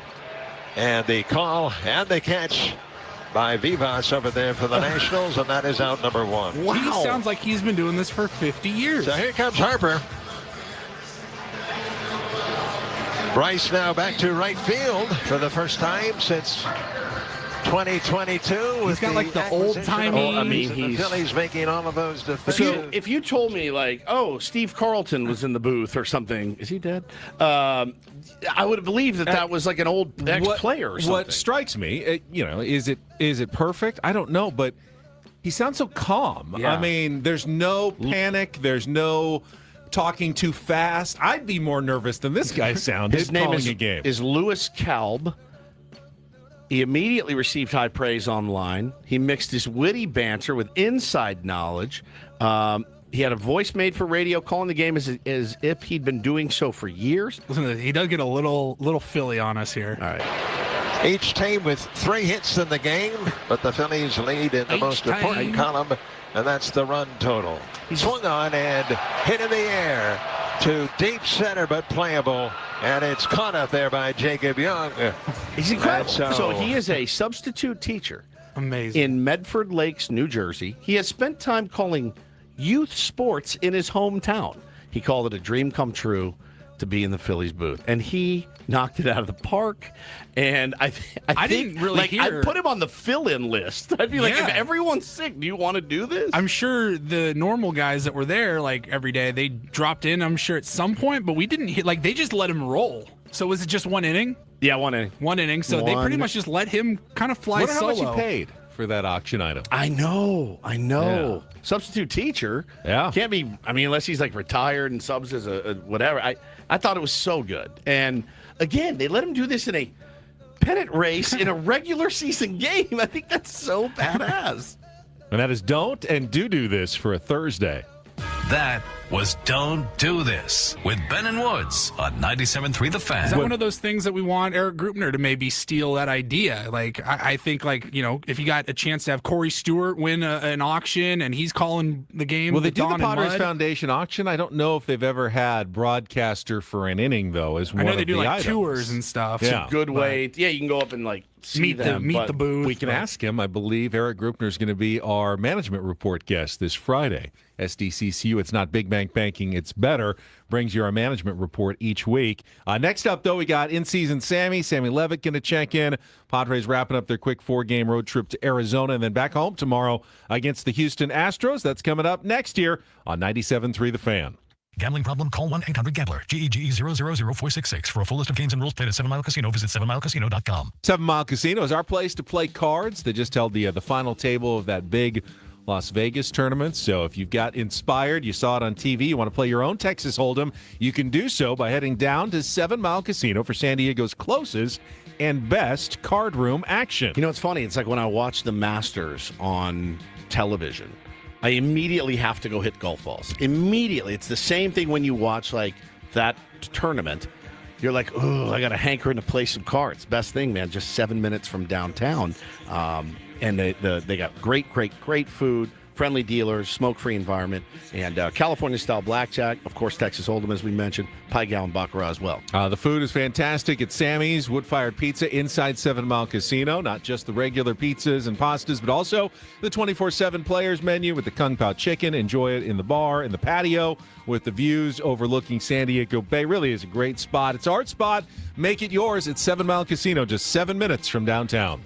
And the call and the catch by Vivas over there for the Nationals, and that is out number 1. Wow. He sounds like he's been doing this for 50 years. So here comes Harper. Bryce now back to right field for the first time since 2022. He's got like the old-timey. The Phillies making all of those defensive. So if you told me, like, oh, Steve Carlton was in the booth or something, is he dead? I would have believed that was like an old ex-player or something. What strikes me, is it perfect? I don't know, but he sounds so calm. Yeah. I mean, there's no panic. There's no talking too fast. I'd be more nervous than this guy sounded. His name game. is Lewis Kalb. He immediately received high praise online. He mixed his witty banter with inside knowledge. He had a voice made for radio, calling the game as if he'd been doing so for years. Listen, he does get a little Philly on us here. All right. Each team with 3 hits in the game, but the Phillies lead in the most important column, and that's the run total. He swung on and hit in the air to deep center, but playable. And it's caught up there by Jacob Young. He's incredible. So he is a substitute teacher. Amazing. In Medford Lakes, New Jersey. He has spent time calling youth sports in his hometown. He called it a dream come true to be in the Phillies booth, and he knocked it out of the park. And I think didn't really hear. I'd put him on the fill-in list. I'd be like, Yeah. if everyone's sick, do you want to do this? I'm sure the normal guys that were there like every day, they dropped in, I'm sure, at some point, but we didn't hit, like, they just let him roll. So was it just 1 inning? Yeah, 1 inning. 1 inning. So they pretty much just let him kind of fly Wonder solo. how much he paid for that auction item. I know. Yeah. Substitute teacher. Yeah. Can't be, I mean, unless he's like retired and subs as a whatever. I thought it was so good. And again, they let him do this in a pennant race in a regular season game. I think that's so badass. And that is don't and do this for a Thursday. That was Don't Do This with Ben and Woods on 97.3 The Fan. Is that one of those things that we want Eric Grupner to maybe steal that idea? Like, I think, like, if you got a chance to have Corey Stewart win an auction and he's calling the game. Well, they do the Dawn and Padres Mud. Foundation auction. I don't know if they've ever had broadcaster for an inning, though, as one I know of they do the like items. tours and stuff. Yeah. It's a good way. Yeah, you can go up and like see Meet them, the booth. We can ask him. I believe Eric Grupner is going to be our management report guest this Friday. SDCCU, it's not big bank banking, it's better. Brings you our management report each week. Next up, though, we got in-season Sammy Levitt going to check in. Padres wrapping up their quick 4-game road trip to Arizona and then back home tomorrow against the Houston Astros. That's coming up next year on 97.3 The Fan. Gambling problem? Call 1-800-GAMBLER. GEGE 000-466. For a full list of games and rules, played at 7 Mile Casino. Visit 7milecasino.com. 7 Mile Casino is our place to play cards. They just held the final table of that big Las Vegas tournament. So if you've got inspired, you saw it on TV, you want to play your own Texas Hold'em, you can do so by heading down to 7 Mile Casino for San Diego's closest and best card room action. You know, it's funny. It's like when I watch the Masters on television, I immediately have to go hit golf balls. Immediately. It's the same thing when you watch like that tournament. You're like, oh, I got to hanker in to play some cards. Best thing, man, just 7 minutes from downtown. And they got great food, friendly dealers, smoke-free environment, and California-style blackjack. Of course, Texas Hold'em, as we mentioned, pie gallon baccarat as well. The food is fantastic at Sammy's Wood-Fired Pizza inside 7 Mile Casino. Not just the regular pizzas and pastas, but also the 24/7 players menu with the Kung Pao chicken. Enjoy it in the bar, in the patio, with the views overlooking San Diego Bay. Really is a great spot. It's our spot. Make it yours at 7 Mile Casino, just 7 minutes from downtown.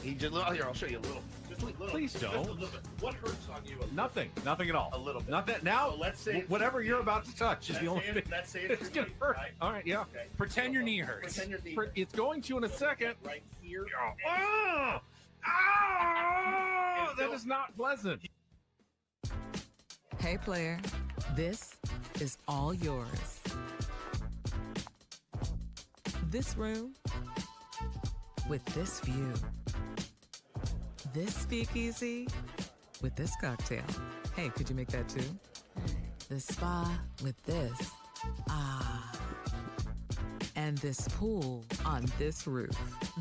He just here. I'll show you a little. Just a little. Please don't. Just a little bit. What hurts on you? Nothing at all. A little bit. Not that now. So let's say whatever you're about to touch is the only thing. Let's say It's gonna hurt. Right? All right, yeah. Okay. Pretend your knee hurts. Pretend your knee It's going to in a second. right here. Oh, that is not pleasant. Hey, player, this is all yours. This room with this view. This speakeasy with this cocktail. Hey, could you make that too? The spa with this. Ah. And this pool on this roof.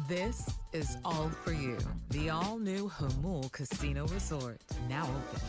This is all for you. The all-new Hamul Casino Resort, now open.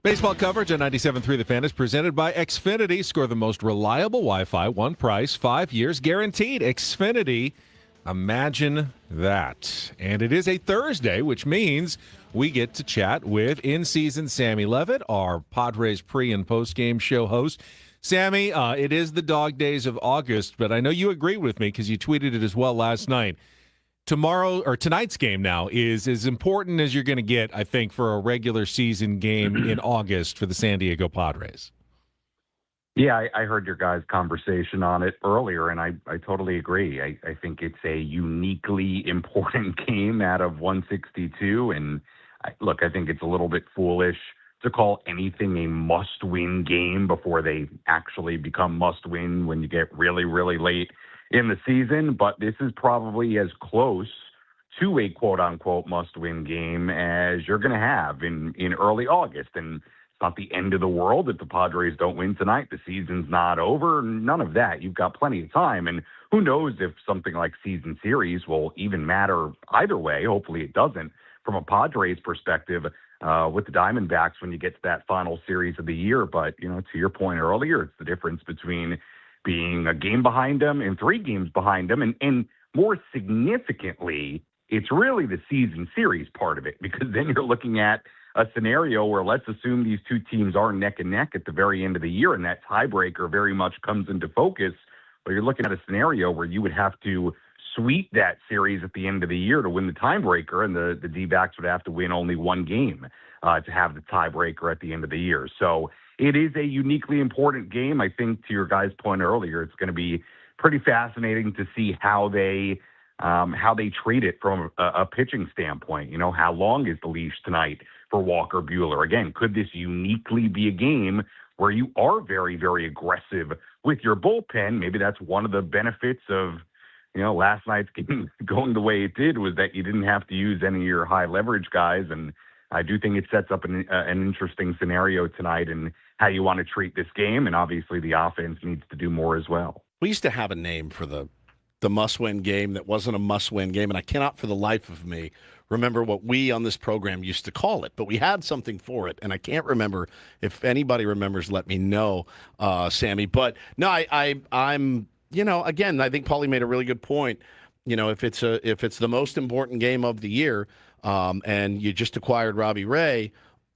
Baseball coverage on 97.3 The Fan is presented by Xfinity. Score the most reliable Wi-Fi, one price, 5 years guaranteed. Xfinity, imagine that. And it is a Thursday, which means we get to chat with in-season Sammy Levitt, our Padres pre- and post-game show host. Sammy, it is the dog days of August, but I know you agree with me because you tweeted it as well last night. Tonight's game now is as important as you're going to get, I think, for a regular season game in August for the San Diego Padres. Yeah, I heard your guys' conversation on it earlier, and I totally agree. I think it's a uniquely important game out of 162, and I think it's a little bit foolish to call anything a must-win game before they actually become must-win when you get really, really late in the season, but this is probably as close to a quote-unquote must-win game as you're going to have in early August. And it's not the end of the world if the Padres don't win tonight. The season's not over. None of that. You've got plenty of time. And who knows if something like season series will even matter either way. Hopefully it doesn't. From a Padres perspective, with the Diamondbacks when you get to that final series of the year. But, to your point earlier, it's the difference between being a game behind them and 3 games behind them. And more significantly, it's really the season series part of it, because then you're looking at a scenario where let's assume these two teams are neck and neck at the very end of the year, and that tiebreaker very much comes into focus. But you're looking at a scenario where you would have to sweep that series at the end of the year to win the tiebreaker, and the D-backs would have to win only 1 game to have the tiebreaker at the end of the year. So it is a uniquely important game. I think to your guys' point earlier, it's going to be pretty fascinating to see how they treat it from a pitching standpoint. How long is the leash tonight for Walker Buehler? Again, could this uniquely be a game where you are very, very aggressive with your bullpen? Maybe that's one of the benefits of last night's game going the way it did, was that you didn't have to use any of your high leverage guys. And I do think it sets up an interesting scenario tonight and how you want to treat this game. And obviously the offense needs to do more as well. We used to have a name for the must-win game that wasn't a must-win game, and I cannot for the life of me remember what we on this program used to call it, but we had something for it, and I can't remember. If anybody remembers, let me know, Sammy. But no, I'm again, I think Paulie made a really good point. If it's the most important game of the year, and you just acquired Robbie Ray,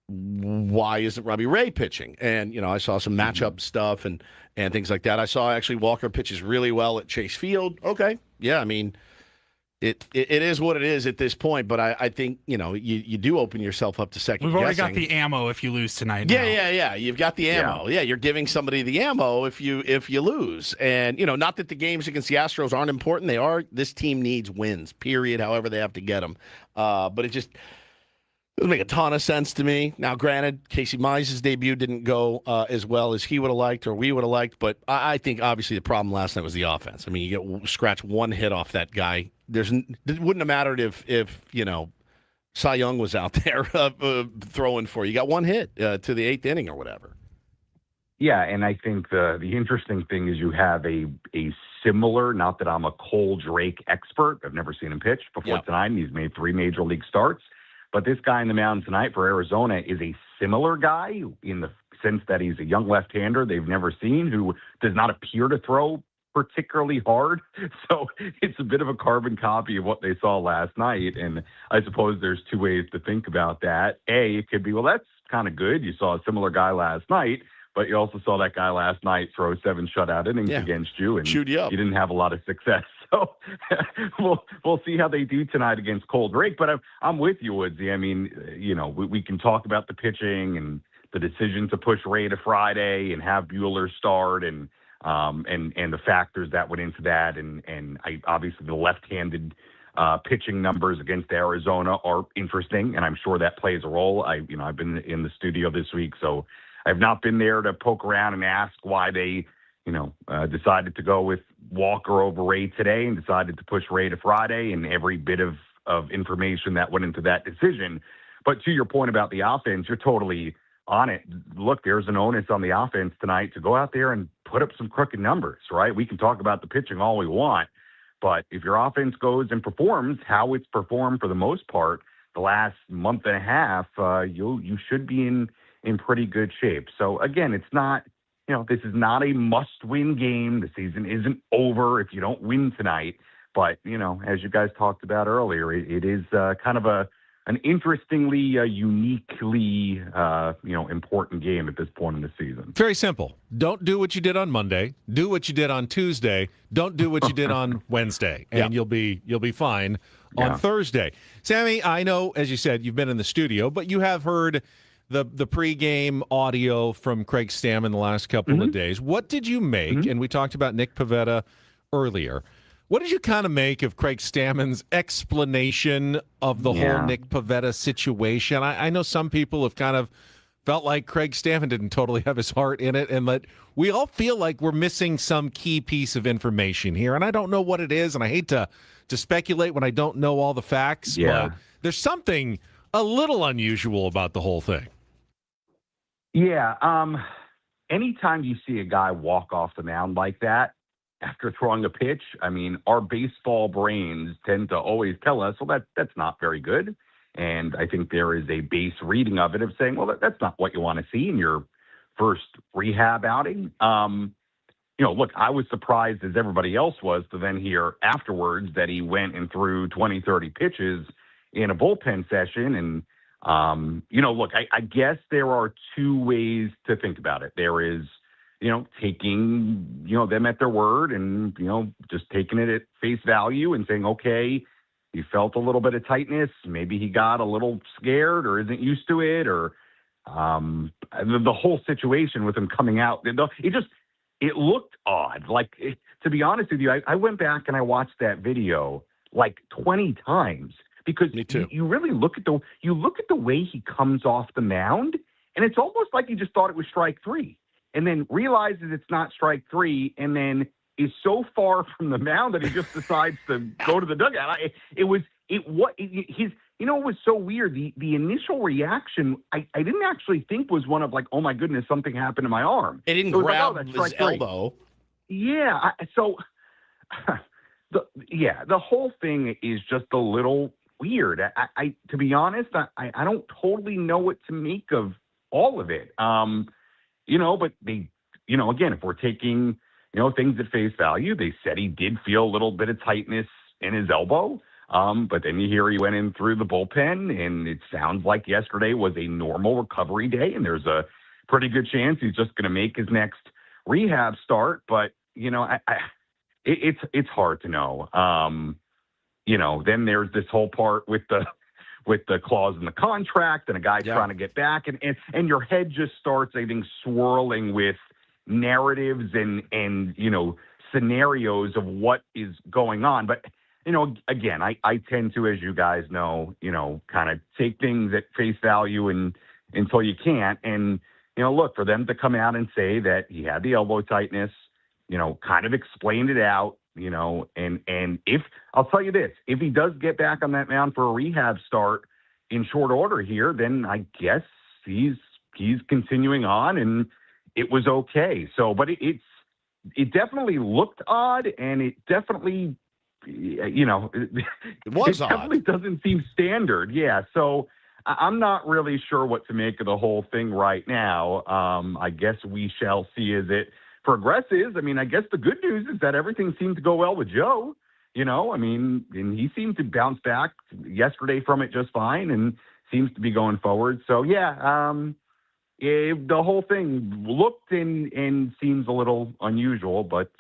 why isn't Robbie Ray pitching? And, I saw some matchup stuff and things like that. I saw actually Walker pitches really well at Chase Field. Okay. Yeah. I mean, It is what it is at this point, but I think, you do open yourself up to second We've already guessing. got the ammo if you lose tonight. Yeah. You've got the ammo. Yeah, you're giving somebody the ammo if you lose. And, not that the games against the Astros aren't important. They are. This team needs wins, period, however they have to get them. But it just doesn't make a ton of sense to me. Now, granted, Casey Mize's debut didn't go as well as he would have liked or we would have liked, but I think obviously the problem last night was the offense. I mean, you scratch one hit off that guy. It wouldn't have mattered if Cy Young was out there throwing for you. Got one hit to the 8th inning or whatever. Yeah, and I think the interesting thing is you have a similar, not that I'm a Cole Drake expert. I've never seen him pitch before tonight, and he's made 3 major league starts. But this guy in the mound tonight for Arizona is a similar guy in the sense that he's a young left-hander they've never seen who does not appear to throw particularly hard. So it's a bit of a carbon copy of what they saw last night. And I suppose there's 2 ways to think about that. A, it could be, well, that's kind of good. You saw a similar guy last night, but you also saw that guy last night throw 7 shutout innings against you, and chewed you up. You didn't have a lot of success. So we'll see how they do tonight against Cole Drake. But I'm with you, Woodsy. I mean, we can talk about the pitching and the decision to push Ray to Friday and have Buehler start and the factors that went into that. And obviously the left-handed pitching numbers against Arizona are interesting, and I'm sure that plays a role. I've been in the studio this week, so I've not been there to poke around and ask why they decided to go with Walker over Ray today and decided to push Ray to Friday and every bit of information that went into that decision. But to your point about the offense, you're totally on it. Look, there's an onus on the offense tonight to go out there and put up some crooked numbers, right? We can talk about the pitching all we want, but if your offense goes and performs how it's performed for the most part the last month and a half, you should be in pretty good shape. So again, it's not, this is not a must-win game. The season isn't over if you don't win tonight. But, as you guys talked about earlier, it is kind of an interestingly, uniquely, important game at this point in the season. Very simple. Don't do what you did on Monday. Do what you did on Tuesday. Don't do what you did on Wednesday, and you'll be fine on Thursday. Sammy, I know, as you said, you've been in the studio, but you have heard the pregame audio from Craig Stammen the last couple of days. What did you make? And we talked about Nick Pivetta earlier. What did you kind of make of Craig Stammen's explanation of the whole Nick Pivetta situation? I know some people have kind of felt like Craig Stammen didn't totally have his heart in it, and that we all feel like we're missing some key piece of information here. And I don't know what it is, and I hate to speculate when I don't know all the facts, but there's something a little unusual about the whole thing. Yeah. Anytime you see a guy walk off the mound like that after throwing a pitch, I mean, our baseball brains tend to always tell us, well, that's not very good. And I think there is a base reading of it of saying, well, that's not what you want to see in your first rehab outing. Look, I was surprised as everybody else was to then hear afterwards that he went and threw 20, 30 pitches in a bullpen session. And, look, I guess there are 2 ways to think about it. There is, taking, them at their word and, just taking it at face value and saying, okay, he felt a little bit of tightness. Maybe he got a little scared or isn't used to it, or the whole situation with him coming out. It looked odd. To be honest with you, I went back and I watched that video like 20 times because you really look at the way he comes off the mound, and it's almost like he just thought it was strike 3 and then realizes it's not strike 3 and then is so far from the mound that he just decides to go to the dugout. It was so weird. The initial reason I didn't actually think was one of like, oh my goodness, something happened to my arm. It didn't grab his elbow. Yeah. The whole thing is just a little weird. I to be honest, I don't totally know what to make of all of it. But they, again, if we're taking, things at face value, they said he did feel a little bit of tightness in his elbow. But then you hear he went in through the bullpen, and it sounds like yesterday was a normal recovery day, and there's a pretty good chance he's just going to make his next rehab start. But, it's hard to know. then there's this whole part with the clause in the contract and a guy trying to get back, and your head just starts, I think, swirling with narratives and scenarios of what is going on. But again, I tend to, as you guys know, kind of take things at face value until you can't. And look, for them to come out and say that he had the elbow tightness, kind of explained it out, and if I'll tell you this, if he does get back on that mound for a rehab start in short order here, then I guess he's continuing on, and it was okay. So, but it definitely looked odd, and it definitely, it was odd. Definitely doesn't seem standard. Yeah. So I'm not really sure what to make of the whole thing right now. I guess we shall see as it progresses. I mean, I guess the good news is that everything seemed to go well with Joe. And he seemed to bounce back yesterday from it just fine, and seems to be going forward. So the whole thing looked and seems a little unusual, but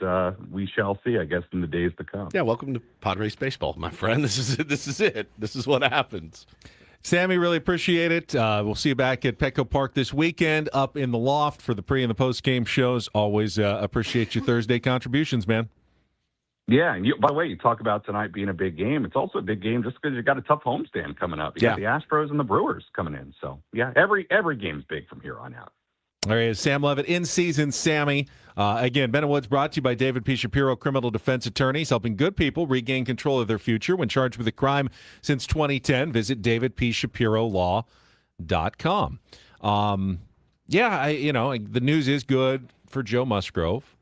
we shall see, I guess, in the days to come. Yeah, welcome to Padres baseball, my friend. This is it. This is it. This is what happens. Sammy, really appreciate it. We'll see you back at Petco Park this weekend, up in the loft for the pre- and the post-game shows. Always appreciate your Thursday contributions, man. Yeah, and by the way, you talk about tonight being a big game. It's also a big game just because you got a tough homestand coming up. You got the Astros and the Brewers coming in. So, yeah, every game's big from here on out. All right, Sam Levitt, in-season Sammy. Again, Ben and Woods brought to you by David P. Shapiro, criminal defense attorneys, helping good people regain control of their future when charged with a crime since 2010. Visit davidpshapirolaw.com. The news is good for Joe Musgrove,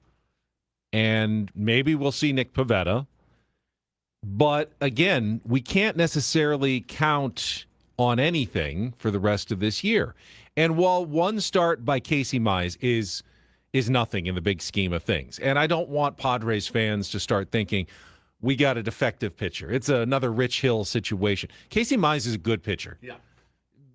and maybe we'll see Nick Pivetta. But, again, we can't necessarily count on anything for the rest of this year. And while one start by Casey Mize is nothing in the big scheme of things, and I don't want Padres fans to start thinking we got a defective pitcher. It's another Rich Hill situation. Casey Mize is a good pitcher. Yeah.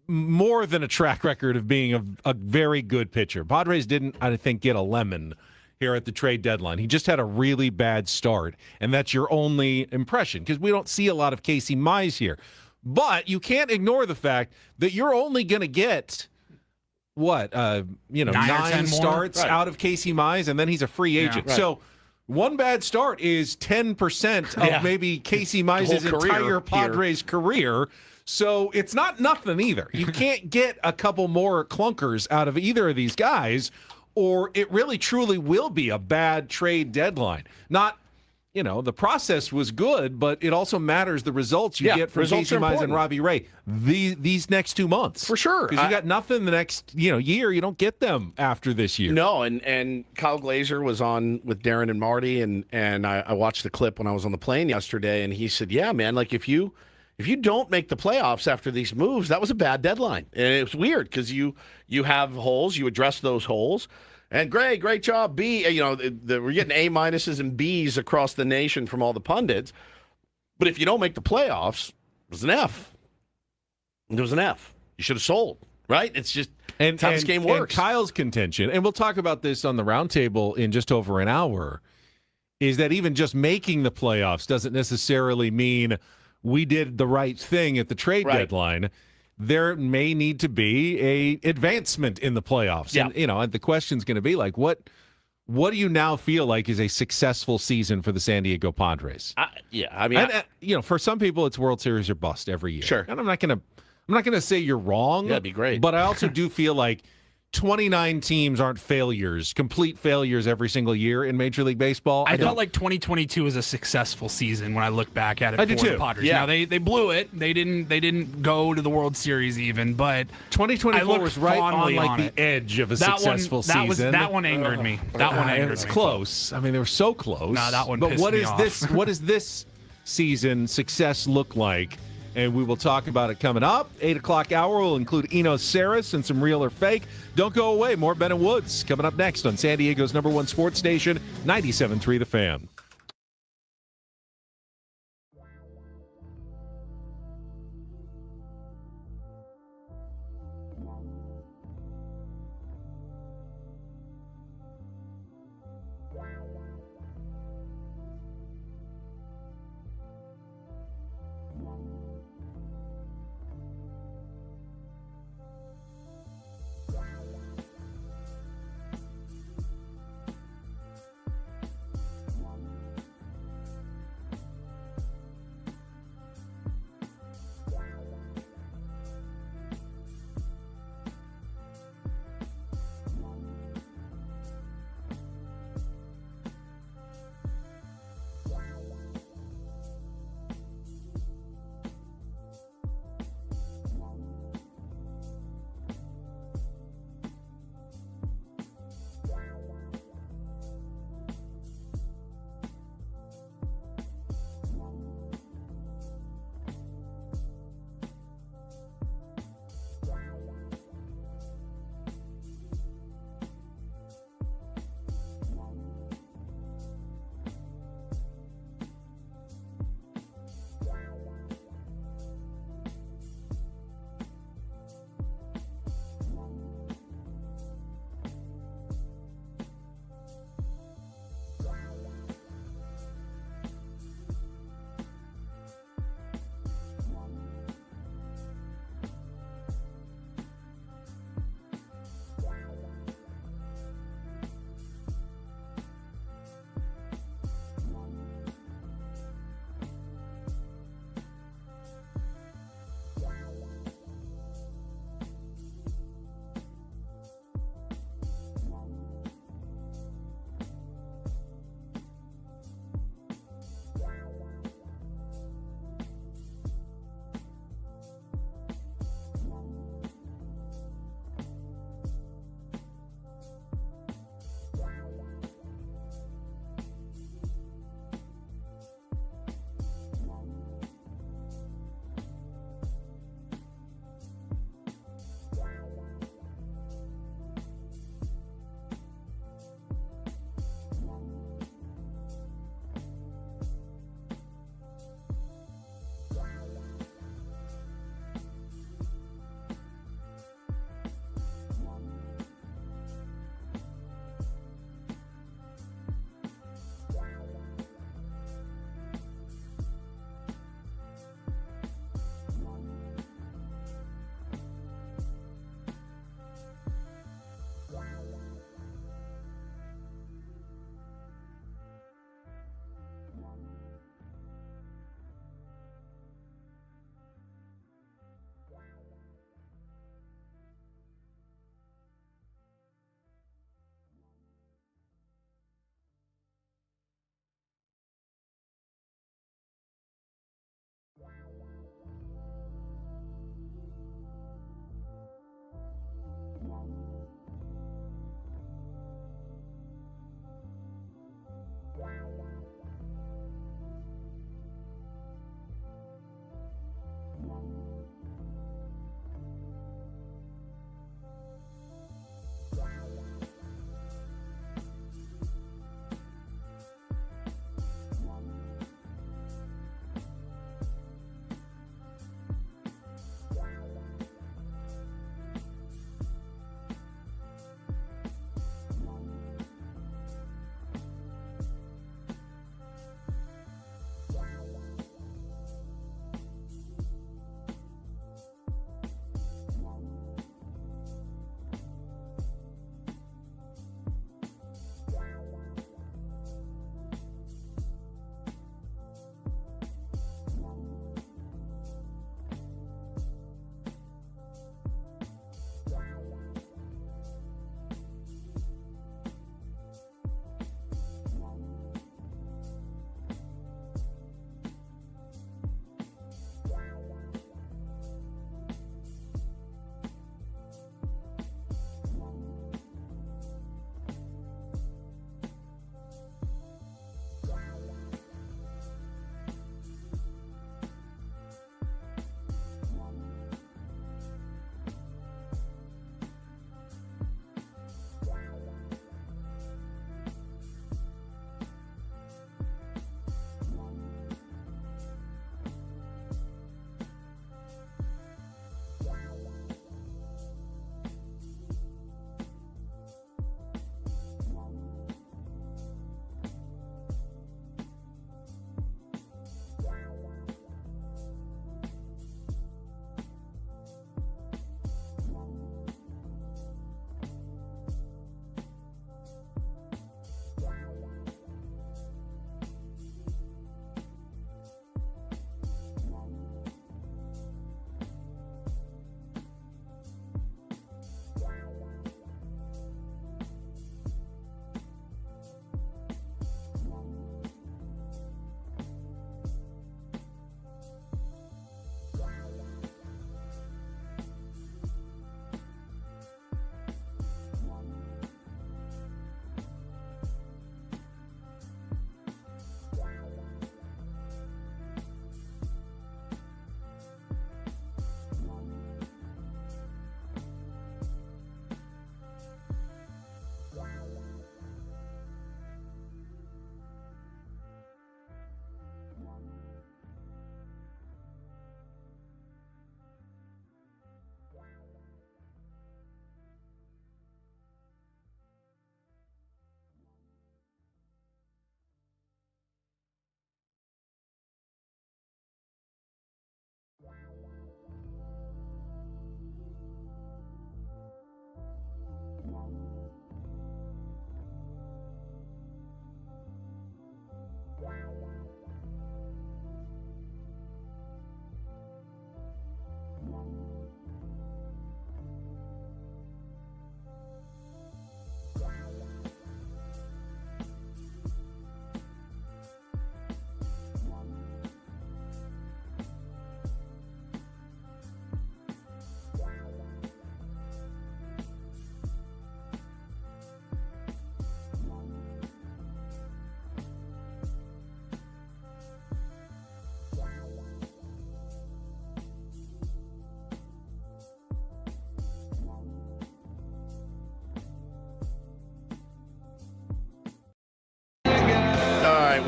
More than a track record of being a very good pitcher. Padres didn't, I think, get a lemon here at the trade deadline. He just had a really bad start, and that's your only impression because we don't see a lot of Casey Mize here. But you can't ignore the fact that you're only going to get nine starts out of Casey Mize, and then he's a free agent. Right. So one bad start is 10% of maybe Casey Mize's entire Padres career. So it's not nothing either. You can't get a couple more clunkers out of either of these guys, or it really truly will be a bad trade deadline. The process was good, but it also matters the results you get from Casey Mize and Robbie Ray these next 2 months. For sure. Because you got nothing the next year. You don't get them after this year. No, and Kyle Glazer was on with Darren and Marty, and I watched the clip when I was on the plane yesterday, and he said, yeah, man, like if you don't make the playoffs after these moves, that was a bad deadline. And it was weird because you have holes, you address those holes. And great job, B. We're getting A minuses and Bs across the nation from all the pundits. But if you don't make the playoffs, there's an F. There was an F. You should have sold, right? It's just how this game works. And Kyle's contention, and we'll talk about this on the roundtable in just over an hour, is that even just making the playoffs doesn't necessarily mean we did the right thing at the trade deadline. There may need to be a advancement in the playoffs. Yeah. And the question's going to be like, what do you now feel like is a successful season for the San Diego Padres? For some people, it's World Series or bust every year. Sure. And I'm not going to say you're wrong. Yeah, that'd be great. But I also do feel like 29 teams aren't complete failures every single year in Major League Baseball. I felt like 2022 was a successful season when I look back at it. I do too. The Padres. Yeah. Now they blew it. They didn't go to the World Series even, but 2024 was right on the edge of a successful season. That one angered me. That one angered me. It's close. I mean, they were so close. No, that one But pissed me off. What does this season success look like? And we will talk about it coming up. 8 o'clock hour will include Eno Saris and some real or fake. Don't go away. More Ben and Woods coming up next on San Diego's #1 sports station, 97.3 The Fan.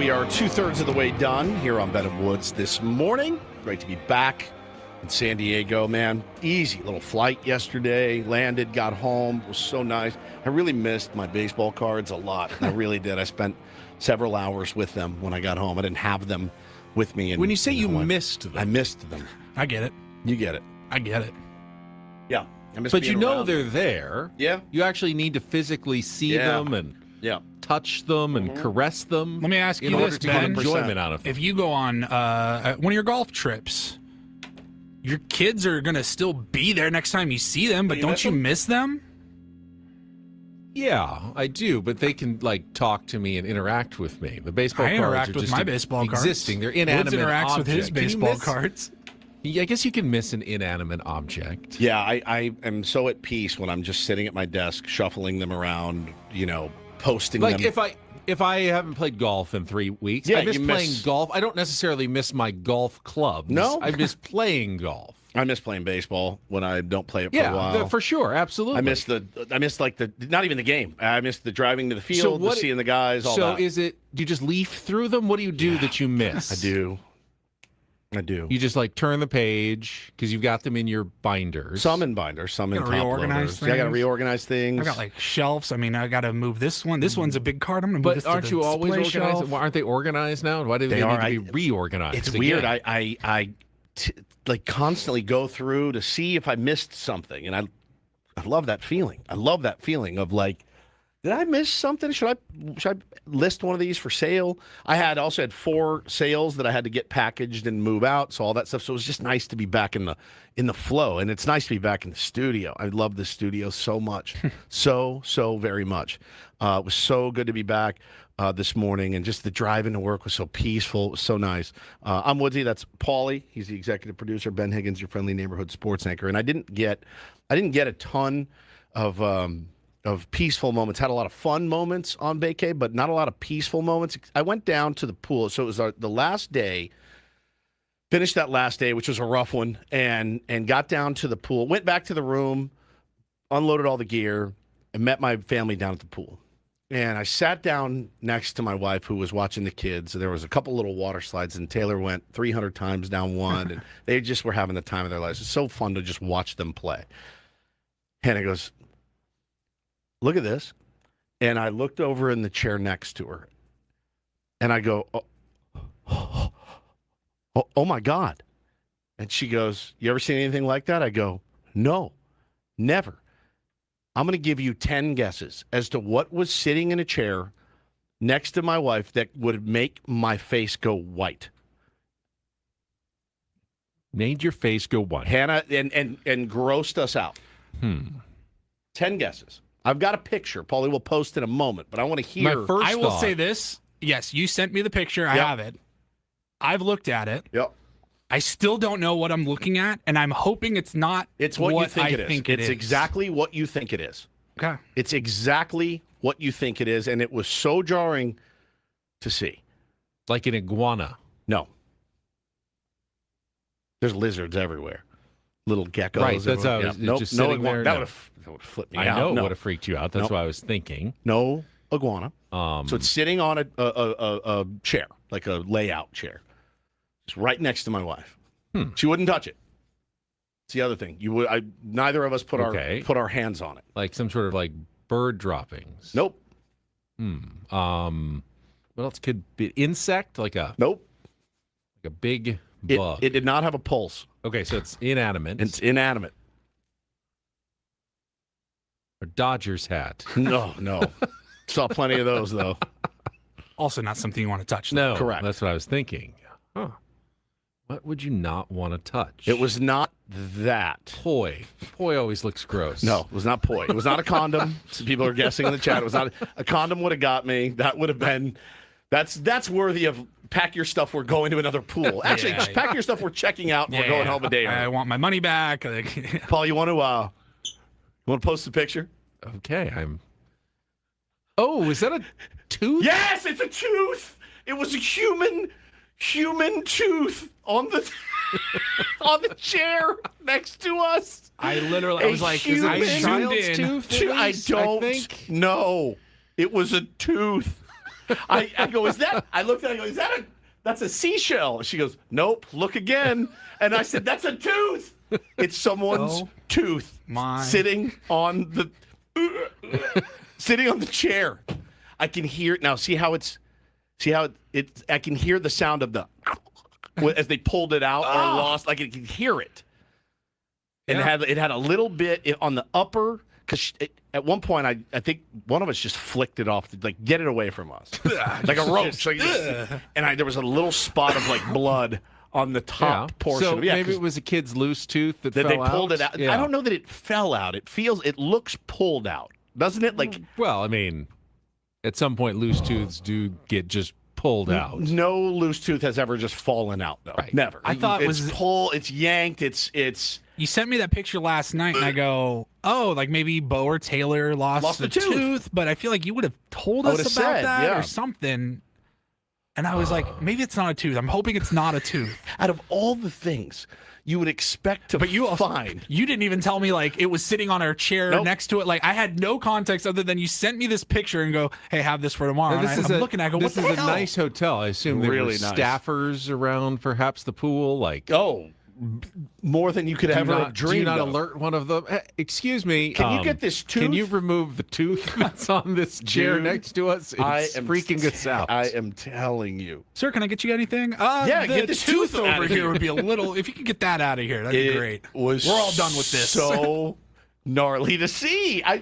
We are 2/3 of the way done here on Bed of Woods this morning. Great to be back in San Diego, man. Easy little flight yesterday. Landed, got home. It was so nice. I really missed my baseball cards a lot. I really did. I spent several hours with them when I got home. I didn't have them with me. When you say you missed them. I missed them. I get it. You get it. I get it. Yeah. I miss But being you know around they're them. there. Yeah. You actually need to physically see them and touch them and caress them. Let me ask you in order this, to get Ben. enjoyment out of them. If you go on one of your golf trips, your kids are going to still be there next time you see them, but don't you miss them? Yeah, I do, but they can talk to me and interact with me. The baseball I cards interact are with just my baseball cards. existing. They're inanimate Woods interacts objects. with his Can you baseball miss- cards. I guess you can miss an inanimate object. Yeah, I am so at peace when I'm just sitting at my desk, shuffling them around, posting them. If I haven't played golf in 3 weeks, Yeah, I miss you playing miss- golf. I don't necessarily miss my golf clubs. No? I miss playing golf. I miss playing baseball when I don't play it for a while. For sure, absolutely. I miss not even the game. I miss the driving to the field, the seeing the guys, all that. Do you just leaf through them? What do you do that you miss? I do. You just turn the page because you've got them in your binders. Some in binders, some in You top gotta reorganize loaders. Yeah, I got to things. reorganize things. I got shelves. I mean, I got to move this one. This one's a big card. I'm going to move But this to aren't the you always display organized? shelf. Aren't they organized now? Why do they are. need to be reorganized? It's again? weird. I constantly go through to see if I missed something, and I love that feeling. I love that feeling of did I miss something? Should I list one of these for sale? I also had 4 sales that I had to get packaged and move out, so all that stuff. So it was just nice to be back in the flow, and it's nice to be back in the studio. I love the studio so much, so very much. It was so good to be back this morning, and just the drive into work was so peaceful. It was so nice. I'm Woodsy. That's Paulie. He's the executive producer. Ben Higgins, your friendly neighborhood sports anchor. And I didn't get a ton of peaceful moments. Had a lot of fun moments on vacay, but not a lot of peaceful moments. I went down to the pool. So it was the last day, finished that last day, which was a rough one, and got down to the pool, went back to the room, unloaded all the gear, and met my family down at the pool. And I sat down next to my wife, who was watching the kids. There was a couple little water slides, and Taylor went 300 times down one, and they just were having the time of their lives. It's so fun to just watch them play. Hannah goes, "Look at this." And I looked over in the chair next to her, and I go, oh my God. And she goes, "You ever seen anything like that?" I go, "No, never." I'm going to give you 10 guesses as to what was sitting in a chair next to my wife that would make my face go white. Made your face go white. Hannah, and grossed us out. 10 guesses. I've got a picture. Paulie will post in a moment, but I want to hear. I will say this. Yes, you sent me the picture. I have it. I've looked at it. Yep. I still don't know what I'm looking at, and I'm hoping it's not. It's what you think I it is. think It's is. exactly what you think it is. Okay. It's exactly what you think it is, and it was so jarring to see. Like an iguana. No. There's lizards everywhere. Little geckos. Right, that's how I was Nope, just no sitting there. iguana. That would have flipped me out. I know it No. would have freaked you out. That's Nope. what I was thinking. No iguana. So it's sitting on a chair, like a layout chair. It's right next to my wife. She wouldn't touch it. It's the other thing. Neither of us put our hands on it. Like some sort of bird droppings. Nope. What else could be? Insect? Nope. Like a big bug. It did not have a pulse. Okay, so it's inanimate. It's inanimate. A Dodgers hat. No. Saw plenty of those, though. Also not something you want to touch. No, Correct. That's what I was thinking. Huh. What would you not want to touch? It was not that. Poi. Poi always looks gross. No, it was not poi. It was not a condom. Some people are guessing in the chat. It was not a condom. Would have got me. That would have been. That's worthy of pack your stuff. We're going to another pool. Actually, just pack your stuff. We're checking out. And we're going home a day early. I want my money back. Paul, you want to post the picture? Okay, Oh, is that a tooth? Yes, it's a tooth. It was a human tooth on the on the chair next to us. I was like, is it a child's tooth? I don't know. It was a tooth. I go, is that? I looked at it, I go, is that that's a seashell? She goes, nope, look again. And I said, that's a tooth. It's someone's tooth sitting on the chair. I can hear it now. See how I can hear the sound of the as they pulled it out or lost. Like I can hear it. And it had a little bit on the upper, because at one point I think one of us just flicked it off, like get it away from us, like a roach. And there was a little spot of like blood on the top portion. So maybe it was a kid's loose tooth that fell they pulled it out. Yeah. I don't know that it fell out. It looks pulled out, doesn't it? Like, well, I mean, at some point loose tooths do get just pulled out. No loose tooth has ever just fallen out, though. Right. Never. I thought it's pulled, it's yanked, it's. You sent me that picture last night, and I go, oh, like maybe Bo or Taylor lost a tooth, but I feel like you would have told us about that or something. And I was like, maybe it's not a tooth. I'm hoping it's not a tooth. Out of all the things you would expect to find. You didn't even tell me, like, it was sitting on our chair next to it. Like, I had no context other than you sent me this picture and go, hey, have this for tomorrow. Now, I'm looking at it, I go, what the hell? This is a nice hotel. I assume there really were nice staffers around perhaps the pool. Like, more than you could ever have dreamed. Do you not of. alert one of them? Excuse me. Can you get this tooth? Can you remove the tooth that's on this chair next to us? It's freaking us out. I am telling you. Sir, can I get you anything? Get this tooth over here would be a little. If you could get that out of here, that'd be great. We're all done with this. So gnarly to see. I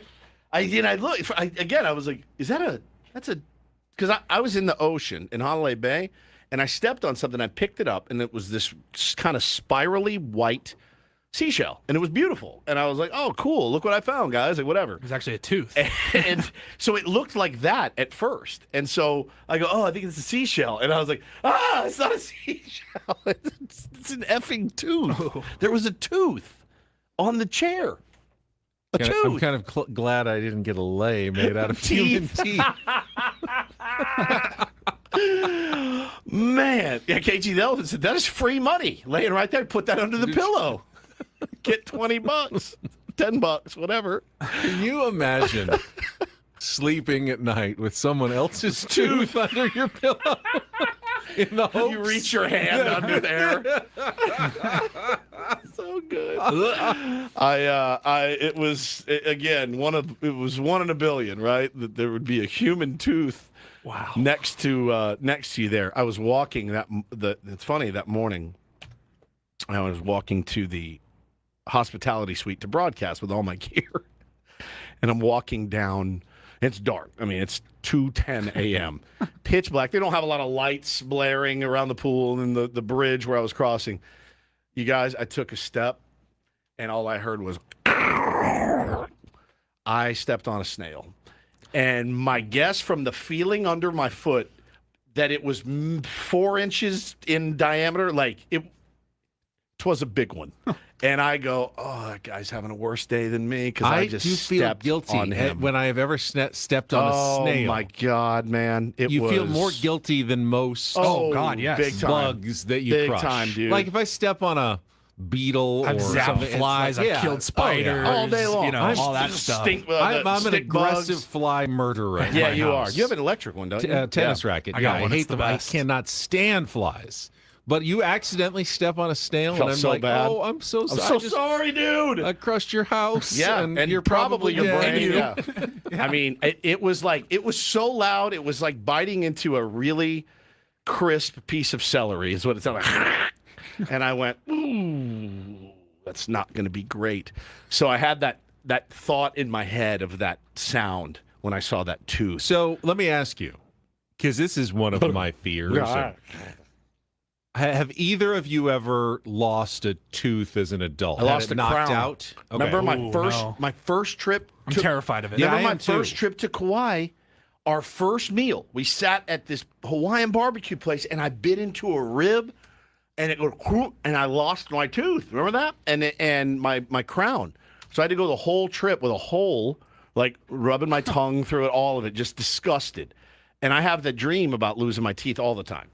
look again. I was like, because I was in the ocean in Honolulu Bay. And I stepped on something. I picked it up, and it was this kind of spirally white seashell, and it was beautiful. And I was like, "Oh, cool! Look what I found, guys!" Like whatever. It was actually a tooth, and so it looked like that at first. And so I go, "Oh, I think it's a seashell," and I was like, "Ah, it's not a seashell! It's an effing tooth." There was a tooth on the chair. Tooth. I'm kind of glad I didn't get a lei made out of human teeth. Man, KG the Elephant said that is free money laying right there. Put that under the pillow. Get $20, $10, whatever. Can you imagine sleeping at night with someone else's tooth under your pillow? In the hopes you reach your hand under there. So good. It was one in a billion, right? That there would be a human tooth. Wow. Next to you there. I was walking it's funny, that morning I was walking to the hospitality suite to broadcast with all my gear. And I'm walking down. It's dark. I mean, it's 2:10 a.m. Pitch black. They don't have a lot of lights blaring around the pool and the bridge where I was crossing. You guys, I took a step and all I heard was I stepped on a snail. And my guess from the feeling under my foot that it was 4 inches in diameter, like it was a big one. And I go, oh, that guy's having a worse day than me because I just do feel guilty on him. when I have ever stepped on a snail. Oh my God, man! You feel more guilty than most. Oh God, yes. Big time. Bugs that you big crush. Time, dude. Like if I step on a beetle I've or zapped something, flies, like, I've killed spiders, all day long. You know, all that stuff. I'm an aggressive fly murderer. At my you house. are. You have an electric one, don't you? Tennis racket. I got one. I hate them. I cannot stand flies. But you accidentally step on a snail, and I'm so like, bad. "Oh, I'm so sorry. I'm so sorry, dude. I crushed your house." Yeah, and you're probably your dead. brain. Yeah. I mean, it was so loud. It was like biting into a really crisp piece of celery. Is what it sounded like. And I went, ooh, that's not going to be great. So I had that thought in my head of that sound when I saw that tooth. So let me ask you, because this is one of my fears. Have either of you ever lost a tooth as an adult? I lost a knocked crown. out. Okay. Remember my first trip? I'm terrified of it. Remember my first trip to Kauai? Our first meal, we sat at this Hawaiian barbecue place, and I bit into a rib, and it goes, and I lost my tooth. Remember that? And my crown. So I had to go the whole trip with a hole, like rubbing my tongue through it, all of it, just disgusted. And I have the dream about losing my teeth all the time.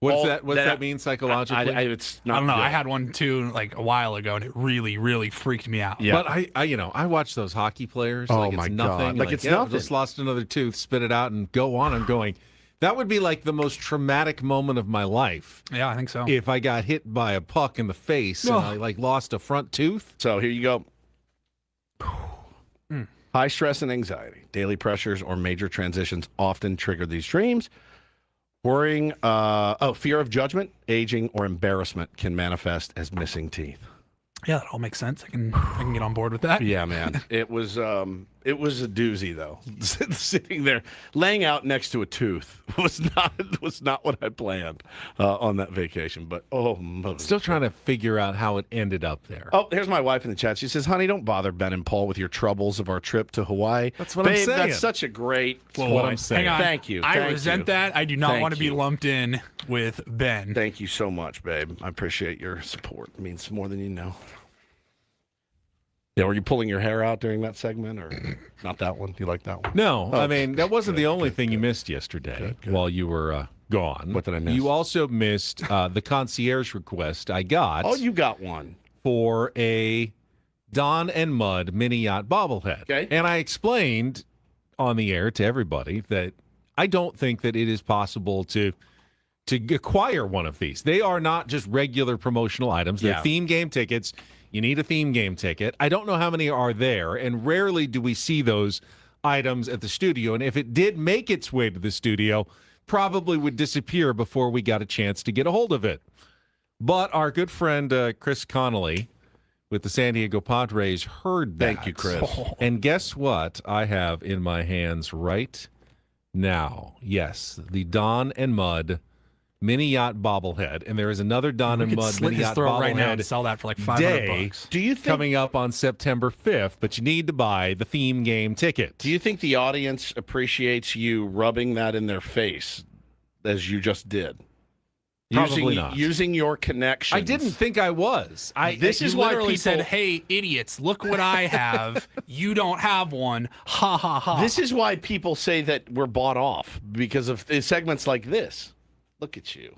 What's that mean psychologically? It's not I don't know. good. I had one too, like a while ago, and it really, really freaked me out. Yeah. But I watch those hockey players. Oh like my it's nothing. God. Like it's nothing. nothing. Just lost another tooth, spit it out, and go on. I'm going, That would be like the most traumatic moment of my life. Yeah, I think so. If I got hit by a puck in the face and I lost a front tooth. So here you go. High stress and anxiety, daily pressures, or major transitions often trigger these dreams. Worrying, fear of judgment, aging, or embarrassment can manifest as missing teeth. Yeah, that all makes sense. I can get on board with that. Yeah, man. It was a doozy though. Sitting there, laying out next to a tooth was not what I planned on that vacation. But still trying to figure out how it ended up there. Oh, here's my wife in the chat. She says, "Honey, don't bother Ben and Paul with your troubles of our trip to Hawaii." That's what I'm saying. That's such a great point. What I'm saying. Hang on. Thank you. I resent that. I do not want to be lumped in with Ben. Thank you so much, babe. I appreciate your support. It means more than you know. Yeah, were you pulling your hair out during that segment, or not that one? Do you like that one? No, I mean, that wasn't the only thing you missed yesterday while you were gone. What did I miss? You also missed the concierge request I got. Oh, you got one. For a Don and Mud mini yacht bobblehead. Okay. And I explained on the air to everybody that I don't think that it is possible to acquire one of these. They are not just regular promotional items. They're theme game tickets. You need a theme game ticket. I don't know how many are there, and rarely do we see those items at the studio. And if it did make its way to the studio, probably would disappear before we got a chance to get a hold of it. But our good friend Chris Connolly with the San Diego Padres heard that. Thank you, Chris. And guess what I have in my hands right now? Yes, the Don and Mud mini yacht bobblehead, and there is another Don and Mud mini yacht bobblehead right now and sell that for like $500. Do you think coming up on September 5th? But you need to buy the theme game ticket. Do you think the audience appreciates you rubbing that in their face as you just did? Probably not. Using your connections. I didn't think I was. This is why literally people said, "Hey, idiots! Look what I have. You don't have one. Ha ha ha." This is why people say that we're bought off, because of segments like this. Look at you.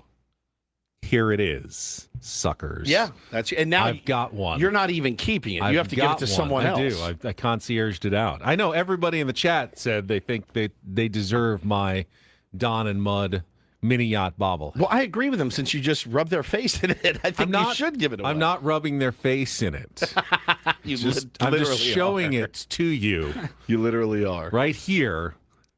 Here it is, suckers. Yeah, and now I've got one. You're not even keeping it. You have to give it to someone else. I do. I concierged it out. I know everybody in the chat said they think they deserve my Don and Mud mini yacht bobble. Well, I agree with them. Since you just rubbed their face in it, I think you should give it away. I'm not rubbing their face in it. I'm just showing it to you. You literally are. Right here.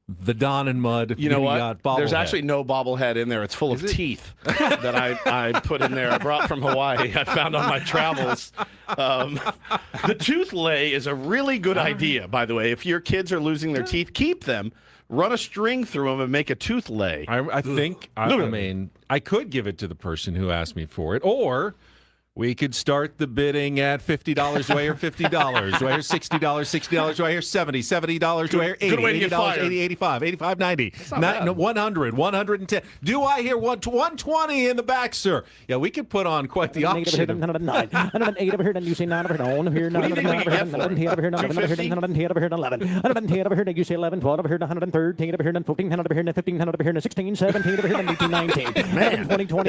The Don and Mud you know mini what? yacht bobblehead. There's actually no bobblehead in there. It's full of teeth that I put in there. I brought from Hawaii. I found on my travels. The tooth lay is a really good idea, by the way. If your kids are losing their teeth, keep them. Run a string through them and make a tooth lay. I think, I mean, I could give it to the person who asked me for it, or we could start the bidding at $50. Do I hear $50? Do I hear $60? $60? Do I hear $70? $70? Do I hear $80? $80, $80, $85, $85, $90, 100, 110. Do I hear 120 in the back, sir? Yeah, we could put on quite the auction. They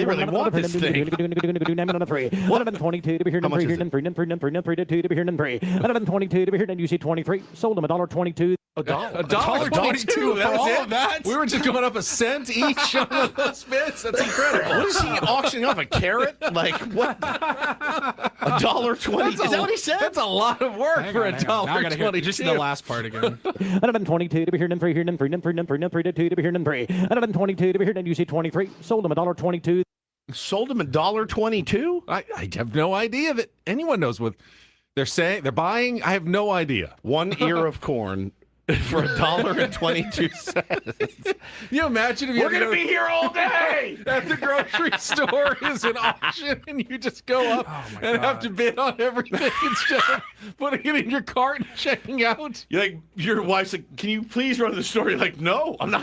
really want this thing. 122 to be here, and 3 to be here, and 3. 122 to be here, and you see 23. Sold them $1.22. $1.22 for all of that? We were just going up a cent each on those bids. That's incredible. What is he auctioning off, a carrot? Like what? $1.20. Is that what he said? That's a lot of work for $1.20. Just the last part again. 122 to be here, and 3 here, and 3 to be here, and 3. 122 to be here, and you see 23. Sold them $1.22. Sold him $1.22? I have no idea that anyone knows what they're saying. They're buying. I have no idea. One ear of corn for $1.22. You imagine if you we're going to be here all day at the grocery store is an auction and you just go up and have to bid on everything instead of putting it in your cart and checking out. You're like, your wife's like, can you please run to the store? You're like, no, I don't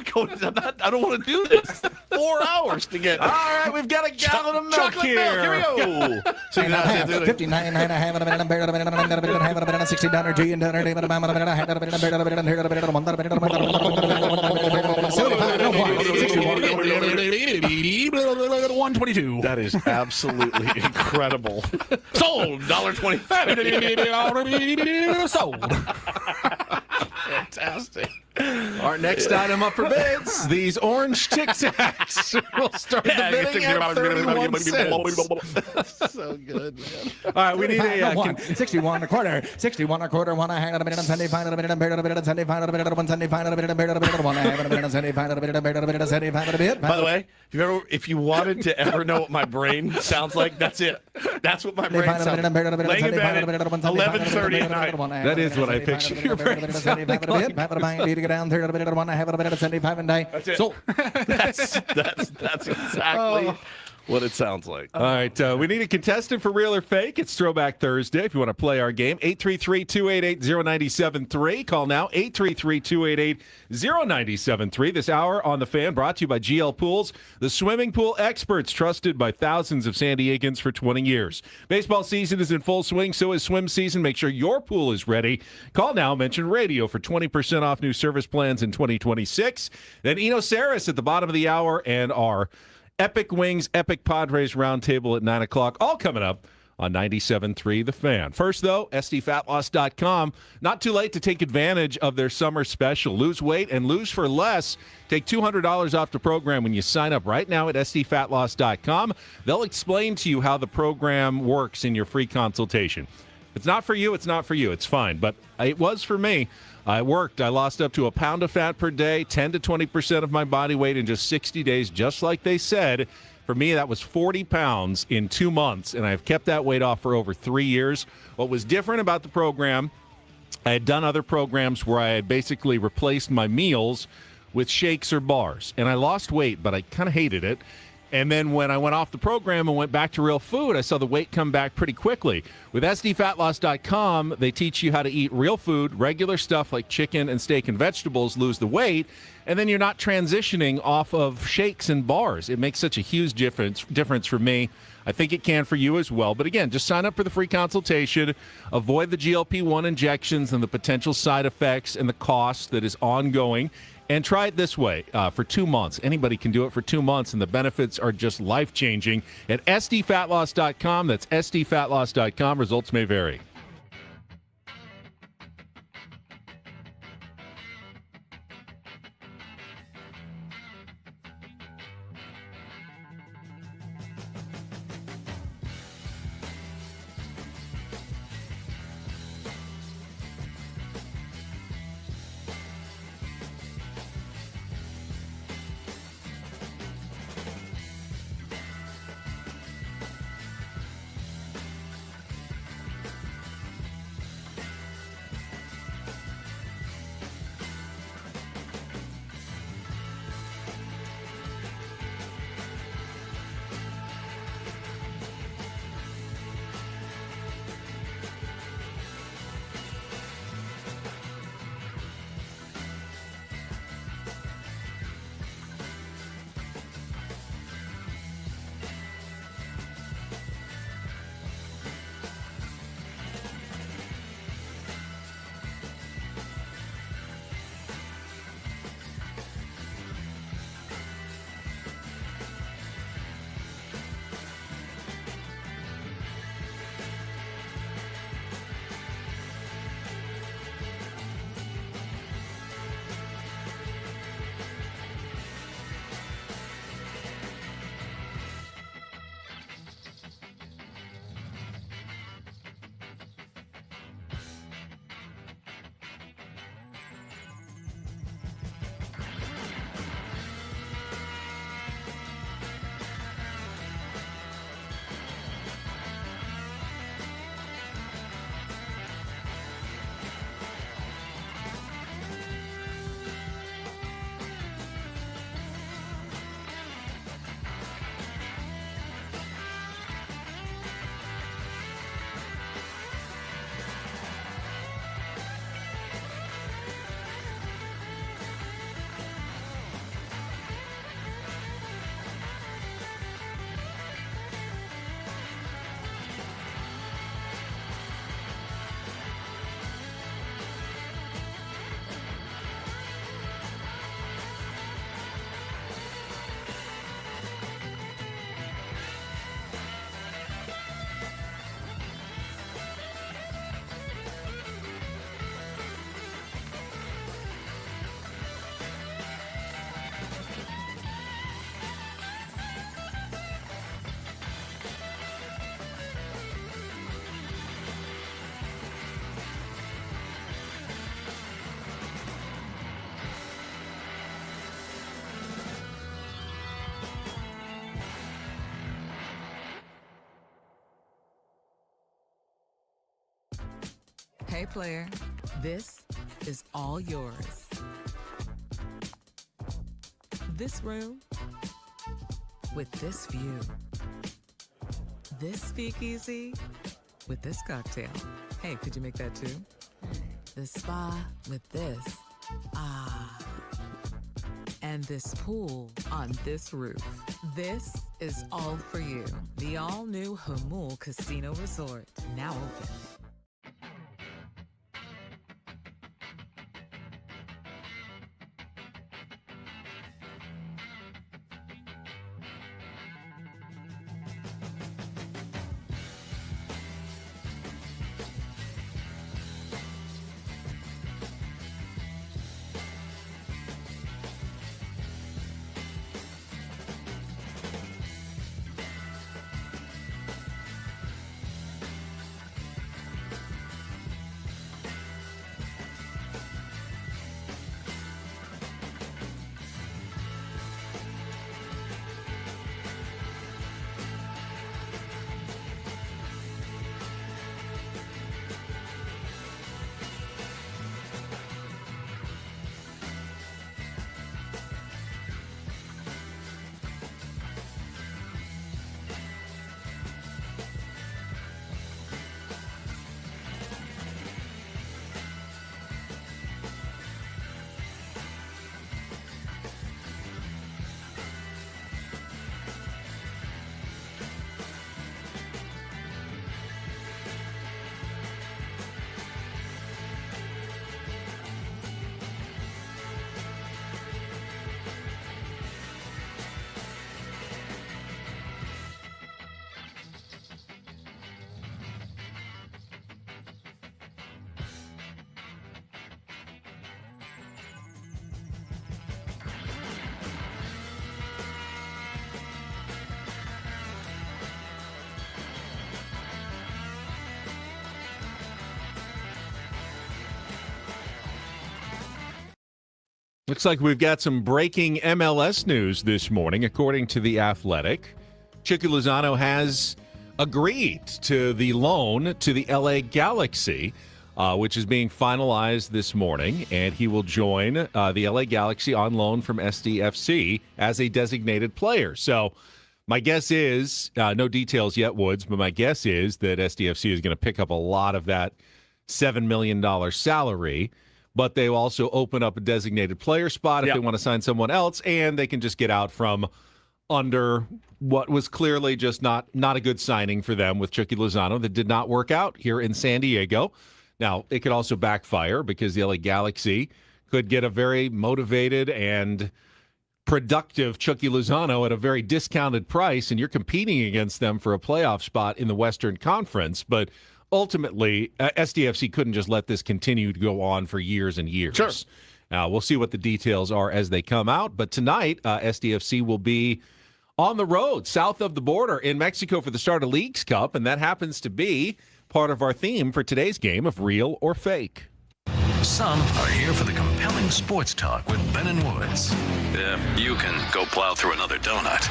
want to do this. 4 hours to get. All right, we've got a gallon of milk here. Here we go. So and I have 59 and a half and a bit, $60 G and $122. That is absolutely incredible. Sold $1.20. Sold. Fantastic. Our next item up for bids, these orange Tic Tacs. We'll start the bidding at 31 cents. So good, man. All right, we need a... 61 a quarter, 61 a quarter, one a hand, a minute, and 75 a minute, and 75 a minute, 175 a minute, and 1 half a minute, and 75 a minute, and 75 a bit. By the way, if you wanted to ever know what my brain sounds like, that's it. That's what my brain sounds like. Laying in bed at 11:30 at night. That is what I picture your brain sounding like. That's it. So that's exactly what it sounds like. All right, we need a contestant for Real or Fake. It's Throwback Thursday. If you want to play our game, 833-288-0973. Call now, 833-288-0973. This hour on The Fan brought to you by GL Pools, the swimming pool experts trusted by thousands of San Diegans for 20 years. Baseball season is in full swing, so is swim season. Make sure your pool is ready. Call now, mention radio for 20% off new service plans in 2026. Then Eno Saris at the bottom of the hour and our Epic Wings, Epic Padres Roundtable at 9 o'clock, all coming up on 97.3 The Fan. First, though, SDFatLoss.com. Not too late to take advantage of their summer special. Lose weight and lose for less. Take $200 off the program when you sign up right now at SDFatLoss.com. They'll explain to you how the program works in your free consultation. If it's not for you, it's not for you. It's fine. But it was for me. I worked. I lost up to a pound of fat per day, 10 to 20% of my body weight in just 60 days, just like they said. For me, that was 40 pounds in 2 months, and I've kept that weight off for over 3 years. What was different about the program, I had done other programs where I had basically replaced my meals with shakes or bars, and I lost weight, but I kind of hated it. And then when I went off the program and went back to real food, I saw the weight come back pretty quickly. With SDFatLoss.com, they teach you how to eat real food, regular stuff like chicken and steak and vegetables, lose the weight, and then you're not transitioning off of shakes and bars. It makes such a huge difference for me. I think it can for you as well. But again, just sign up for the free consultation. Avoid the GLP-1 injections and the potential side effects and the cost that is ongoing. And try it this way for 2 months. Anybody can do it for 2 months, and the benefits are just life-changing at SDFatLoss.com. That's SDFatLoss.com. Results may vary. Hey, player, this is all yours. This room with this view. This speakeasy with this cocktail. Hey, could you make that too? The spa with this. Ah. And this pool on this roof. This is all for you. The all-new Hamul Casino Resort, now open. Looks like we've got some breaking MLS news this morning. According to The Athletic, Chicky Lozano has agreed to the loan to the LA Galaxy, which is being finalized this morning, and he will join the LA Galaxy on loan from SDFC as a designated player. So my guess is, no details yet, Woods, but my guess is that SDFC is going to pick up a lot of that $7 million salary, but they will also open up a designated player spot if they want to sign someone else, and they can just get out from under what was clearly just not a good signing for them with Chicky Lozano that did not work out here in San Diego. Now, it could also backfire because the LA Galaxy could get a very motivated and productive Chicky Lozano at a very discounted price, and you're competing against them for a playoff spot in the Western Conference. But ultimately, SDFC couldn't just let this continue to go on for years and years. Sure. We'll see what the details are as they come out. But tonight, SDFC will be on the road south of the border in Mexico for the start of Leagues Cup, and that happens to be part of our theme for today's game of Real or Fake. Some are here for the compelling sports talk with Ben and Woods. Yeah, you can go plow through another donut.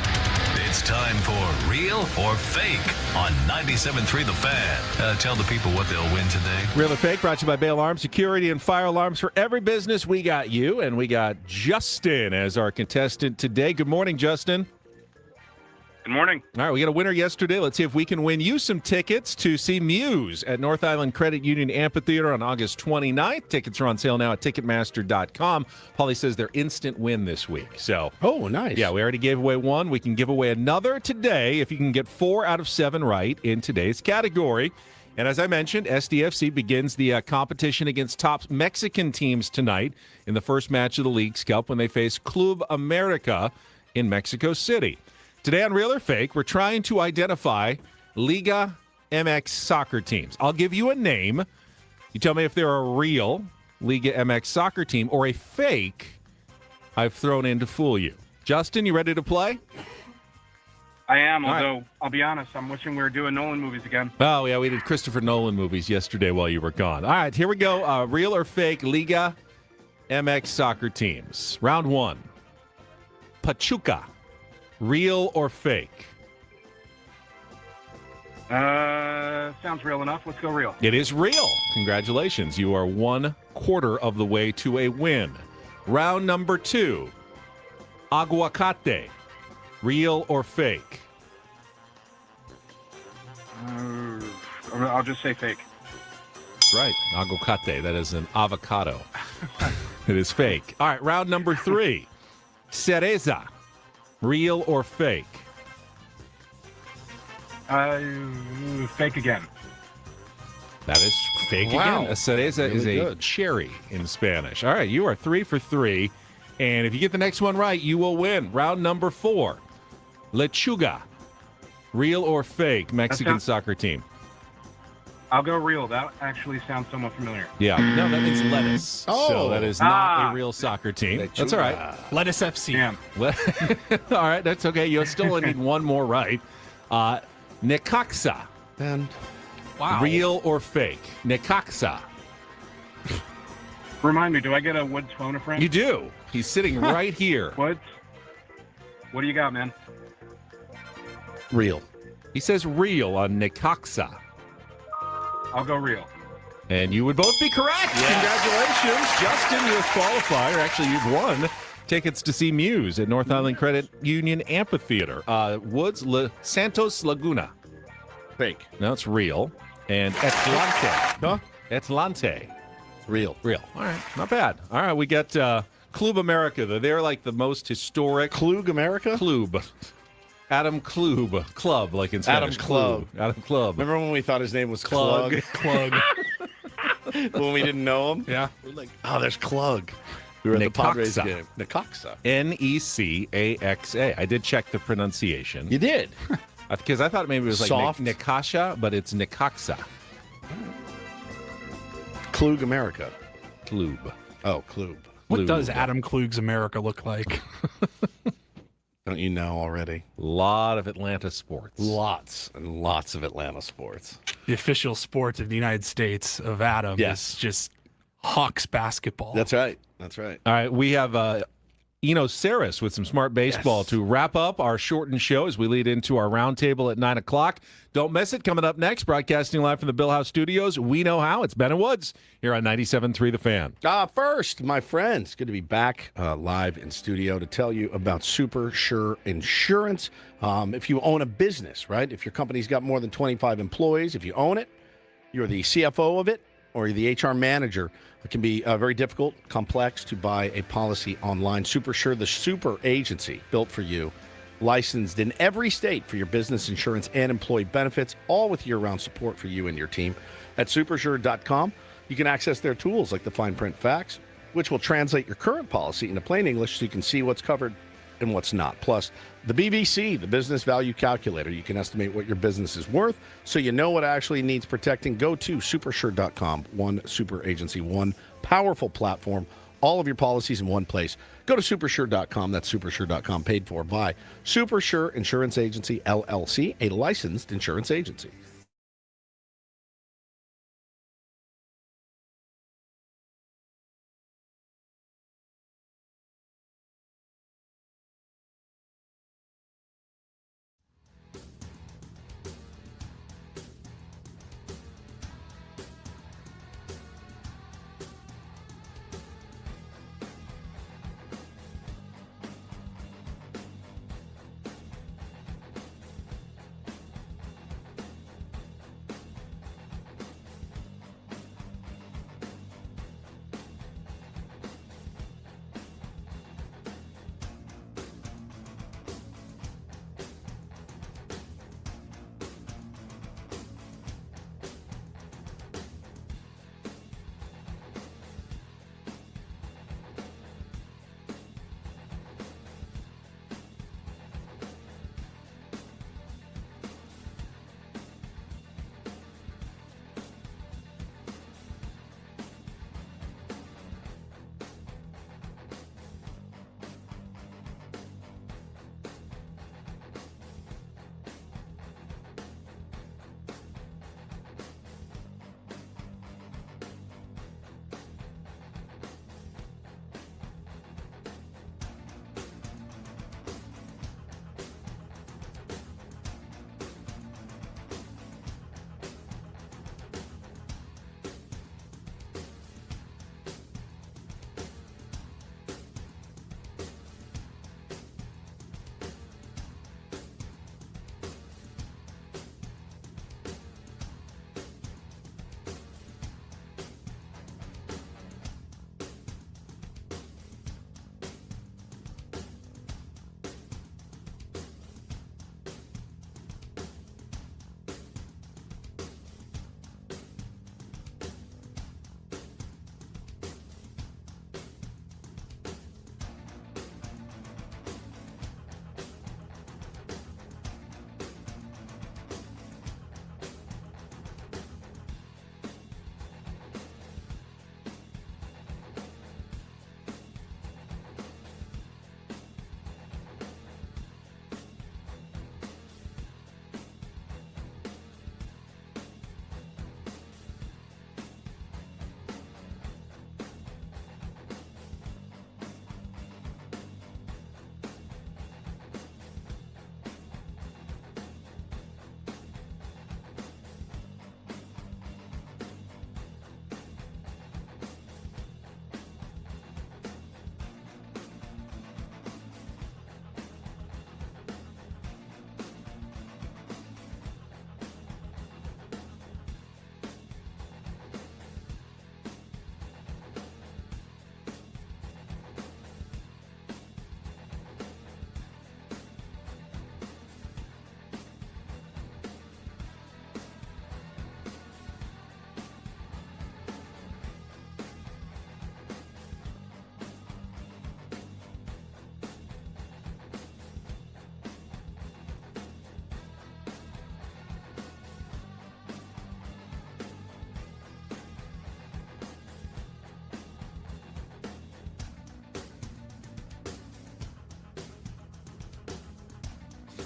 It's time for Real or Fake on 97.3 The Fan. Tell the people what they'll win today. Real or Fake brought to you by Bail Alarm Security and Fire Alarms. For every business, we got you, and we got Justin as our contestant today. Good morning, Justin. Good morning. All right, we got a winner yesterday. Let's see if we can win you some tickets to see Mize at North Island Credit Union Amphitheater on August 29th. Tickets are on sale now at Ticketmaster.com. Paulie says they're instant win this week. So, oh, nice. Yeah, we already gave away one. We can give away another today if you can get 4 out of 7 right in today's category. And as I mentioned, SDFC begins the competition against top Mexican teams tonight in the first match of the Leagues Cup when they face Club America in Mexico City. Today on Real or Fake, we're trying to identify Liga MX soccer teams. I'll give you a name. You tell me if they're a real Liga MX soccer team or a fake I've thrown in to fool you. Justin, you ready to play? I am, All although right. I'll be honest, I'm wishing we were doing Nolan movies again. Oh, yeah, we did Christopher Nolan movies yesterday while you were gone. All right, here we go. Real or fake Liga MX soccer teams. Round 1. Pachuca. Real or fake? Sounds real enough. Let's go real. It is real. Congratulations. You are 1/4 of the way to a win. Round number 2. Aguacate. Real or fake? I'll just say fake. Right. Aguacate. That is an avocado. It is fake. All right. Round number 3. Cereza. Real or fake? Fake again. That is fake Wow. again. A cereza Really is a good. cherry in Spanish. All right. You are 3 for 3. And if you get the next one right, you will win. Round number 4. Lechuga. Real or fake Mexican soccer team? I'll go real. That actually sounds somewhat familiar. Yeah. No, that means lettuce. Oh. So that is not a real soccer team. That's all right. Lettuce FC. Damn. All right. That's okay. You still need one more right. Necaxa. And Wow. Real or fake? Necaxa. Remind me, do I get a Woods phone a friend? You do. He's sitting right here. Woods? What do you got, man? real. He says real on Necaxa. I'll go real. And you would both be correct. Congratulations, Justin, you're a qualifier. Actually, you've won tickets to see Muse at North Island Credit Union Amphitheater. Woods, Santos Laguna. Fake. No, it's real. And Atlante. Huh? Atlante. Real. Real. All right, not bad. All right, we got Klub America. They're like the most historic. Klub America? Klub. Adam Klub. Club, like in Spanish. Adam Klub. Adam Klub. Remember when we thought his name was Klug? Klug? When we didn't know him? Yeah. We're like, oh, there's Klug. We were at the Padres game. Necaxa. Necaxa. I did check the pronunciation. You did? Because I thought maybe it was like Soft. Necaxa, but it's Necaxa. Klug America. Klub. Oh, Klub. What does Adam Klug's America look like? Don't you know already? A lot of Atlanta sports. Lots and lots of Atlanta sports. The official sport of the United States of Adam Yes. is just Hawks basketball. That's right. That's right. All right, we have Eno Saris with some smart baseball to wrap up our shortened show as we lead into our roundtable at 9 o'clock. Don't miss it. Coming up next, broadcasting live from the Bill House Studios. We know how. It's Ben and Woods here on 97.3 The Fan. First, my friends, good to be back live in studio to tell you about Super Sure Insurance. If you own a business, right? If your company's got more than 25 employees, if you own it, you're the CFO of it, or you're the HR manager, it can be very difficult, complex to buy a policy online. Super Sure, the super agency built for you, licensed in every state for your business insurance and employee benefits, all with year-round support for you and your team. At supersure.com, you can access their tools like the fine print facts, which will translate your current policy into plain English so you can see what's covered and what's not. Plus, the BVC, the Business Value Calculator. You can estimate what your business is worth so you know what actually needs protecting. Go to supersure.com. One super agency, one powerful platform. All of your policies in one place. Go to supersure.com. That's supersure.com, paid for by Supersure Insurance Agency, LLC, a licensed insurance agency.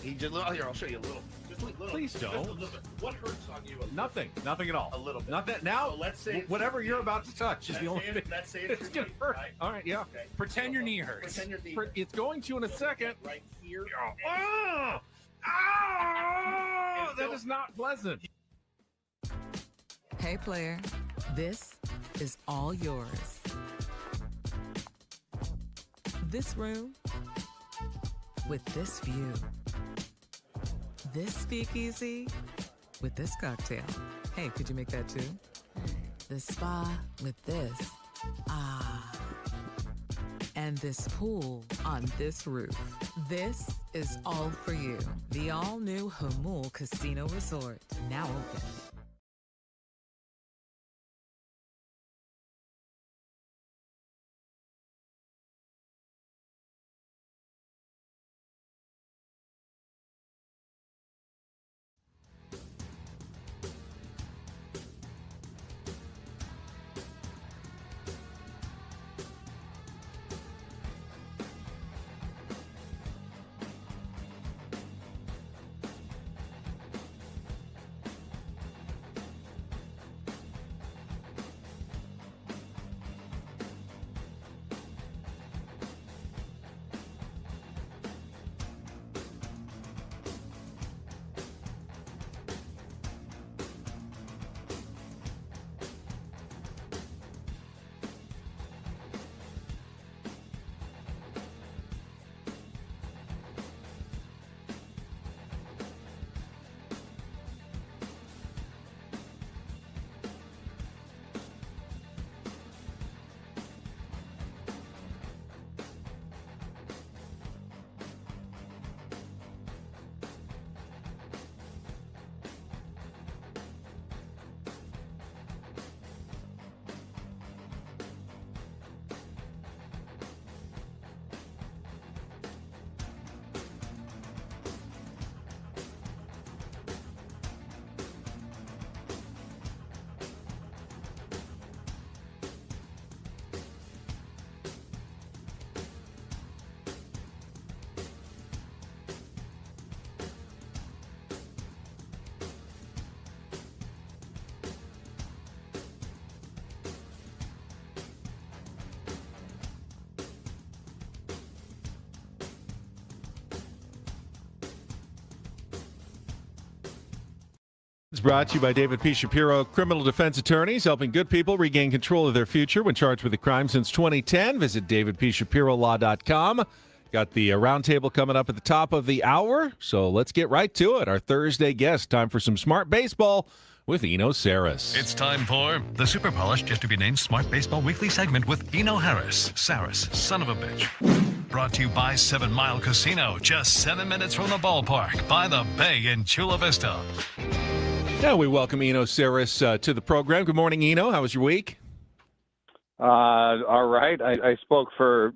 He just here. I'll show you a little. Just a little. Please don't. Just a little bit. What hurts on you? Nothing at all. A little bit. Not that now. So let's say whatever you're about to touch is the only thing. Let's say it's gonna hurt. Right? All right, yeah. Okay. Pretend your knee hurts. Pretend your knee. It's going to in a second. Right here. Oh, that is not pleasant. Hey, player, this is all yours. This room with this view. This speakeasy with this cocktail. Hey, could you make that too? The spa with this. Ah. And this pool on this roof. This is all for you. The all-new Hamul Casino Resort, now open. It's brought to you by David P. Shapiro, criminal defense attorneys, helping good people regain control of their future when charged with a crime since 2010. Visit davidpshapirolaw.com. Got the roundtable coming up at the top of the hour, so let's get right to it. Our Thursday guest, time for some smart baseball with Eno Saris. It's time for the super polished, yet to be named Smart Baseball Weekly segment with Eno Harris. Saris, son of a bitch. Brought to you by 7 Mile Casino, just 7 minutes from the ballpark, by the bay in Chula Vista. Now we welcome Eno Saris to the program. Good morning, Eno. How was your week? All right. I spoke for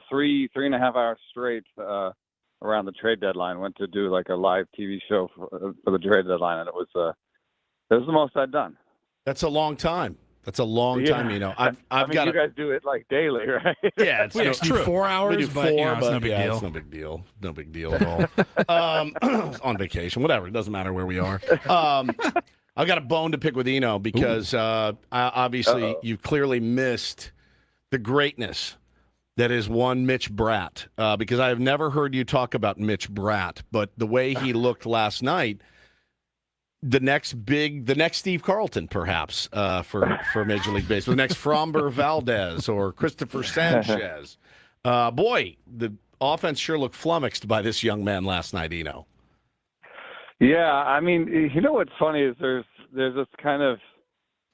three and a half hours straight around the trade deadline. Went to do like a live TV show for the trade deadline, and it was the most I'd done. That's a long time. That's a long time, Eno. I've got you guys do it like daily, right? Yeah, it's true. 4 hours, we do but, it's no big deal. It's no big deal. No big deal at all. On vacation, whatever. It doesn't matter where we are. I've got a bone to pick with Eno because obviously you've clearly missed the greatness that is one Mitch Bratt. Because I have never heard you talk about Mitch Bratt, but the way he looked last night, the next Steve Carlton, perhaps, for Major League Baseball, the next Framber Valdez or Christopher Sanchez. Boy, the offense sure looked flummoxed by this young man last night, Eno. Yeah, I mean, you know what's funny is there's this kind of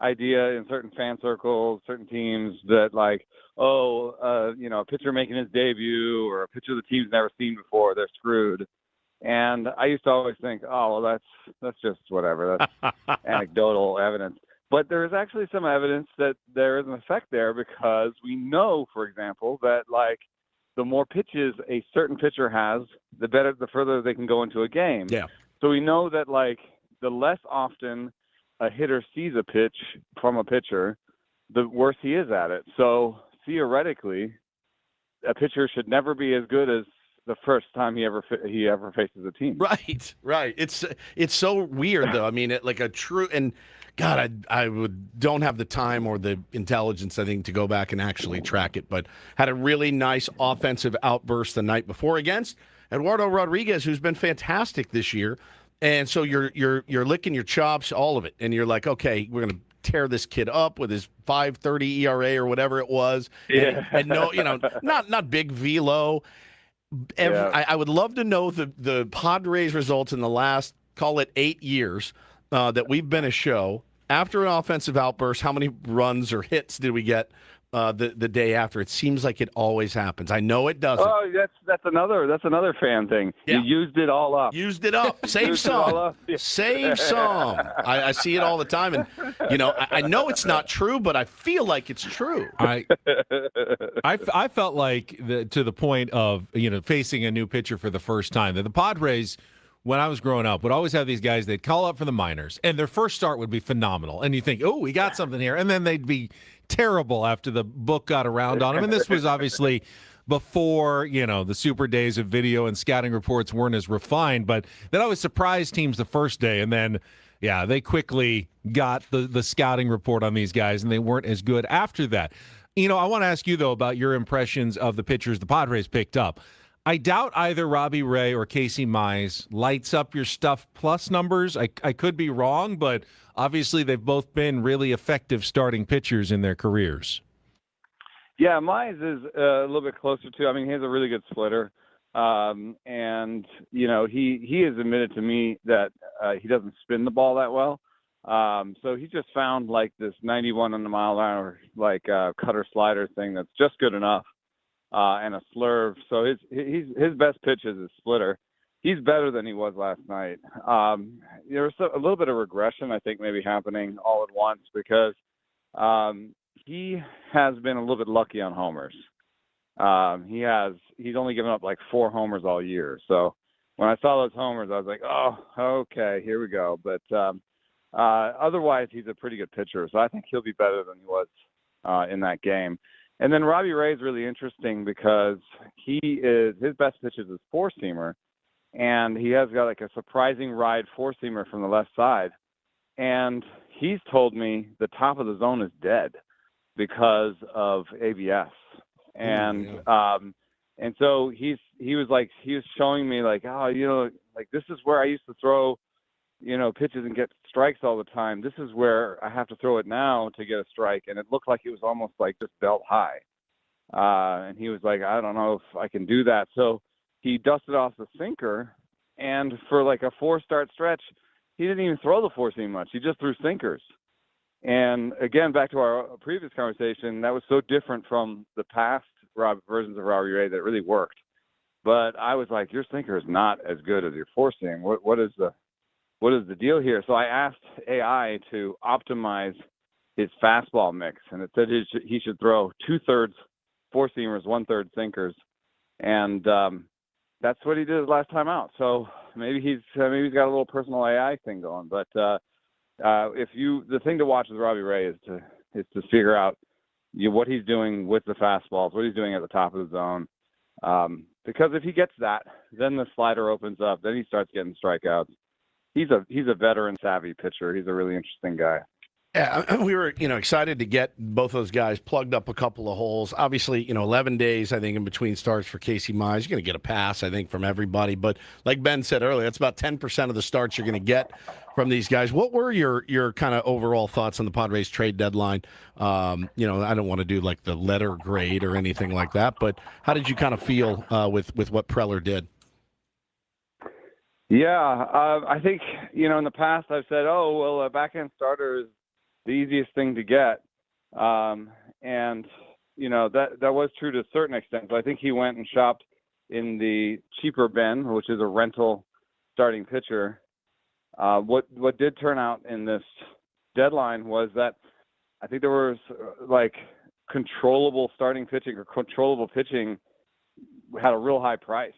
idea in certain fan circles, certain teams that like, a pitcher making his debut or a pitcher the team's never seen before, they're screwed. And I used to always think, oh, well, that's just whatever. That's anecdotal evidence. But there is actually some evidence that there is an effect there because we know, for example, that like the more pitches a certain pitcher has, the further they can go into a game. Yeah. So we know that like the less often a hitter sees a pitch from a pitcher, the worse he is at it. So theoretically, a pitcher should never be as good as the first time he ever faces a team. Right. It's so weird though. I mean, like a true and God, I don't have the time or the intelligence, I think, to go back and actually track it. But had a really nice offensive outburst the night before against Eduardo Rodriguez, who's been fantastic this year. And so you're licking your chops, all of it, and you're like, okay, we're gonna tear this kid up with his 5.30 ERA or whatever it was. Yeah. And no, not big velo. I would love to know the Padres results in the last, call it 8 years that we've been a show. After an offensive outburst, how many runs or hits did we get the day after? It seems like it always happens. I know it doesn't. Oh, that's another fan thing. Yeah. You used it all up. Save some. Save some. I see it all the time, and I know it's not true, but I feel like it's true. I felt like to the point of facing a new pitcher for the first time that the Padres, when I was growing up, would always have these guys, they'd call up for the minors, and their first start would be phenomenal. And you think, oh, we got something here. And then they'd be terrible after the book got around on them. And this was obviously before, the super days of video and scouting reports weren't as refined. But that always surprised teams the first day. And then, they quickly got the scouting report on these guys, and they weren't as good after that. I want to ask you, though, about your impressions of the pitchers the Padres picked up. I doubt either Robbie Ray or Casey Mize lights up your stuff plus numbers. I could be wrong, but obviously they've both been really effective starting pitchers in their careers. Yeah, Mize is a little bit closer to. I mean, he has a really good splitter, and he has admitted to me that he doesn't spin the ball that well. So he just found like this 91 on the mile an hour cutter slider thing that's just good enough. And a slurve. So his best pitch is his splitter. He's better than he was last night. There's a little bit of regression, I think, maybe happening all at once because he has been a little bit lucky on homers. He's only given up like 4 homers all year. So when I saw those homers, I was like, oh, okay, here we go. But otherwise, he's a pretty good pitcher. So I think he'll be better than he was in that game. And then Robbie Ray is really interesting because his best pitch is his four-seamer, and he has got like a surprising ride four-seamer from the left side. And he's told me the top of the zone is dead because of ABS. And and so he was showing me like, oh, like this is where I used to throw pitches and get strikes all the time. This is where I have to throw it now to get a strike. And it looked like it was almost like just belt high. And he was like, I don't know if I can do that. So he dusted off the sinker, and for like a 4-start stretch, he didn't even throw the four seam much. He just threw sinkers. And again, back to our previous conversation, that was so different from the past versions of Robbie Ray that really worked. But I was like, your sinker is not as good as your four seam. What is the deal here? So I asked AI to optimize his fastball mix, and it said he should throw 2/3 four-seamers, 1/3 sinkers, and that's what he did his last time out. So maybe he's got a little personal AI thing going. But the thing to watch with Robbie Ray is to figure out what he's doing with the fastballs, what he's doing at the top of the zone, because if he gets that, then the slider opens up, then he starts getting strikeouts. He's a veteran savvy pitcher. He's a really interesting guy. Yeah, we were, excited to get both those guys plugged up a couple of holes. Obviously, 11 days, I think, in between starts for Casey Mize. You're going to get a pass, I think, from everybody. But like Ben said earlier, that's about 10% of the starts you're going to get from these guys. What were your kind of overall thoughts on the Padres trade deadline? I don't want to do like the letter grade or anything like that, but how did you kind of feel with what Preller did? Yeah, I think, in the past I've said, a back-end starter is the easiest thing to get. And, that was true to a certain extent. So I think he went and shopped in the cheaper bin, which is a rental starting pitcher. What did turn out in this deadline was that I think there was controllable starting pitching or controllable pitching had a real high price,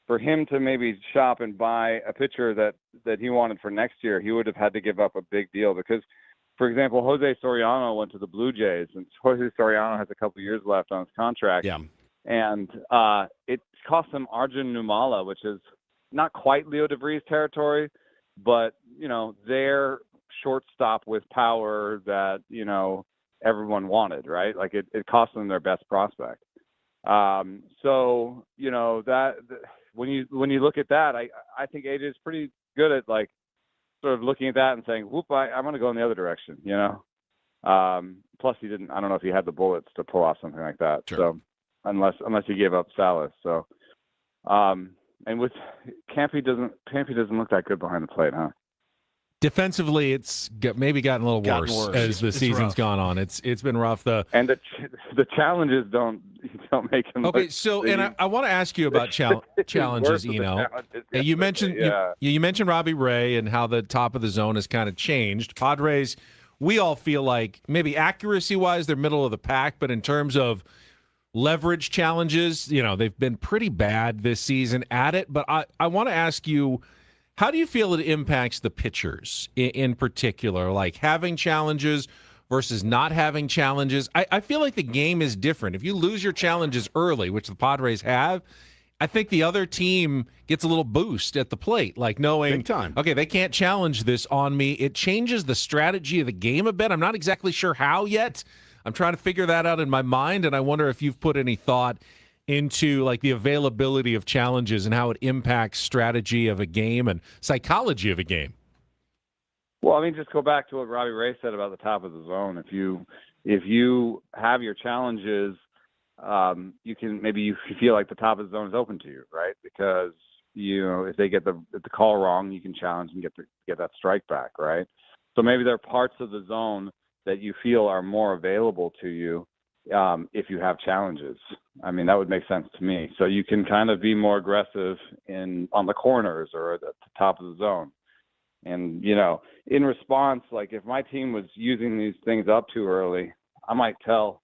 for him to maybe shop and buy a pitcher that he wanted for next year, he would have had to give up a big deal because, for example, Jose Soriano went to the Blue Jays, and Jose Soriano has a couple years left on his contract. Yeah. And it cost them Arjun Numala, which is not quite Leo DeVries territory, but, their shortstop with power that, everyone wanted, right? Like it cost them their best prospect. So, that when you look at that, I think AJ is pretty good at like sort of looking at that and saying, whoop, I'm going to go in the other direction, plus he didn't, I don't know if he had the bullets to pull off something like that. Sure. So unless he gave up Salas. So, and with Campy doesn't look that good behind the plate, huh? Defensively, it's maybe gotten a little worse as the season's gone on. It's been rough. And the challenges don't make him. Okay, so and I want to ask you about challenges. You mentioned you mentioned Robbie Ray and how the top of the zone has kind of changed. Padres, we all feel like maybe accuracy-wise they're middle of the pack, but in terms of leverage challenges, they've been pretty bad this season at it. But I want to ask you, how do you feel it impacts the pitchers in particular, like having challenges versus not having challenges? I feel like the game is different. If you lose your challenges early, which the Padres have, I think the other team gets a little boost at the plate, like knowing, big time. Okay, they can't challenge this on me. It changes the strategy of the game a bit. I'm not exactly sure how yet. I'm trying to figure that out in my mind, and I wonder if you've put any thought into like the availability of challenges and how it impacts strategy of a game and psychology of a game. Well, I mean, just go back to what Robbie Ray said about the top of the zone. If you have your challenges, you can maybe you feel like the top of the zone is open to you, right? Because if they get the call wrong, you can challenge and get that strike back, right? So maybe there are parts of the zone that you feel are more available to you if you have challenges. I mean, that would make sense to me. So you can kind of be more aggressive on the corners or at the top of the zone. And, in response, like if my team was using these things up too early, I might tell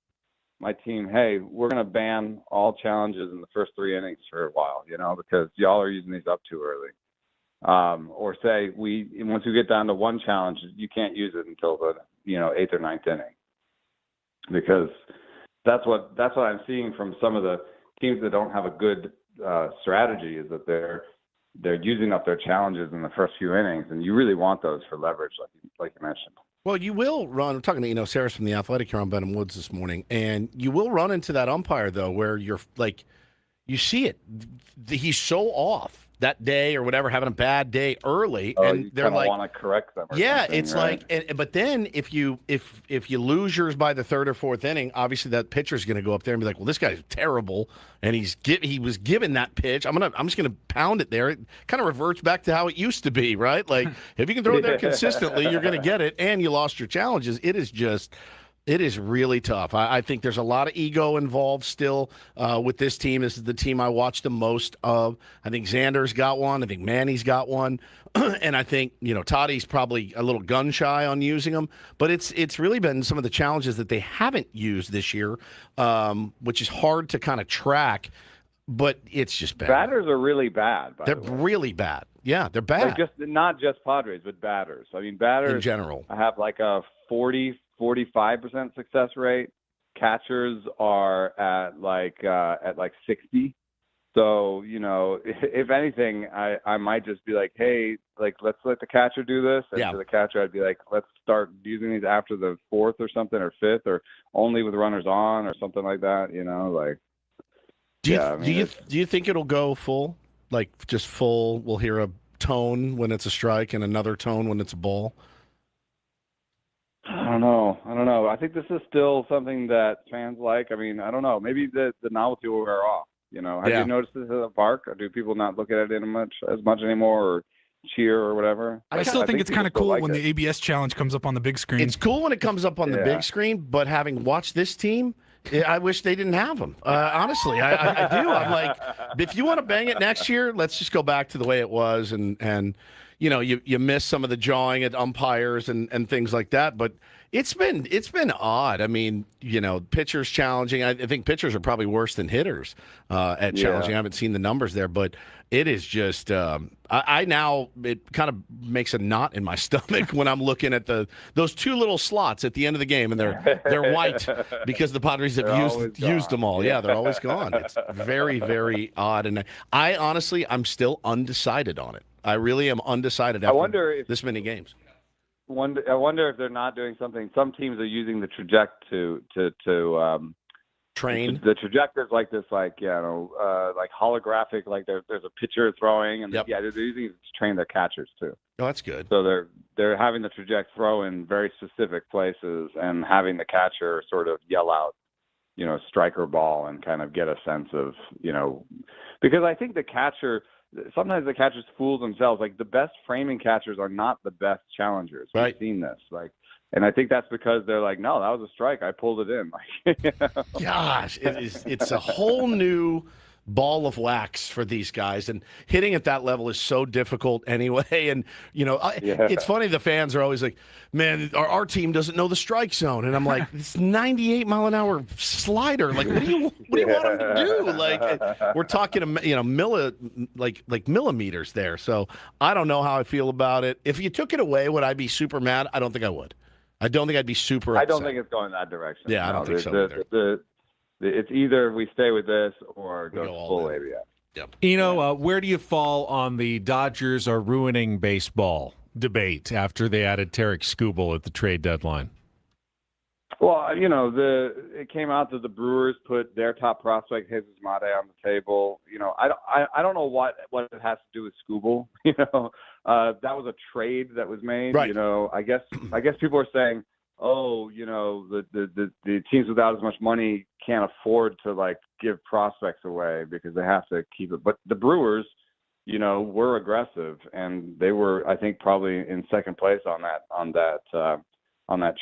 my team, hey, we're going to ban all challenges in the first 3 innings for a while, because y'all are using these up too early. Or say once we get down to one challenge, you can't use it until the, 8th or 9th inning. Because that's what I'm seeing from some of the teams that don't have a good strategy, is that they're using up their challenges in the first few innings, and you really want those for leverage, like you mentioned. Well, you will run. I'm talking to Sarah's from the Athletic here on Benham Woods this morning, and you will run into that umpire though, where you're like, you see it, he's so off that day or whatever, having a bad day early, and they're like, want to correct them. It's right? but then if you lose yours by the 3rd or 4th inning, obviously that pitcher's going to go up there and be like, well, this guy's terrible, and he was given that pitch. I'm just going to pound it there. It kind of reverts back to how it used to be, right? Like if you can throw it there consistently, you're going to get it, and you lost your challenges. It is really tough. I think there's a lot of ego involved still with this team. This is the team I watch the most of. I think Xander's got one. I think Manny's got one. And I think, Toddy's probably a little gun shy on using them. But it's really been some of the challenges that they haven't used this year, which is hard to kind of track. But it's just bad. Batters are really bad. They're really bad. Yeah, they're bad. Like not just Padres, but batters. I mean, batters in general have like a 45% success rate. Catchers are at like 60. So, if anything, I might just be like, hey, like, let's let the catcher do this. And to the catcher, I'd be like, let's start using these after the 4th or something, or 5th, or only with runners on, or something like that. Do you think it'll go full? Like just full, we'll hear a tone when it's a strike and another tone when it's a ball? I don't know. I think this is still something that fans like. I mean, I don't know. Maybe the novelty will wear off. Have you noticed this at the park? Or do people not look at it as much anymore, or cheer or whatever? I still think it's kind of cool when the ABS challenge comes up on the big screen. It's cool when it comes up on the big screen, but having watched this team, I wish they didn't have them. Honestly, I do. I'm like, if you want to bang it next year, let's just go back to the way it was, and you miss some of the jawing at umpires and things like that, but It's been odd. I mean, pitchers challenging. I think pitchers are probably worse than hitters at challenging. I haven't seen the numbers there, but it is just. I now it kind of makes a knot in my stomach when I'm looking at those two little slots at the end of the game, and they're white because the Padres have used them all. Yeah, they're always gone. It's very, very odd, and I honestly I'm still undecided on it. I really am undecided after this many games. I wonder if they're not doing something. Some teams are using the trajectory to train. The trajectories like this, like holographic, like there's a pitcher throwing, and they're using it to train their catchers too. Oh, that's good. So they're having the trajectory throw in very specific places and having the catcher sort of yell out, striker ball and kind of get a sense of, because I think the catcher. Sometimes the catchers fool themselves. Like the best framing catchers are not the best challengers. We've seen this. And I think that's because they're like, no, that was a strike. I pulled it in. Gosh, it's a whole new ball of wax for these guys, and hitting at that level is so difficult anyway. And it's funny, the fans are always like, man, our team doesn't know the strike zone, and I'm like, it's 98 mile an hour slider. Like, what do you want them to do? Like, we're talking millimeters there. So I don't know how I feel about it. If you took it away, would I be super mad? I don't think I would. I don't think I'd be super upset. I don't think it's going that direction. Yeah, I don't think so either. It's either we stay with this or go full ABS. Yep. Where do you fall on the Dodgers are ruining baseball debate after they added Tarek Skubal at the trade deadline? Well, it came out that the Brewers put their top prospect, Jesus Mate, on the table. I don't know what it has to do with Skubal. That was a trade that was made. Right. I guess people are saying, the teams without as much money can't afford to give prospects away because they have to keep it. But the Brewers, were aggressive, and they were, I think, probably in second place on that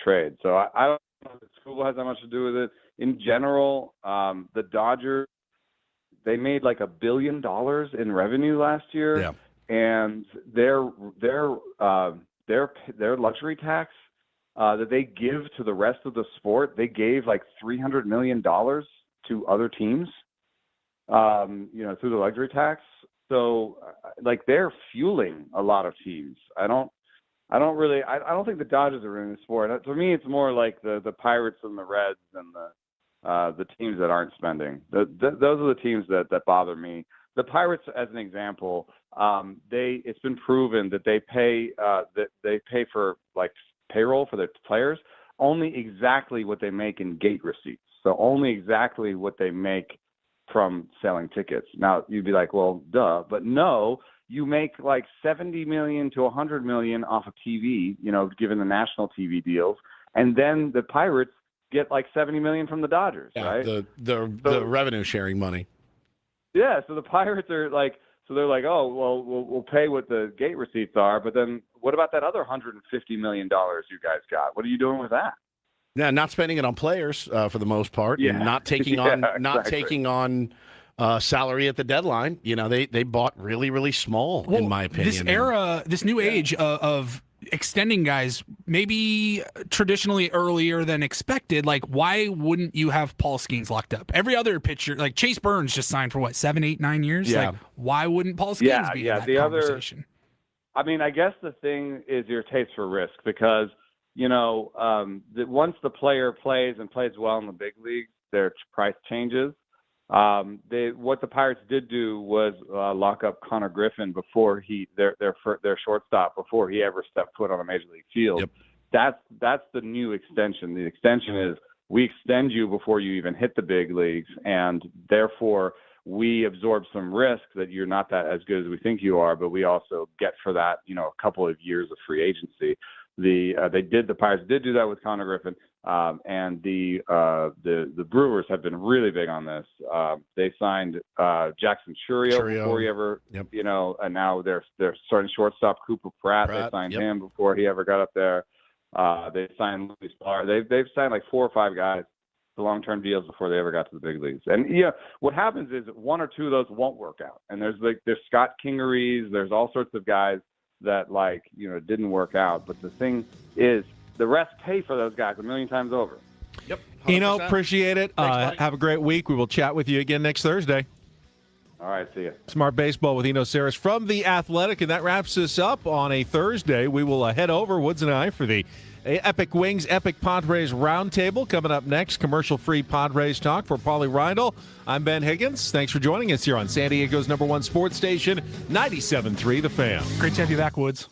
trade. So I don't know if Skubal has that much to do with it. In general, the Dodgers, they made $1 billion in revenue last year, and their luxury tax that they give to the rest of the sport, they gave $300 million to other teams, through the luxury tax. So they're fueling a lot of teams. I don't think the Dodgers are in the sport. To me, it's more like the Pirates and the Reds and the teams that aren't spending. Those are the teams that bother me. The Pirates, as an example, it's been proven that they pay for payroll for their players only exactly what they make in gate receipts. So only exactly what they make from selling tickets. Now you'd be like, well, duh, but no, you make $70 million to $100 million off of TV, given the national TV deals, and then the Pirates get $70 million from the Dodgers, right? The revenue sharing money. Yeah, so the Pirates are they're like, oh, well, we'll pay what the gate receipts are, but then what about that other $150 million you guys got? What are you doing with that? Yeah, not spending it on players for the most part, and not taking on salary at the deadline. They bought really, really small, in my opinion. This new age of extending guys maybe traditionally earlier than expected. Why wouldn't you have Paul Skeens locked up? Every other pitcher, Chase Burns just signed for 7, 8, 9 years. Yeah. Why wouldn't Paul Skeens be in that conversation? I guess the thing is your taste for risk, because once the player plays well in the big leagues, their price changes. What the Pirates did do was lock up Connor Griffin before their shortstop, before he ever stepped foot on a major league field. Yep. That's the new extension. The extension is we extend you before you even hit the big leagues, and therefore we absorb some risk that you're not that as good as we think you are, but we also get for that a couple of years of free agency. The Pirates did do that with Connor Griffin, and the Brewers have been really big on this. They signed Jackson Churio before he ever, and now they're starting shortstop Cooper Pratt. They signed him before he ever got up there. They signed Luis Barr. They've signed 4 or 5 guys to long-term deals before they ever got to the big leagues. And what happens is 1 or 2 of those won't work out. And there's Scott Kingery's, there's all sorts of guys that didn't work out. But the thing is, the refs pay for those guys a million times over. Yep. 100%. Eno, appreciate it. Have a great week. We will chat with you again next Thursday. All right, see you. Smart Baseball with Eno Saris from The Athletic, and that wraps us up on a Thursday. We will head over, Woods and I, for the Epic Wings, Epic Padres Roundtable. Coming up next, commercial-free Padres talk. For Paulie Reindl, I'm Ben Higgins. Thanks for joining us here on San Diego's #1 sports station, 97.3 The Fan. Great to have you back, Woods.